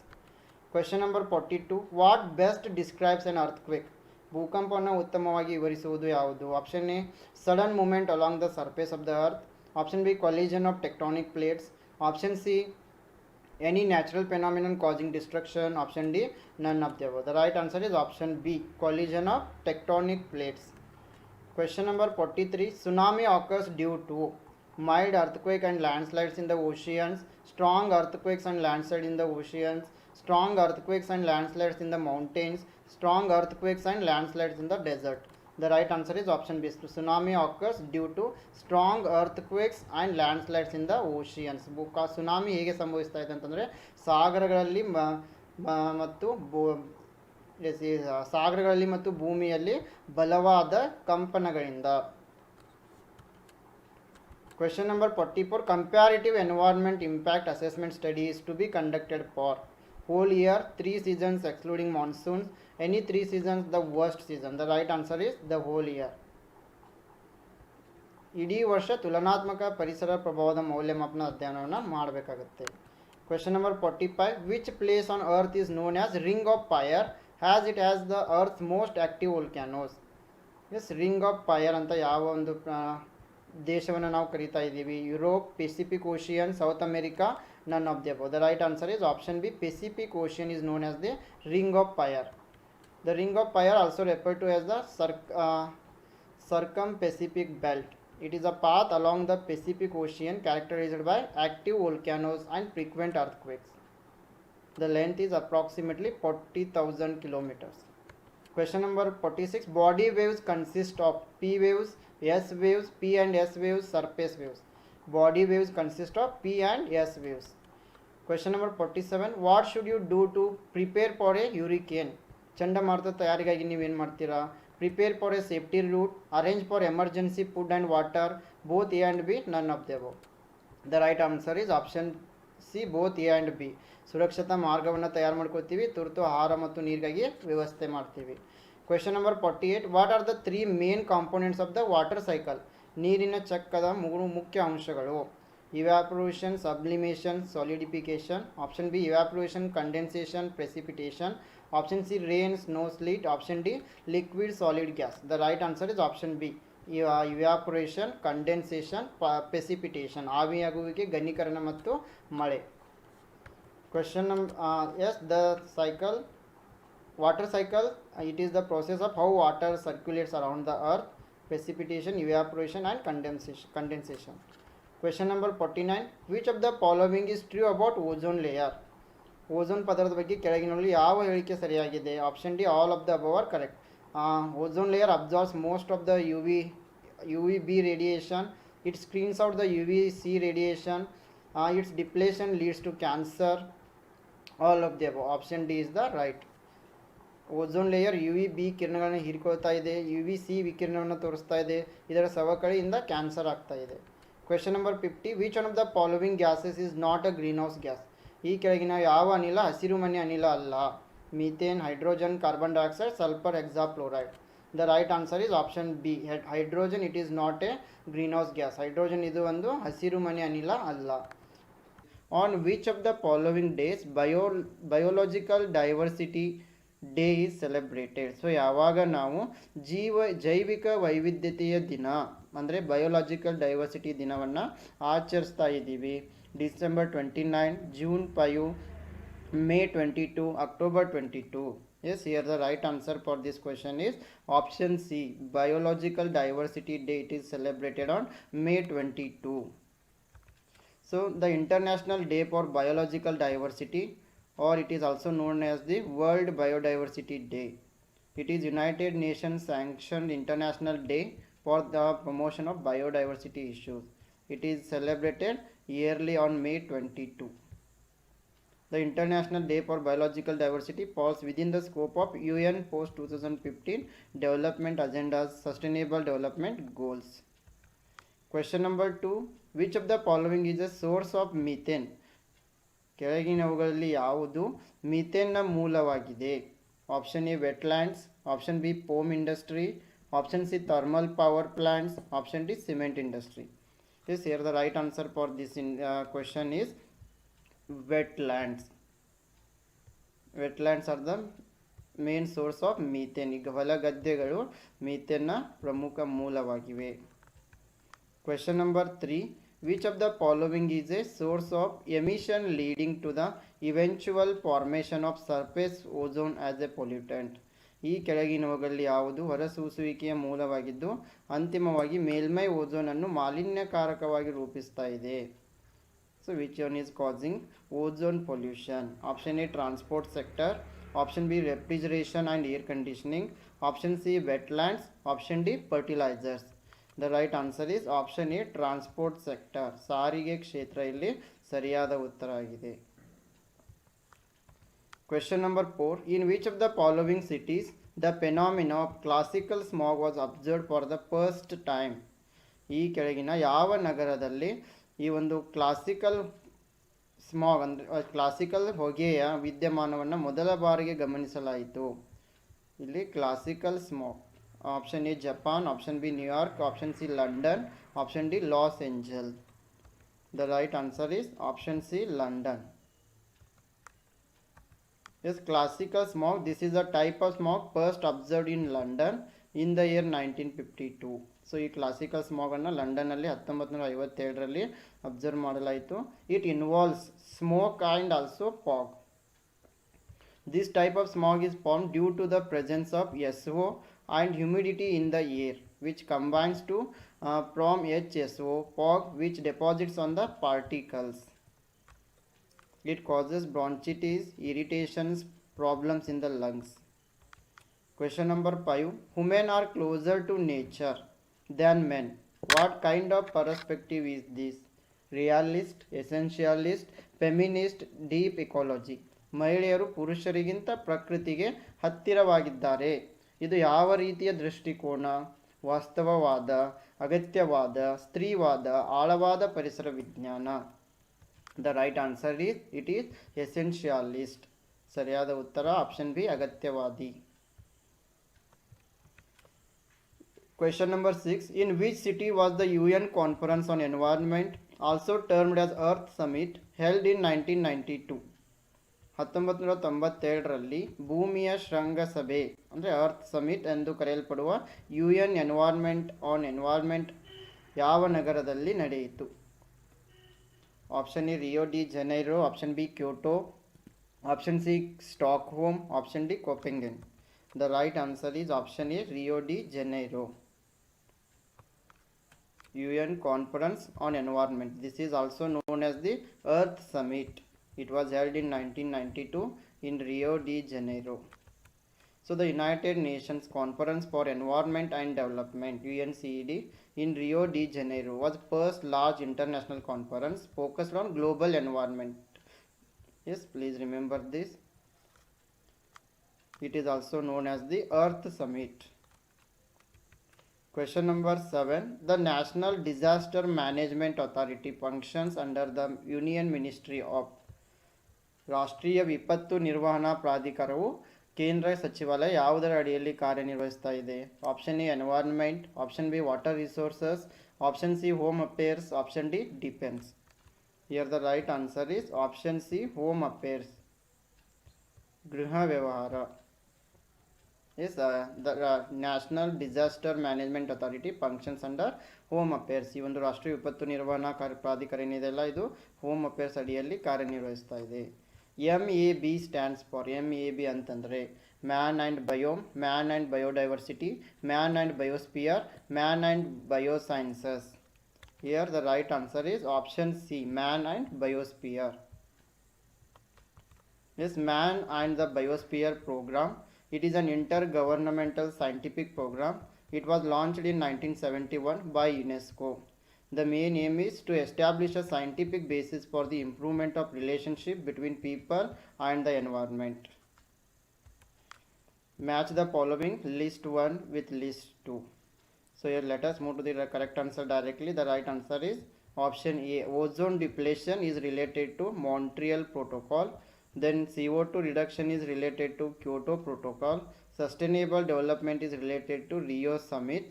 Question number 42. What best describes an earthquake? ಭೂಕಂಪವನ್ನು ಉತ್ತಮವಾಗಿ ವಿವರಿಸುವುದು ಯಾವುದು? Option A, sudden movement along the surface of the earth. Option B, collision of tectonic plates. Option C, any natural phenomenon causing destruction. Option D, none of the above. The right answer is option B, collision of tectonic plates. Question number 43. Tsunami occurs due to mild earthquake and landslides in the oceans, strong earthquakes and landslides in the oceans, strong earthquakes and landslides in the mountains, strong earthquakes and landslides in the desert. The right answer is option B. Tsunami occurs due to strong earthquakes and landslides in the oceans. Tsunami ಹೇಗೆ ಸಂಭವಿಸ್ತಾ ಇದೆ ಅಂತಂದರೆ ಸಾಗರಗಳಲ್ಲಿ ಮತ್ತು ಭೂಮಿಯಲ್ಲಿ ಬಲವಾದ ಕಂಪನಗಳಿಂದ. Question number 44. Comparative environment impact assessment study is to be conducted for whole year, 3 seasons excluding monsoons, any 3 seasons, the worst season. The right answer is the whole year. ಇಡೀ ವರ್ಷ ತುಲನಾತ್ಮಕ ಪರಿಸರ ಪ್ರಭಾವದ ಮೌಲ್ಯಮಾಪನ ಅಧ್ಯಯನವನ್ನು ಮಾಡಬೇಕಾಗುತ್ತೆ. Question number 45. Which place on earth is known as ring of fire has it has the earth most active volcanoes? Yes, ring of fire ಅಂತ ಯಾವ ಒಂದು ದೇಶವನ್ನು ನಾವು ಕರೀತಾ ಇದ್ದೀವಿ? Europe, Pacific Ocean, South America, none of the above. The right answer is option B, Pacific Ocean is known as the ring of fire. The ring of fire also referred to as the circum-Pacific belt. It is a path along the Pacific Ocean characterized by active volcanoes and frequent earthquakes. The length is approximately 40,000 kilometers. Question number 46. Body waves consist of P waves, S waves, P and S waves, surface waves. Body waves consist of P and S waves. Question number 47. What should you do to prepare for a hurricane? ಚಂಡಮಾರುತ ತಯಾರಿಗಾಗಿ ನೀವೇನು ಮಾಡ್ತೀರಾ? Prepare for a safety route, arrange for emergency food and water, both A and B, none of the above. The right answer is option C, both A and B. ಸುರಕ್ಷತಾ ಮಾರ್ಗವನ್ನು ತಯಾರು ಮಾಡ್ಕೋತೀವಿ, ತುರ್ತು ಆಹಾರ ಮತ್ತು ನೀರಿಗಾಗಿ ವ್ಯವಸ್ಥೆ ಮಾಡ್ತೀವಿ. Question number 48. What are the 3 main components of the water cycle? ನೀರಿನ ಚಕ್ರದ 3 ಮುಖ್ಯ ಅಂಶಗಳು. Evaporation, sublimation, solidification. Option B, evaporation, condensation, precipitation. Option C, rain, snow, sleet. Option D, liquid, solid, gas. The right answer is option B, evaporation, condensation, precipitation. ಆವಿಯಾಗುವಿಕೆ, ಘನೀಕರಣ ಮತ್ತು ಮಳೆ. Question number yes, the cycle, water cycle, it is the process of how water circulates around the earth. Precipitation, evaporation and condensation. Question number 49. Which of the following is true about ozone layer? Ozone ಪದರದ ಬಗ್ಗೆ ಕೆಳಗಿನಲ್ಲಿ ಯಾವ ಹೇಳಿಕೆ ಸರಿಯಾಗಿದೆ? Option D, all of the above are correct. Ozone layer absorbs most of the UV B radiation. It screens out the UVC radiation. Its depletion leads to cancer. All of the above. Option D is the right. Ozone layer UVB ಕಿರಣಗಳನ್ನು ಹೀರಿಕೊಳ್ತಾ ಇದೆ, UVC ವಿಕಿರಣವನ್ನು ತೋರಿಸ್ತಾ ಇದೆ, ಇದರ ಸವಕಳಿಯಿಂದ cancer ಆಗ್ತಾ ಇದೆ. Question number 50. Which one of the following gases is not a green house gas? ಈ ಕೆಳಗಿನ ಯಾವ ಅನಿಲ ಹಸಿರುಮನೆ ಅನಿಲ ಅಲ್ಲ? Methane, hydrogen, carbon dioxide, sulphur, hexafluoride. The right answer is option B, hydrogen. It is not a green house gas. Hydrogen ಇದು ಒಂದು ಹಸಿರುಮನೆ ಅನಿಲ ಅಲ್ಲ. On which of the following days biological diversity day is celebrated? So ಯಾವಾಗ ನಾವು ಜೈವಿಕ ವೈವಿಧ್ಯತೆಯ ದಿನ ಅಂದರೆ ಬಯೋಲಾಜಿಕಲ್ ಡೈವರ್ಸಿಟಿ ದಿನವನ್ನು ಆಚರಿಸ್ತಾ ಇದ್ದೀವಿ? December 29, June 5, May 22, October 22. Yes, here the right answer for this question is option C, Biological Diversity Day. It is celebrated on May 22. So the International Day for Biological Diversity, or it is also known as the World Biodiversity Day. It is United Nations sanctioned international day for the promotion of biodiversity issues. It is celebrated yearly on May 22. The International Day for Biological Diversity falls within the scope of UN post-2015 Development Agenda's Sustainable Development Goals. Question number 2. Which of the following is a source of methane? ಕೆಳಗಿನವುಗಳಲ್ಲಿ ಯಾವುದು ಮೀಥೇನ್ನ ಮೂಲವಾಗಿದೆ? Option A, wetlands. Option B, foam industry. Option C, thermal power plants. Option D, cement industry. Yes, here the right answer for this question is wetlands. Wetlands are the main source of methane. ಈಗ ಹೊಲಗದ್ದೆಗಳು ಮೀಥೇನ್ನ ಪ್ರಮುಖ ಮೂಲವಾಗಿವೆ. Question number 3. Which of the following is a source of emission leading to the eventual formation of surface ozone as a pollutant? ಈ ಕೆಳಗಿನವುಗಳಲ್ಲಿ ಯಾವುದು ಹೊರಸೂಸುವಿಕೆಯ ಮೂಲವಾಗಿದ್ದು ಅಂತಿಮವಾಗಿ ಮೇಲ್ಮೈ ಓಝೋನನ್ನು ಮಾಲಿನ್ಯಕಾರಕವಾಗಿ ರೂಪಿಸ್ತಾ ಇದೆ? So which one is causing ozone pollution? Option A, transport sector. Option B, refrigeration and air conditioning. Option C, wetlands. Option D, fertilisers. The right answer is option A, transport sector. ಸಾರಿಗೆ ಕ್ಷೇತ್ರ ಇಲ್ಲಿ ಸರಿಯಾದ ಉತ್ತರ ಆಗಿದೆ. Question number 4. In which of the following cities the phenomena of classical smog was observed for the first time? ಈ ಕೆಳಗಿನ ಯಾವ ನಗರದಲ್ಲಿ ಈ ಒಂದು ಕ್ಲಾಸಿಕಲ್ ಸ್ಮಾಗ್ ಅಂದರೆ ಕ್ಲಾಸಿಕಲ್ ಹೊಗೆಯ ವಿದ್ಯಮಾನವನ್ನು ಮೊದಲ ಬಾರಿಗೆ ಗಮನಿಸಲಾಯಿತು? ಇಲ್ಲಿ classical smog. Option A, Japan. Option B, New York. Option C, London. Option D, loss angel. The right answer is option C, London. Yes, classical smog. This is a type of smog first observed in London in the year 1952. So ಈ classical ಸ್ಮಾಗನ್ನು ಲಂಡನ್ನಲ್ಲಿ 1957ರಲ್ಲಿ observe ಮಾಡಲಾಯಿತು. It involves smoke and also fog. This type of smog is formed due to the presence of SO and humidity in the air, which combines to form HSO, fog, which deposits on the particles. It causes bronchitis, irritations, problems in the lungs. Question number 5. Women are closer to nature than men. What kind of perspective is this? Realist, essentialist, feminist, deep ecology. ಮಹಿಳೆಯರು ಪುರುಷರಿಗಿಂತ ಪ್ರಕೃತಿಗೆ ಹತ್ತಿರವಾಗಿದ್ದಾರೆ. ಇದು ಯಾವ ರೀತಿಯ ದೃಷ್ಟಿಕೋನ? ವಾಸ್ತವವಾದ, ಅಗತ್ಯವಾದ, ಸ್ತ್ರೀವಾದ, ಆಳವಾದ ಪರಿಸರ ವಿಜ್ಞಾನ. The right answer is it is essentialist. ಸರಿಯಾದ ಉತ್ತರ ಆಪ್ಷನ್ ಬಿ, ಅಗತ್ಯವಾದಿ. Question number 6. In which city was the UN Conference on Environment, also termed as Earth Summit, held in 1992? 1992ರಲ್ಲಿ ಭೂಮಿಯ ಶೃಂಗಸಭೆ ಅಂದರೆ ಅರ್ತ್ ಸಮಿಟ್ ಎಂದು ಕರೆಯಲ್ಪಡುವ UN ಎನ್ವೈರ್ನ್ಮೆಂಟ್ ಆನ್ ಎನ್ವೈರ್ನ್ಮೆಂಟ್ ಯಾವ ನಗರದಲ್ಲಿ ನಡೆಯಿತು? Option A Rio de Janeiro, option B Kyoto, option C Stockholm, option D Copenhagen. The right answer is option A Rio de Janeiro. UN Conference on Environment. This is also known as the Earth Summit. It was held in 1992 in Rio de Janeiro. So the United Nations Conference for Environment and Development, UNCED, in Rio de Janeiro was first large international conference focused on global environment. Yes, please remember this. It is also known as the Earth Summit. Question number 7. The National Disaster Management Authority functions under the Union Ministry of. ರಾಷ್ಟ್ರೀಯ ವಿಪತ್ತು ನಿರ್ವಹಣಾ ಪ್ರಾಧಿಕಾರವು ಕೇಂದ್ರ ಸಚಿವಾಲಯ ಯಾವುದರ ಅಡಿಯಲ್ಲಿ ಕಾರ್ಯನಿರ್ವಹಿಸ್ತಾ ಇದೆ? Option A environment, option B water resources, option C home affairs, option D defence. Here the right answer is option C home affairs, ಗೃಹ ವ್ಯವಹಾರ. Yes, the National Disaster Management Authority functions under Home Affairs. ಈ ಒಂದು ರಾಷ್ಟ್ರೀಯ ವಿಪತ್ತು ನಿರ್ವಹಣಾ ಪ್ರಾಧಿಕಾರ ಏನಿದೆಯಲ್ಲ ಇದು ಹೋಮ್ ಅಫೇರ್ಸ್ ಅಡಿಯಲ್ಲಿ ಕಾರ್ಯನಿರ್ವಹಿಸ್ತಾ ಇದೆ. MAB ಸ್ಟ್ಯಾಂಡ್ಸ್ ಫಾರ್, MAB ಅಂತಂದರೆ man and biome, man and biodiversity, man and biosphere, man and biosciences. Here the right answer is option C, man and biosphere. Yes, Man and the Biosphere Program. It is an intergovernmental scientific program. It was launched in 1971 by UNESCO. The main aim is to establish a scientific basis for the improvement of relationship between people and the environment. Match the following list 1 with list 2. So here let us move to the correct answer directly. The right answer is option A. Ozone depletion is related to Montreal Protocol. Then CO2 reduction is related to Kyoto Protocol. Sustainable development is related to Rio Summit.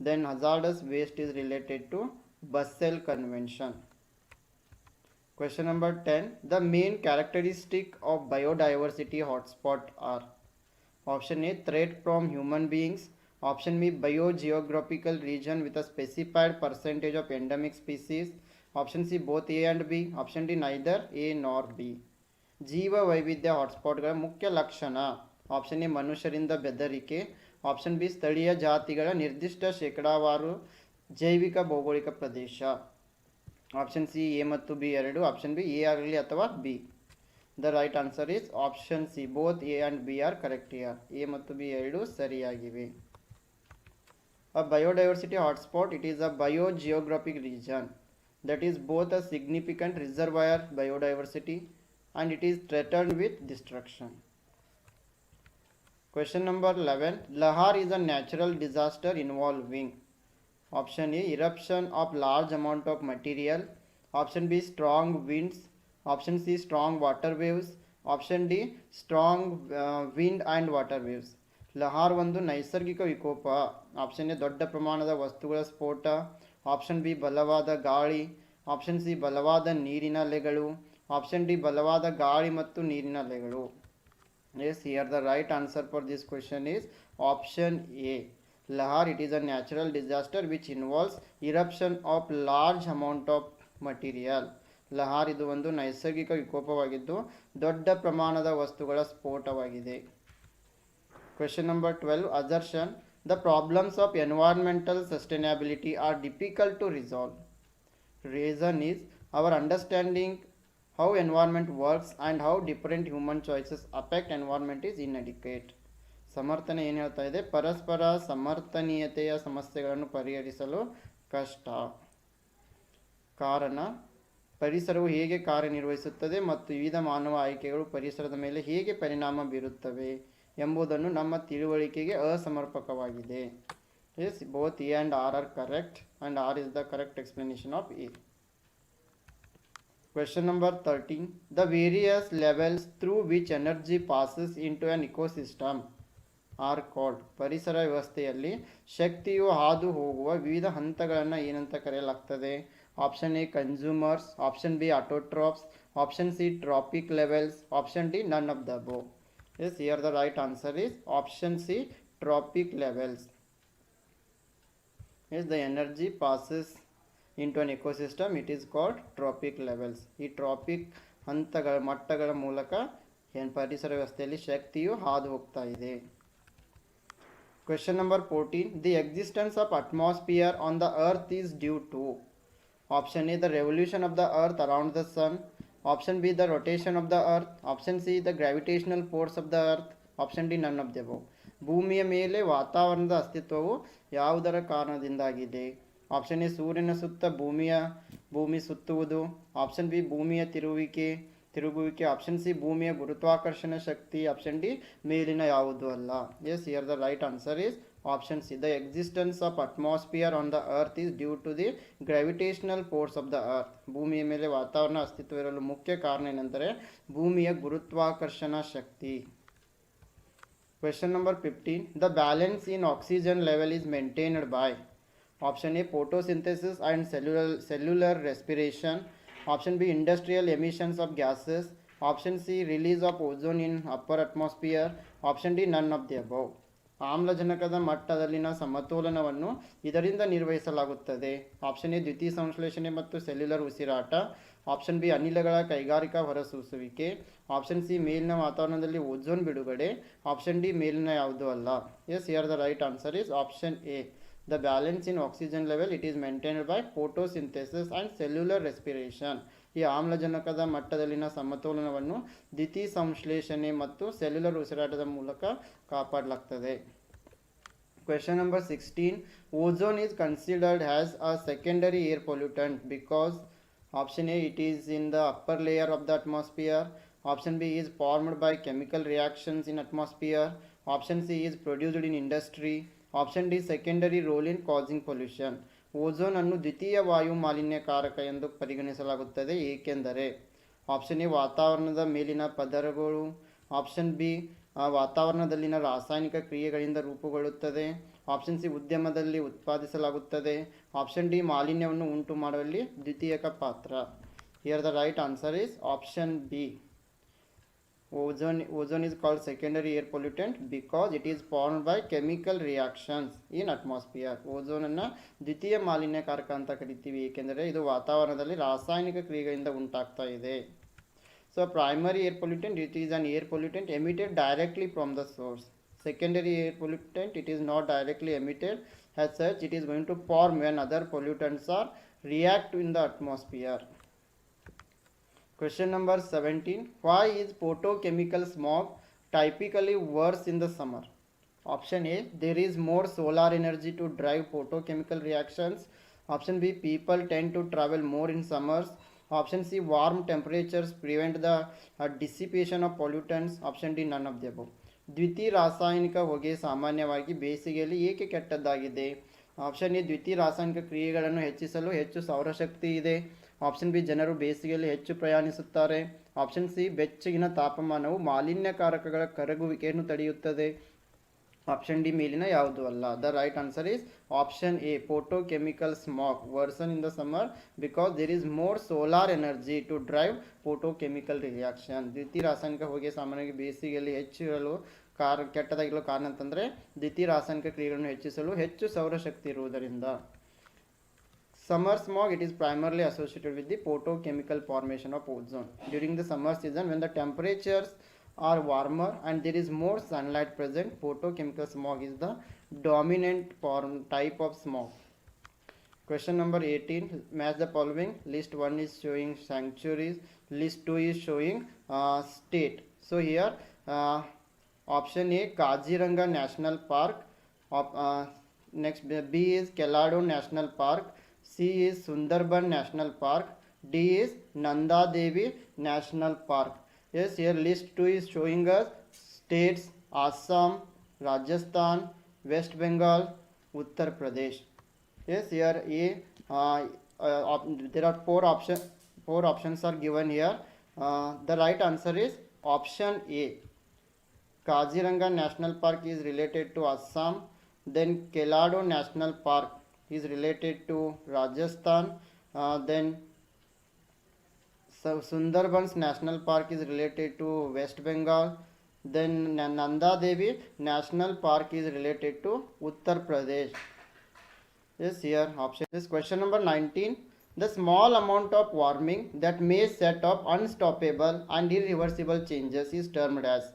Then hazardous waste is related to Basel Convention. Question number 10. The main characteristic of biodiversity hotspot are: option A, threat from human beings, option B, biogeographical region with a specified percentage of endemic species, option C, both A and B, option D, neither A nor B. ಜೀವ ವೈವಿಧ್ಯ ಹಾಟ್ಸ್ಪಾಟ್ಗಳ ಮುಖ್ಯ ಲಕ್ಷಣ: option A ಮನುಷ್ಯರಿಂದ ಬೆದರಿಕೆ, option B ಸ್ಥಳೀಯ ಜಾತಿಗಳ ನಿರ್ದಿಷ್ಟ ಶೇಕಡಾವಾರು ಜೈವಿಕ ಭೌಗೋಳಿಕ ಪ್ರದೇಶ, ಆಪ್ಷನ್ ಸಿ ಎ ಮತ್ತು ಬಿ ಎರಡು, ಆಪ್ಷನ್ ಬಿ ಎ ಆಗಲಿ ಅಥವಾ B. The right answer is option C, both A and B are correct here. A ಮತ್ತು ಬಿ ಎರಡು ಸರಿಯಾಗಿವೆ. A biodiversity hotspot, it is a biogeographic region that is both a significant reservoir biodiversity and it is threatened with destruction. Question number 11. Lahar is a natural disaster involving: option A, eruption of large amount of material, option B, strong winds, option C, strong water waves, option D, strong wind and water waves. ಲಹಾರ್ ಒಂದು ನೈಸರ್ಗಿಕ ವಿಕೋಪ. Option A ದೊಡ್ಡ ಪ್ರಮಾಣದ ವಸ್ತುಗಳ ಸ್ಫೋಟ, option B ಬಲವಾದ ಗಾಳಿ, option C ಬಲವಾದ ನೀರಿನ ಅಲೆಗಳು, ಆಪ್ಷನ್ ಡಿ ಬಲವಾದ ಗಾಳಿ ಮತ್ತು ನೀರಿನ ಅಲೆಗಳು. Yes, here the right answer for this question is option A. Lahar, it is a natural disaster which involves eruption of large amount of material. ಲಹಾರ್ ಇದು ಒಂದು ನೈಸರ್ಗಿಕ ವಿಕೋಪವಾಗಿದ್ದು ದೊಡ್ಡ ಪ್ರಮಾಣದ ವಸ್ತುಗಳ ಸ್ಫೋಟವಾಗಿದೆ. Question number 12. Assertion: The problems of environmental sustainability are difficult to resolve. Reason is our understanding how environment works and how different human choices affect environment is inadequate. ಸಮರ್ಥನೆ ಏನು ಹೇಳ್ತಾ ಇದೆ, ಪರಸ್ಪರ ಸಮರ್ಥನೀಯತೆಯ ಸಮಸ್ಯೆಗಳನ್ನು ಪರಿಹರಿಸಲು ಕಷ್ಟ. ಕಾರಣ ಪರಿಸರವು ಹೇಗೆ ಕಾರ್ಯನಿರ್ವಹಿಸುತ್ತದೆ ಮತ್ತು ವಿವಿಧ ಮಾನವ ಆಯ್ಕೆಗಳು ಪರಿಸರದ ಮೇಲೆ ಹೇಗೆ ಪರಿಣಾಮ ಬೀರುತ್ತವೆ ಎಂಬುದನ್ನು ನಮ್ಮ ತಿಳುವಳಿಕೆಗೆ ಅಸಮರ್ಪಕವಾಗಿದೆ. Yes, both A and R are correct and R is the correct explanation of A. Question number 13. The various levels through which energy passes into an ecosystem are called. ಪರಿಸರ ವ್ಯವಸ್ಥೆಯಲ್ಲಿ ಶಕ್ತಿಯು ಹಾದು ಹೋಗುವ ವಿವಿಧ ಹಂತಗಳನ್ನು ಏನಂತ ಕರೆಯಲಾಗ್ತದೆ? Option A consumers, option B autotrophs, option C tropic levels, option D none of the above. Yes, here the right answer is option C, tropic levels. Yes, the energy passes into an ecosystem, it is called tropic levels. ಈ traffic ಹಂತಗಳ ಮಟ್ಟಗಳ ಮೂಲಕ ಪರಿಸರ ವ್ಯವಸ್ಥೆಯಲ್ಲಿ ಶಕ್ತಿಯು ಹಾದು ಹೋಗ್ತಾ ಇದೆ. Question number 14. The existence of atmosphere on the earth is due to. Option A, the revolution of the earth around the sun. Option B, the rotation of the earth. Option C, the gravitational force of the earth. Option D, none of the above. ಭೂಮಿಯ ಮೇಲೆ ವಾತಾವರಣದ ಅಸ್ತಿತ್ವವು ಯಾವುದರ ಕಾರಣದಿಂದಾಗಿದೆ? Option A ಸೂರ್ಯನ ಸುತ್ತ ಭೂಮಿ ಸುತ್ತುವುದು. Option B ಭೂಮಿಯ ತಿರುಗುವಿಕೆ. Option C ಭೂಮಿಯ ಗುರುತ್ವಾಕರ್ಷಣ ಶಕ್ತಿ. ಆಪ್ಷನ್ ಡಿ ಮೇಲಿನ ಯಾವುದು ಅಲ್ಲ. Yes, here the right answer is option C. The existence of atmosphere on the earth is due to the gravitational force of the earth. ಭೂಮಿಯ ಮೇಲೆ ವಾತಾವರಣ ಅಸ್ತಿತ್ವವಿರಲು ಮುಖ್ಯ ಕಾರಣ ಏನೆಂದರೆ ಭೂಮಿಯ ಗುರುತ್ವಾಕರ್ಷಣ ಶಕ್ತಿ. Question number 15. The balance in oxygen level is maintained by. Option A, photosynthesis and cellular respiration. Option B, industrial emissions of gases. Option C, release of ozone in upper atmosphere. Option D, none of the above. ಆಮ್ಲಜನಕದ ಮಟ್ಟದಲ್ಲಿನ ಸಮತೋಲನವನ್ನು ಇದರಿಂದ ನಿರ್ವಹಿಸಲಾಗುತ್ತದೆ. Option A ದ್ಯುತಿ ಸಂಶ್ಲೇಷಣೆ ಮತ್ತು cellular ಉಸಿರಾಟ. Option B ಅನಿಲಗಳ ಕೈಗಾರಿಕಾ ಹೊರಸೂಸುವಿಕೆ. Option C ಮೇಲಿನ ವಾತಾವರಣದಲ್ಲಿ ಓಝೋನ್ ಬಿಡುಗಡೆ. ಆಪ್ಷನ್ ಡಿ ಮೇಲಿನ ಯಾವುದೂ ಅಲ್ಲ. Yes, here the right answer is option A. The balance in oxygen level, it is maintained by photosynthesis and cellular respiration. ಈ ಆಮ್ಲಜನಕದ ಮಟ್ಟದಲ್ಲಿನ ಸಮತೋಲನವನ್ನು ದ್ಯುತಿ ಸಂಶ್ಲೇಷಣೆ ಮತ್ತು ಸೆಲ್ಯುಲರ್ ಉಸಿರಾಟದ ಮೂಲಕ ಕಾಪಾಡಲಾಗ್ತದೆ. Question number 16. Ozone is considered as a secondary air pollutant because option A, it is in the upper layer of the atmosphere. Option B, is formed by chemical reactions in atmosphere. Option C, is produced in industry. Option D secondary role in causing pollution. Ozone ಅನ್ನು ದ್ವಿತೀಯ ವಾಯು ಮಾಲಿನ್ಯಕಾರಕ ಎಂದು ಪರಿಗಣಿಸಲಾಗುತ್ತದೆ ಏಕೆಂದರೆ option A ವಾತಾವರಣದ ಮೇಲಿನ ಪದರಗಳು. Option B ವಾತಾವರಣದಲ್ಲಿನ ರಾಸಾಯನಿಕ ಕ್ರಿಯೆಗಳಿಂದ ರೂಪುಗೊಳ್ಳುತ್ತದೆ. ಆಪ್ಷನ್ ಸಿ ಉದ್ಯಮದಲ್ಲಿ ಉತ್ಪಾದಿಸಲಾಗುತ್ತದೆ. ಆಪ್ಷನ್ ಡಿ ಮಾಲಿನ್ಯವನ್ನು ಉಂಟು ಮಾಡುವಲ್ಲಿ ದ್ವಿತೀಯಕ ಪಾತ್ರ. Here the right answer is option B. Ozone is called secondary air pollutant because it is formed by chemical reactions in atmosphere. Ozone ಅನ್ನು ದ್ವಿತೀಯ ಮಾಲಿನ್ಯಕಾರಕ ಅಂತ ಕರಿತೀವಿ ಏಕೆಂದರೆ ಇದು ವಾತಾವರಣದಲ್ಲಿ ರಾಸಾಯನಿಕ ಕ್ರಿಯೆಗಳಿಂದ ಉಂಟಾಗ್ತಾ ಇದೆ. So primary air pollutant, it is an air pollutant emitted directly from the source. Secondary air pollutant, it is not directly emitted. As such, it is going to form when other pollutants are react in the atmosphere. Question number 17. Why is photochemical smog typically worse in the summer? Option A, there is more solar energy to drive photochemical reactions. Option B, people tend to travel more in summers. Option C, warm temperatures prevent the dissipation of pollutants. Option D, none of the above. ದ್ವಿತೀಯ ರಾಸಾಯನಿಕ ಹೊಗೆ ಸಾಮಾನ್ಯವಾಗಿ ಬೇಸಿಗೆಯಲ್ಲಿ ಏಕೆ ಕೆಟ್ಟದ್ದಾಗಿದೆ? Option A ದ್ವಿತೀಯ ರಾಸಾಯನಿಕ ಕ್ರಿಯೆಗಳನ್ನು ಹೆಚ್ಚಿಸಲು ಹೆಚ್ಚು ಸೌರಶಕ್ತಿ ಇದೆ. ಆಪ್ಷನ್ ಬಿ ಜನರು ಬೇಸಿಗೆಯಲ್ಲಿ ಹೆಚ್ಚು ಪ್ರಯಾಣಿಸುತ್ತಾರೆ. ಆಪ್ಷನ್ ಸಿ ಬೆಚ್ಚಗಿನ ತಾಪಮಾನವು ಮಾಲಿನ್ಯಕಾರಕಗಳ ಕರಗುವಿಕೆಯನ್ನು ತಡೆಯುತ್ತದೆ. ಆಪ್ಷನ್ ಡಿ ಮೇಲಿನ ಯಾವುದು ಅಲ್ಲ. The right answer is option A. Photochemical smog worsen in the summer because there is more solar energy to drive photochemical reaction. ದ್ವಿತೀಯ ರಾಸಾಯನಿಕ ಹೊಗೆ ಸಾಮಾನ್ಯವಾಗಿ ಬೇಸಿಗೆಯಲ್ಲಿ ಹೆಚ್ಚು ಇರಲು ಕೆಟ್ಟದಾಗಿರಲು ಕಾರಣ ಅಂತಂದರೆ ದ್ವಿತೀಯ ರಾಸಾಯನಿಕ ಕ್ರಿಯೆಗಳನ್ನು ಹೆಚ್ಚಿಸಲು ಹೆಚ್ಚು ಸೌರಶಕ್ತಿ ಇರುವುದರಿಂದ. Summer smog, it is primarily associated with the photochemical formation of ozone. During the summer season, when the temperatures are warmer and there is more sunlight present, photochemical smog is the dominant form type of smog. Question number 18, match the following. List 1 is showing sanctuaries, list 2 is showing state. So here option A Kaziranga National Park, next B is Keladu National Park, C is Sundarban National Park, D is Nanda Devi National Park. Yes, here list 2 is showing us states Assam, Rajasthan, West Bengal, Uttar Pradesh. Yes, here A. There are four options are given here. The right answer is option A. Kaziranga National Park is related to Assam. Then Keladu National Park is related to Rajasthan. Then Sundarbans National Park is related to West Bengal. Then Nanda Devi National Park is related to Uttar Pradesh. Yes, here option is question number 19. The small amount of warming that may set up unstoppable and irreversible changes is termed as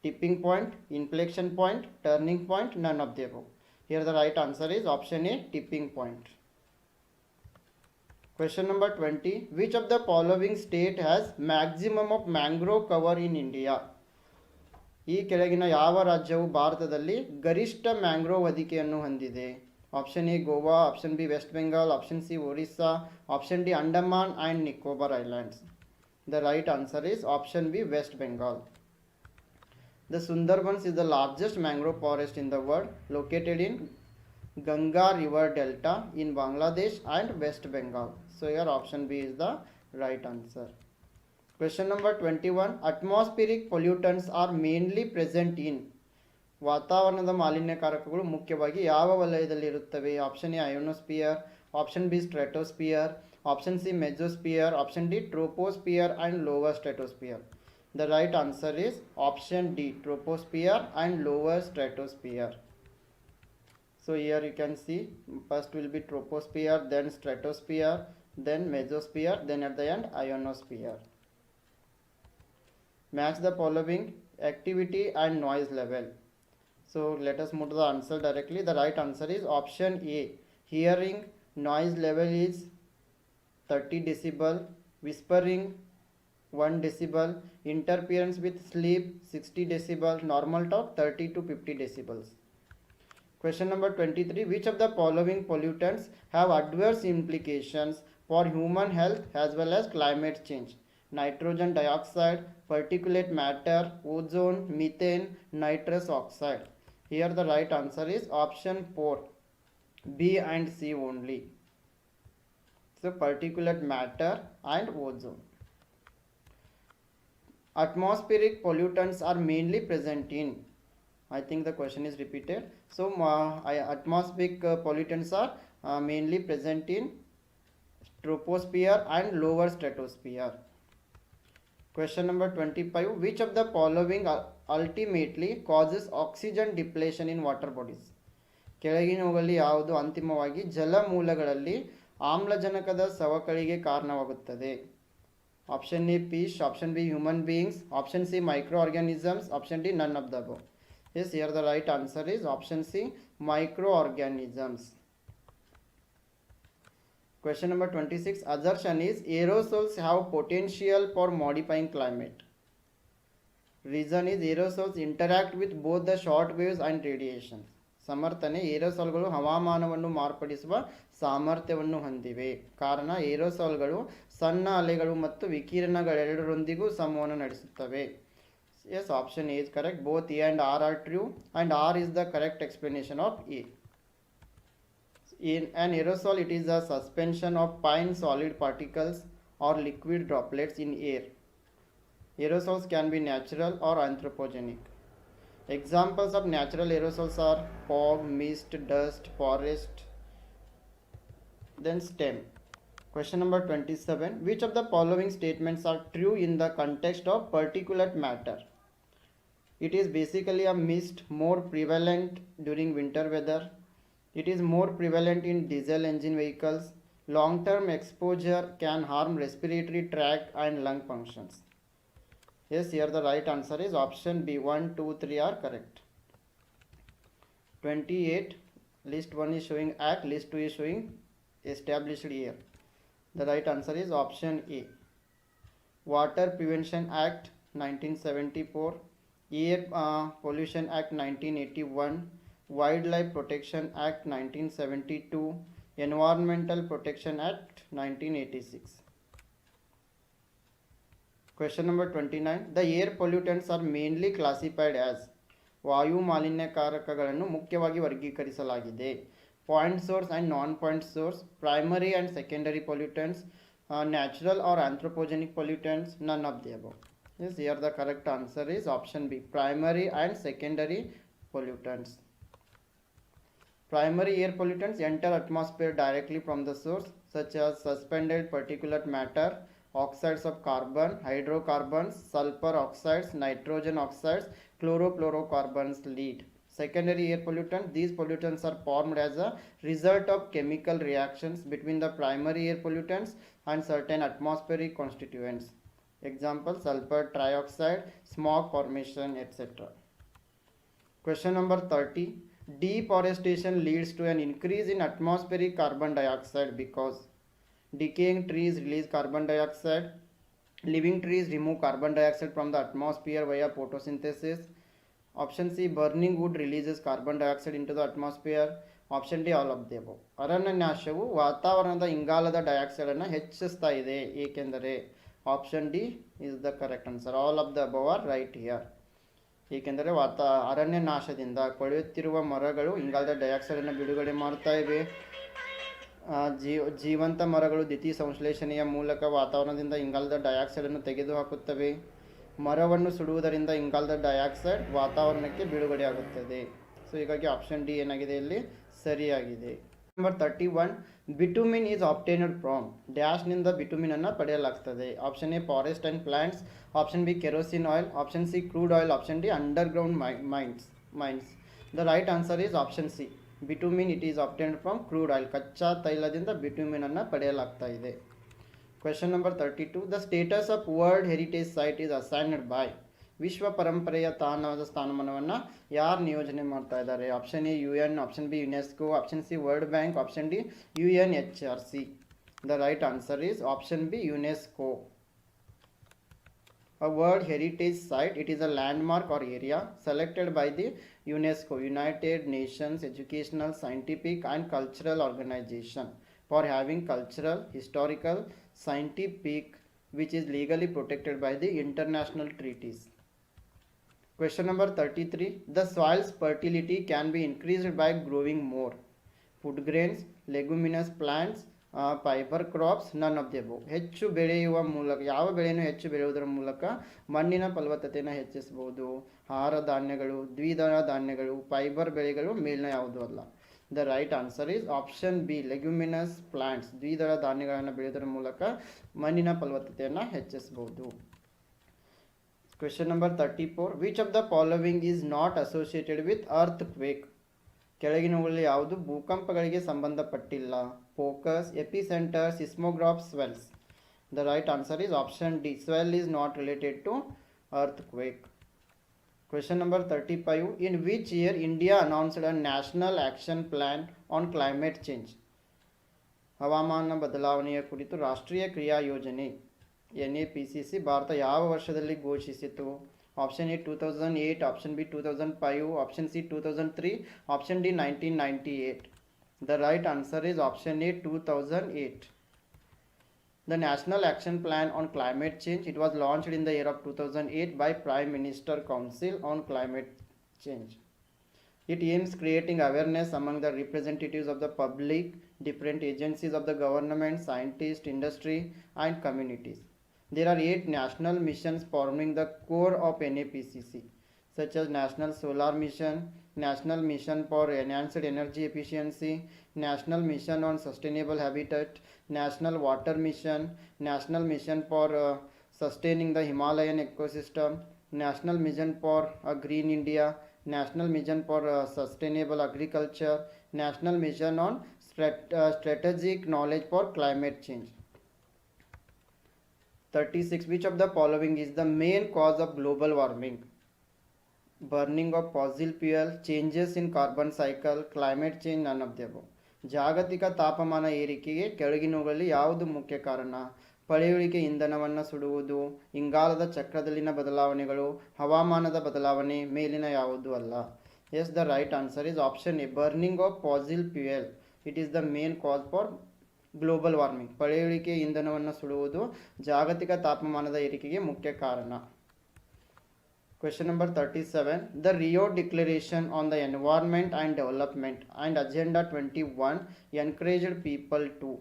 tipping point, inflection point, turning point, none of the above. Here the right answer is option A, tipping point. Question number 20. Which of the following state has maximum of mangrove cover in India? ಈ ಕೆಳಗಿನ ಯಾವ ರಾಜ್ಯವು ಭಾರತದಲ್ಲಿ ಗರಿಷ್ಠ mangrove ಹೊದಿಕೆಯನ್ನು ಹೊಂದಿದೆ? Option A Goa, option B West Bengal, option C Orissa, option D Andaman and Nicobar islands. The right answer is option B, West Bengal. The Sundarbans is the largest mangrove forest in the world, located in Ganga River Delta in Bangladesh and West Bengal. So your option B is the right answer. Question number 21. Atmospheric pollutants are mainly present in. ವಾತಾವರಣದ ಮಾಲಿನ್ಯಕಾರಕಗಳು ಮುಖ್ಯವಾಗಿ ಯಾವ ವಲಯದಲ್ಲಿ ಇರುತ್ತವೆ? Option A ionosphere, option B stratosphere, option C mesosphere, option D troposphere and lower stratosphere. The right answer is option D, troposphere and lower stratosphere. So here you can see first will be troposphere, then stratosphere, then mesosphere, then at the end ionosphere. Match the following activity and noise level. So let us move to the answer directly. The right answer is option A. Hearing noise level is 30 decibel, whispering 1 decibel, interference with sleep 60 decibel, normal talk 30 to 50 decibels. Question number 23. Which of the following pollutants have adverse implications for human health as well as climate change? Nitrogen dioxide, particulate matter, ozone, methane, nitrous oxide. Here the right answer is option 4, B and C only. So particulate matter and ozone. Atmospheric pollutants are mainly present in. I think the question is repeated. So atmospheric pollutants are mainly present in troposphere and lower stratosphere. Question number 25. Which of the following ultimately causes oxygen depletion in water bodies? ಕೆಳಗಿನವುಗಳಲ್ಲಿ ಯಾವುದು ಅಂತಿಮವಾಗಿ ಜಲಮೂಲಗಳಲ್ಲಿ ಆಮ್ಲಜನಕದ ಸವಕಳಿಗೆ ಕಾರಣವಾಗುತ್ತದೆ? Option A fish, option B human beings, option C micro organisms, option D none of the above. Yes, here the right answer is option C, microorganisms. Question number 26. Assertion is aerosols have potential for modifying climate. Reason is aerosols interact with both the short waves and radiation. ಸಮರ್ಥನೆ, ಏರೋಸಾಲ್ಗಳು ಹವಾಮಾನವನ್ನು ಮಾರ್ಪಡಿಸುವ ಸಾಮರ್ಥ್ಯವನ್ನು ಹೊಂದಿವೆ. ಕಾರಣ ಏರೋಸಾಲ್ಗಳು ಸಣ್ಣ ಅಲೆಗಳು ಮತ್ತು ವಿಕಿರಣಗಳೆರಡರೊಂದಿಗೂ ಸಂವಹನ ನಡೆಸುತ್ತವೆ. Yes, option A is correct. Both A and R are true, and R is the correct explanation of A. In an aerosol, it is a suspension of fine solid particles or liquid droplets in air. Aerosols can be natural or anthropogenic. Examples of natural aerosols are fog, mist, dust, forest, then stem. Question number 27. Which of the following statements are true in the context of particulate matter? It is basically a mist, more prevalent during winter weather. It is more prevalent in diesel engine vehicles. Long-term exposure can harm respiratory tract and lung functions. Yes, here the right answer is option B. 1, 2, 3 are correct. 28. List 1 is showing act, list 2 is showing established year. The right answer is option A. Water Prevention Act 1974, Air Pollution Act 1981, Wildlife Protection Act 1972, Environmental Protection Act 1986. Question number 29. The air pollutants are mainly classified as ವಾಯು ಮಾಲಿನ್ಯಕಾರಕಗಳನ್ನು ಮುಖ್ಯವಾಗಿ ವರ್ಗೀಕರಿಸಲಾಗಿದೆ. Point source and non point source, primary and secondary pollutants, natural or anthropogenic pollutants, none of the above. Yes, here the correct answer is option B, primary and secondary pollutants. Primary air pollutants enter atmosphere directly from the source, such as suspended particulate matter, oxides of carbon, hydrocarbons, sulfur oxides, nitrogen oxides, chlorofluorocarbons lead. Secondary air pollutants, these pollutants are formed as a result of chemical reactions between the primary air pollutants and certain atmospheric constituents. Example, sulfur trioxide, smog formation, etc. Question number 30. Deforestation leads to an increase in atmospheric carbon dioxide because decaying trees release carbon dioxide, living trees remove carbon dioxide from the atmosphere via photosynthesis. Option C, burning wood releases carbon dioxide into the atmosphere. Option D, all of the above. ಅರಣ್ಯನಾಶವು ವಾತಾವರಣದ ಇಂಗಾಲದ dioxide ಅನ್ನು ಹೆಚ್ಚಿಸ್ತಾ ಇದೆ ಏಕೆಂದರೆ option D is the correct answer. All of the above are right here. ಏಕೆಂದರೆ ಅರಣ್ಯನಾಶದಿಂದ ಕೊಳೆಯುತ್ತಿರುವ ಮರಗಳು ಇಂಗಾಲದ dioxide ಅನ್ನು ಬಿಡುಗಡೆ ಮಾಡ್ತಾ ಇವೆ. ಜೀವಂತ ಮರಗಳು ದ್ಯುತಿ ಸಂಶ್ಲೇಷಣೆಯ ಮೂಲಕ ವಾತಾವರಣದಿಂದ ಇಂಗಾಲದ ಡೈಆಕ್ಸೈಡ್ ಅನ್ನು ತೆಗೆದುಹಾಕುತ್ತವೆ. ಮರವನ್ನು ಸುಡುವುದರಿಂದ ಇಂಗಾಲದ ಡೈಆಕ್ಸೈಡ್ ವಾತಾವರಣಕ್ಕೆ ಬಿಡುಗಡೆಯಾಗುತ್ತದೆ. ಸೊ ಹೀಗಾಗಿ ಆಪ್ಷನ್ ಡಿ ಏನಾಗಿದೆ ಇಲ್ಲಿ ಸರಿಯಾಗಿದೆ. Number 31. Bitumen is obtained from ಡ್ಯಾಶ್ನಿಂದ ಬಿಟುಮಿನನ್ನು ಪಡೆಯಲಾಗ್ತದೆ. Option A forest and plants, option B kerosene oil, option C crude oil, option D underground mines. The right answer is option C, bitumen. It is obtained from crude oil. ಕಚ್ಚಾ ತೈಲದಿಂದ ಬಿಟುಮಿನನ್ನು ಪಡೆಯಲಾಗ್ತಾ ಇದೆ. Question number 32. The status of World Heritage Site is assigned by ವಿಶ್ವ ಪರಂಪರೆಯ ತಾಣದ ಸ್ಥಾನಮಾನವನ್ನು ಯಾರು ನಿಯೋಜನೆ ಮಾಡ್ತಾ ಇದ್ದಾರೆ? Option A UN, option B UNESCO, option C world bank, option D UNHRC. The right answer is option B, UNESCO. A World Heritage Site, it is a landmark or area selected by the UNESCO, United Nations Educational, Scientific and Cultural Organization, for having cultural, historical, scientific, which is legally protected by the international treaties. Question number 33. The soil's fertility can be increased by growing more food grains, leguminous plants, fibre crops, ನನ್ of the above. ಹೆಚ್ಚು ಬೆಳೆಯುವ ಮೂಲಕ, ಯಾವ ಬೆಳೆಯನ್ನು ಹೆಚ್ಚು ಬೆಳೆಯುವುದರ ಮೂಲಕ ಮಣ್ಣಿನ ಫಲವತ್ತತೆಯನ್ನು ಹೆಚ್ಚಿಸಬಹುದು? ಆಹಾರ ಧಾನ್ಯಗಳು, ದ್ವಿದಳ ಧಾನ್ಯಗಳು, ಫೈಬರ್ ಬೆಳೆಗಳು, ಮೇಲಿನ ಯಾವುದೂ ಅಲ್ಲ. The right answer is option B, leguminous plants. ದ್ವಿದಳ ಧಾನ್ಯಗಳನ್ನು ಬೆಳೆಯುವುದರ ಮೂಲಕ ಮಣ್ಣಿನ ಫಲವತ್ತತೆಯನ್ನು ಹೆಚ್ಚಿಸಬಹುದು. Question number 34. Which of the following is not associated with earthquake? ಕೆಳಗಿನವುಗಳಲ್ಲಿ ಯಾವುದು ಭೂಕಂಪಗಳಿಗೆ ಸಂಬಂಧಪಟ್ಟಿಲ್ಲ? Focus, epicentre, seismograph, swells. The right answer is option D, swell is not related to earthquake. Question number 35. In which year India announced a national action plan on climate change? ಹವಾಮಾನ ಬದಲಾವಣೆಯ ಕುರಿತು ರಾಷ್ಟ್ರೀಯ ಕ್ರಿಯಾ ಯೋಜನೆ NAPCC Bharat ಯಾವ ವರ್ಷದಲ್ಲಿ ಘೋಷಿಸಿತು? Option A 2008, option B 2005, option C 2003, option D 1998. The right answer is option A, 2008. The National Action Plan on Climate Change, it was launched in the year of 2008 by Prime Minister Council on Climate Change. It aims creating awareness among the representatives of the public, different agencies of the government, scientists, industry and communities. There are 8 national missions forming the core of NAPCC, such as National Solar Mission, National Mission for Enhanced Energy Efficiency, National Mission on Sustainable Habitat, National Water Mission, National Mission for Sustaining the Himalayan Ecosystem, National Mission for Green India, National Mission for Sustainable Agriculture, National Mission on Strategic Knowledge for Climate Change. 36. Which of the following is the main cause of global warming? Burning of fossil fuel, changes in carbon cycle, climate change, none of the above. ಜಾಗತಿಕ ತಾಪಮಾನ ಏರಿಕೆಗೆ ಕೆಳಗಿನವುಗಳಲ್ಲಿ ಯಾವುದು ಮುಖ್ಯ ಕಾರಣ? ಪಳೆಯುಳಿಕೆ ಇಂಧನವನ್ನು ಸುಡುವುದು, ಇಂಗಾಲದ ಚಕ್ರದಲ್ಲಿನ ಬದಲಾವಣೆಗಳು, ಹವಾಮಾನದ ಬದಲಾವಣೆ, ಮೇಲಿನ ಯಾವುದು ಅಲ್ಲ. Yes, the right answer is option A, burning of fossil fuel. It is the main cause for global warming. ಪಳೆಯುಳಿಕೆ ಇಂಧನವನ್ನು ಸುಡುವುದು ಜಾಗತಿಕ ತಾಪಮಾನದ ಏರಿಕೆಗೆ ಮುಖ್ಯ ಕಾರಣ. Question number 37. The Rio Declaration on the Environment and Development and Agenda 21 encouraged people to.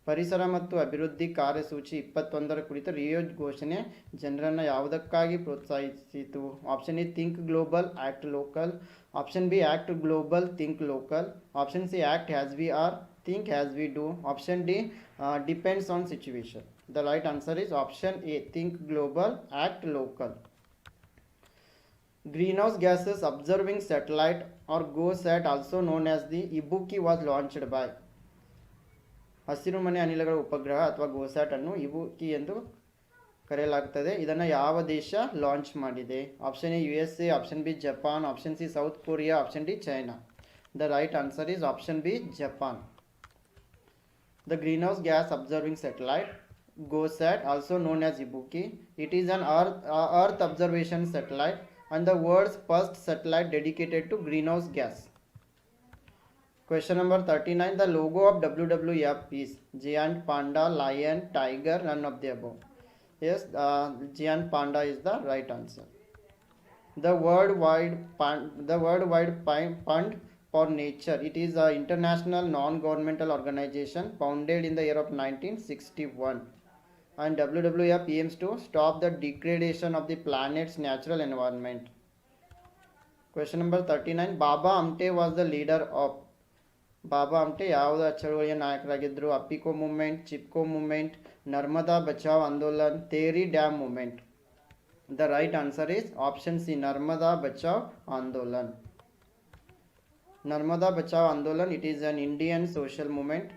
ಪರಿಸರ ಮತ್ತು ಅಭಿವೃದ್ಧಿ ಕಾರ್ಯಸೂಚಿ 21ರ ಕುರಿತ ರಿಯೋ ಘೋಷಣೆ ಜನರನ್ನು ಯಾವುದಕ್ಕಾಗಿ ಪ್ರೋತ್ಸಾಹಿಸಿತು? Option A, think global act local. Option B, act global think local. Option C, act as we are think as we do. Option D, depends on situation. The right answer is option A, think global act local. Greenhouse gases observing satellite or GOSAT, also known as the IBUCI, was launched by. ಹಸಿರುಮನೆ ಅನಿಲಗಳ ಉಪಗ್ರಹ ಅಥವಾ ಗೋಸ್ಯಾಟ್ ಅನ್ನು ಇಬುಕಿ ಎಂದು ಕರೆಯಲಾಗುತ್ತದೆ. ಇದನ್ನು ಯಾವ ದೇಶ ಲಾಂಚ್ ಮಾಡಿದೆ? Option A, USA, option B, Japan, option C, south Korea, option D, China. The right answer is option B, Japan. The greenhouse gas observing satellite GOSAT, also known as IBUCI, it is an earth observation satellite and the world's first satellite dedicated to greenhouse gas. Question number 39. The logo of WWF is giant panda, lion, tiger, none of the above. Yes, giant panda is the right answer. The worldwide fund for nature, it is an international non-governmental organization founded in the year of 1961. And WWF aims to stop the degradation of the planet's natural environment. Question number 39. Baba Amte was the leader of. Baba Amte ಯಾವುದ ಚಳುವಳಿಯ ನಾಯಕರಾಗಿದ್ದರು? Appiko movement, Chipko movement, Narmada Bachao Andolan, Tehri dam movement. The right answer is option C, Narmada Bachao Andolan. Narmada Bachao ಆಂದೋಲನ್, it is an Indian social movement.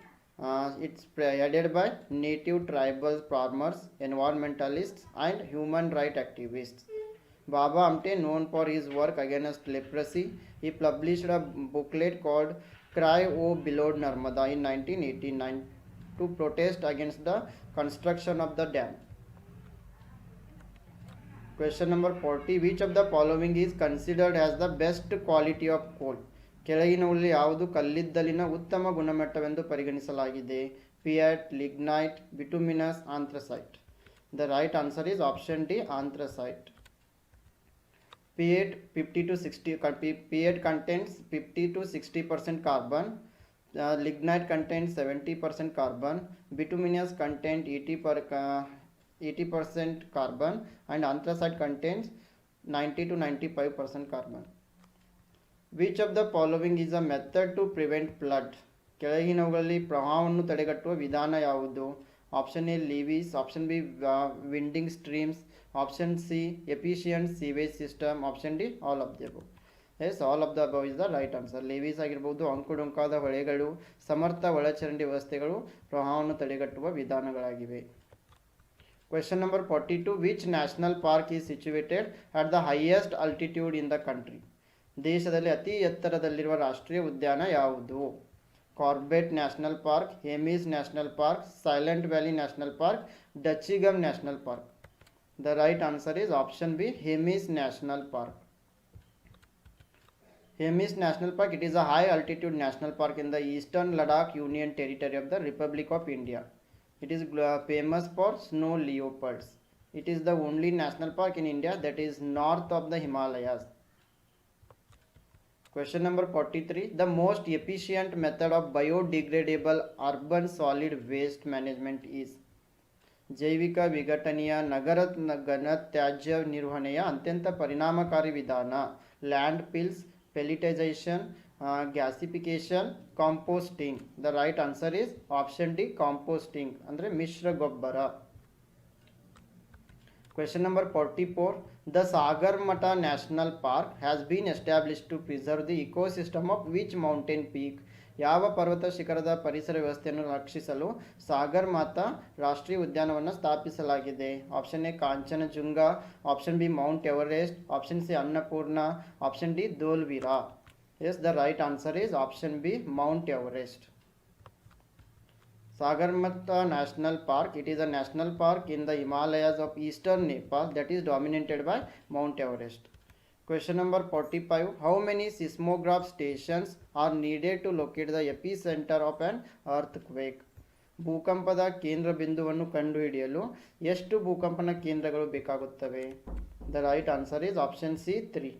It's headed by native tribal farmers, environmentalists and human rights activists. Baba Amte, known for his work against leprosy, he published a booklet called Cry O Beloved Narmada in 1989 to protest against the construction of the dam. Question number 40. Which of the following is considered as the best quality of coal? ಕೆಳಗಿನವುಗಳಲ್ಲಿ ಯಾವುದು ಕಲ್ಲಿದ್ದಲಿನ ಉತ್ತಮ ಗುಣಮಟ್ಟವೆಂದು ಪರಿಗಣಿಸಲಾಗಿದೆ? Peat, lignite, bituminous, anthracite. The right answer is option D, anthracite. P8 50 to 60 P8 contains 50 to 60% carbon. Lignite contains 70% carbon. Bituminous contains 80% carbon, and anthracite contains 90 to 95% carbon. Which of the following is a method to prevent flood? ಕೆಳಗಿನವುಗಳಲ್ಲಿ ಪ್ರವಾಹವನ್ನು ತಡೆಗಟ್ಟುವ ವಿಧಾನ ಯಾವುದು? Option A, levees. Option B, winding streams. Option C, efficient sewage system. Option D, all of the above. Yes, all of the above is the right answer. Levees ಆಗಿರ್ಬೋದು, ಅಂಕುಡೊಂಕಾದ ಹೊಳೆಗಳು, ಸಮರ್ಥ ಒಳಚರಂಡಿ ವ್ಯವಸ್ಥೆಗಳು ಪ್ರವಾಹವನ್ನು ತಡೆಗಟ್ಟುವ ವಿಧಾನಗಳಾಗಿವೆ. Question number 42. Which national park is situated at the highest altitude in the country? ದೇಶದಲ್ಲಿ ಅತಿ ಎತ್ತರದಲ್ಲಿರುವ ರಾಷ್ಟ್ರೀಯ ಉದ್ಯಾನ ಯಾವುದು? Corbett national park, Hemis national park, Silent Valley national park, Dachigam national park. The right answer is option B, Hemis National Park. Hemis National Park, it is a high altitude national park in the eastern Ladakh Union Territory of the Republic of India. It is famous for snow leopards. It is the only national park in India that is north of the Himalayas. Question number 43. The most efficient method of biodegradable urban solid waste management is. ಜೈವಿಕ ವಿಘಟನೀಯ ನಗರ ಘನತ್ಯಾಜ್ಯ ನಿರ್ವಹಣೆಯ ಅತ್ಯಂತ ಪರಿಣಾಮಕಾರಿ ವಿಧಾನ. Landfills, pelletisation, gasification, composting. The right answer is option D, composting ಅಂದರೆ ಮಿಶ್ರ ಗೊಬ್ಬರ. Question number 44. The Sagarmatha National Park has been established to preserve the ecosystem of which mountain peak? ಯಾವ ಪರ್ವತ ಶಿಖರದ ಪರಿಸರ ವ್ಯವಸ್ಥೆಯನ್ನು ರಕ್ಷಿಸಲು ಸಾಗರ್ ಮಾತಾ ರಾಷ್ಟ್ರೀಯ ಉದ್ಯಾನವನ್ನು ಸ್ಥಾಪಿಸಲಾಗಿದೆ? Option A Kanchenjunga, option B Mount Everest, option C Annapurna, option D Dholavira. Yes, the right answer is option B, Mount Everest. Sagarmatha National Park, it is a national park in the Himalayas of eastern Nepal that is dominated by Mount Everest. Question number 45. How many seismograph stations are needed to locate the epicenter of an earthquake? ಭೂಕಂಪದ ಕೇಂದ್ರ ಬಿಂದುವನ್ನು ಕಂಡುಹಿಡಿಯಲು ಎಷ್ಟು ಭೂಕಂಪನ ಕೇಂದ್ರಗಳು ಬೇಕಾಗುತ್ತವೆ? The right answer is option C, 3.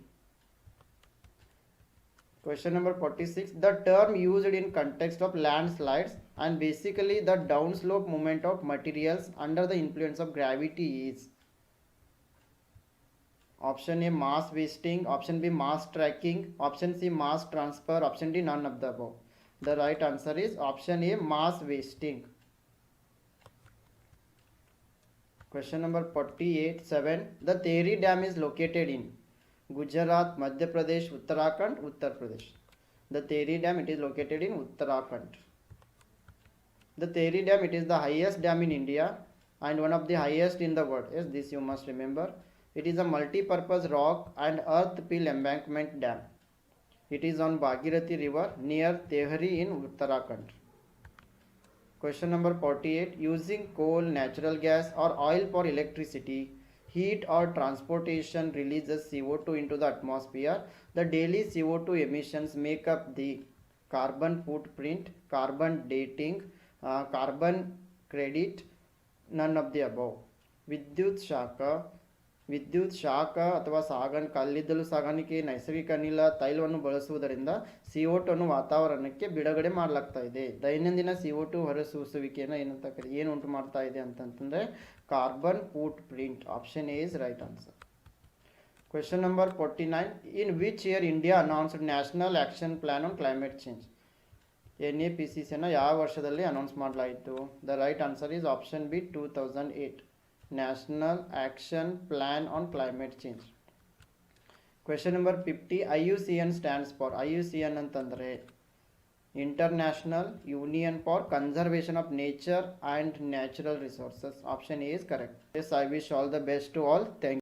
Question number 46. The term used in context of landslides and basically the downslope movement of materials under the influence of gravity is? Option A, mass wasting, option B, mass tracking, option C, mass transfer, option D, none of the above. The right answer is option A, mass wasting. Question number 48. 7. The Tehri Dam is located in Gujarat, Madhya Pradesh, Uttarakhand, Uttar Pradesh. The Tehri Dam, it is located in Uttarakhand. The Tehri Dam, it is the highest dam in India and one of the highest in the world. Yes, this you must remember. It is a multi-purpose rock and earth peel embankment dam. It is on Bhagirathi River near Tehri in Uttarakhand. Question number 48. Using coal, natural gas or oil for electricity, heat or transportation releases CO2 into the atmosphere. The daily CO2 emissions make up the carbon footprint, carbon dating, carbon credit, none of the above. ವಿದ್ಯುತ್ ಶಾಖ ಅಥವಾ ಕಲ್ಲಿದ್ದಲು ಸಾಗಾಣಿಕೆ, ನೈಸರ್ಗಿಕ ಅನಿಲ, ತೈಲವನ್ನು ಬಳಸುವುದರಿಂದ CO2 ಅನ್ನು ವಾತಾವರಣಕ್ಕೆ ಬಿಡುಗಡೆ ಮಾಡಲಾಗ್ತಾ ಇದೆ. ದೈನಂದಿನ CO2 ಹೊರಸೂಸುವಿಕೆಯನ್ನು ಏನು ಉಂಟು ಮಾಡ್ತಾ ಇದೆ ಅಂತಂತಂದರೆ carbon footprint. Option A is right answer. Question number 49. In which year India announced national action plan on climate change? NAPCCಯನ್ನು ಯಾವ ವರ್ಷದಲ್ಲಿ ಅನೌನ್ಸ್ ಮಾಡಲಾಯಿತು? The right answer is option B, 2008. National Action Plan on Climate Change. Question number 50. IUCN stands for, IUCN ಅಂತಂದರೆ International Union for Conservation of Nature and Natural Resources. Option A is correct. Yes, I wish all the best to all. Thank you.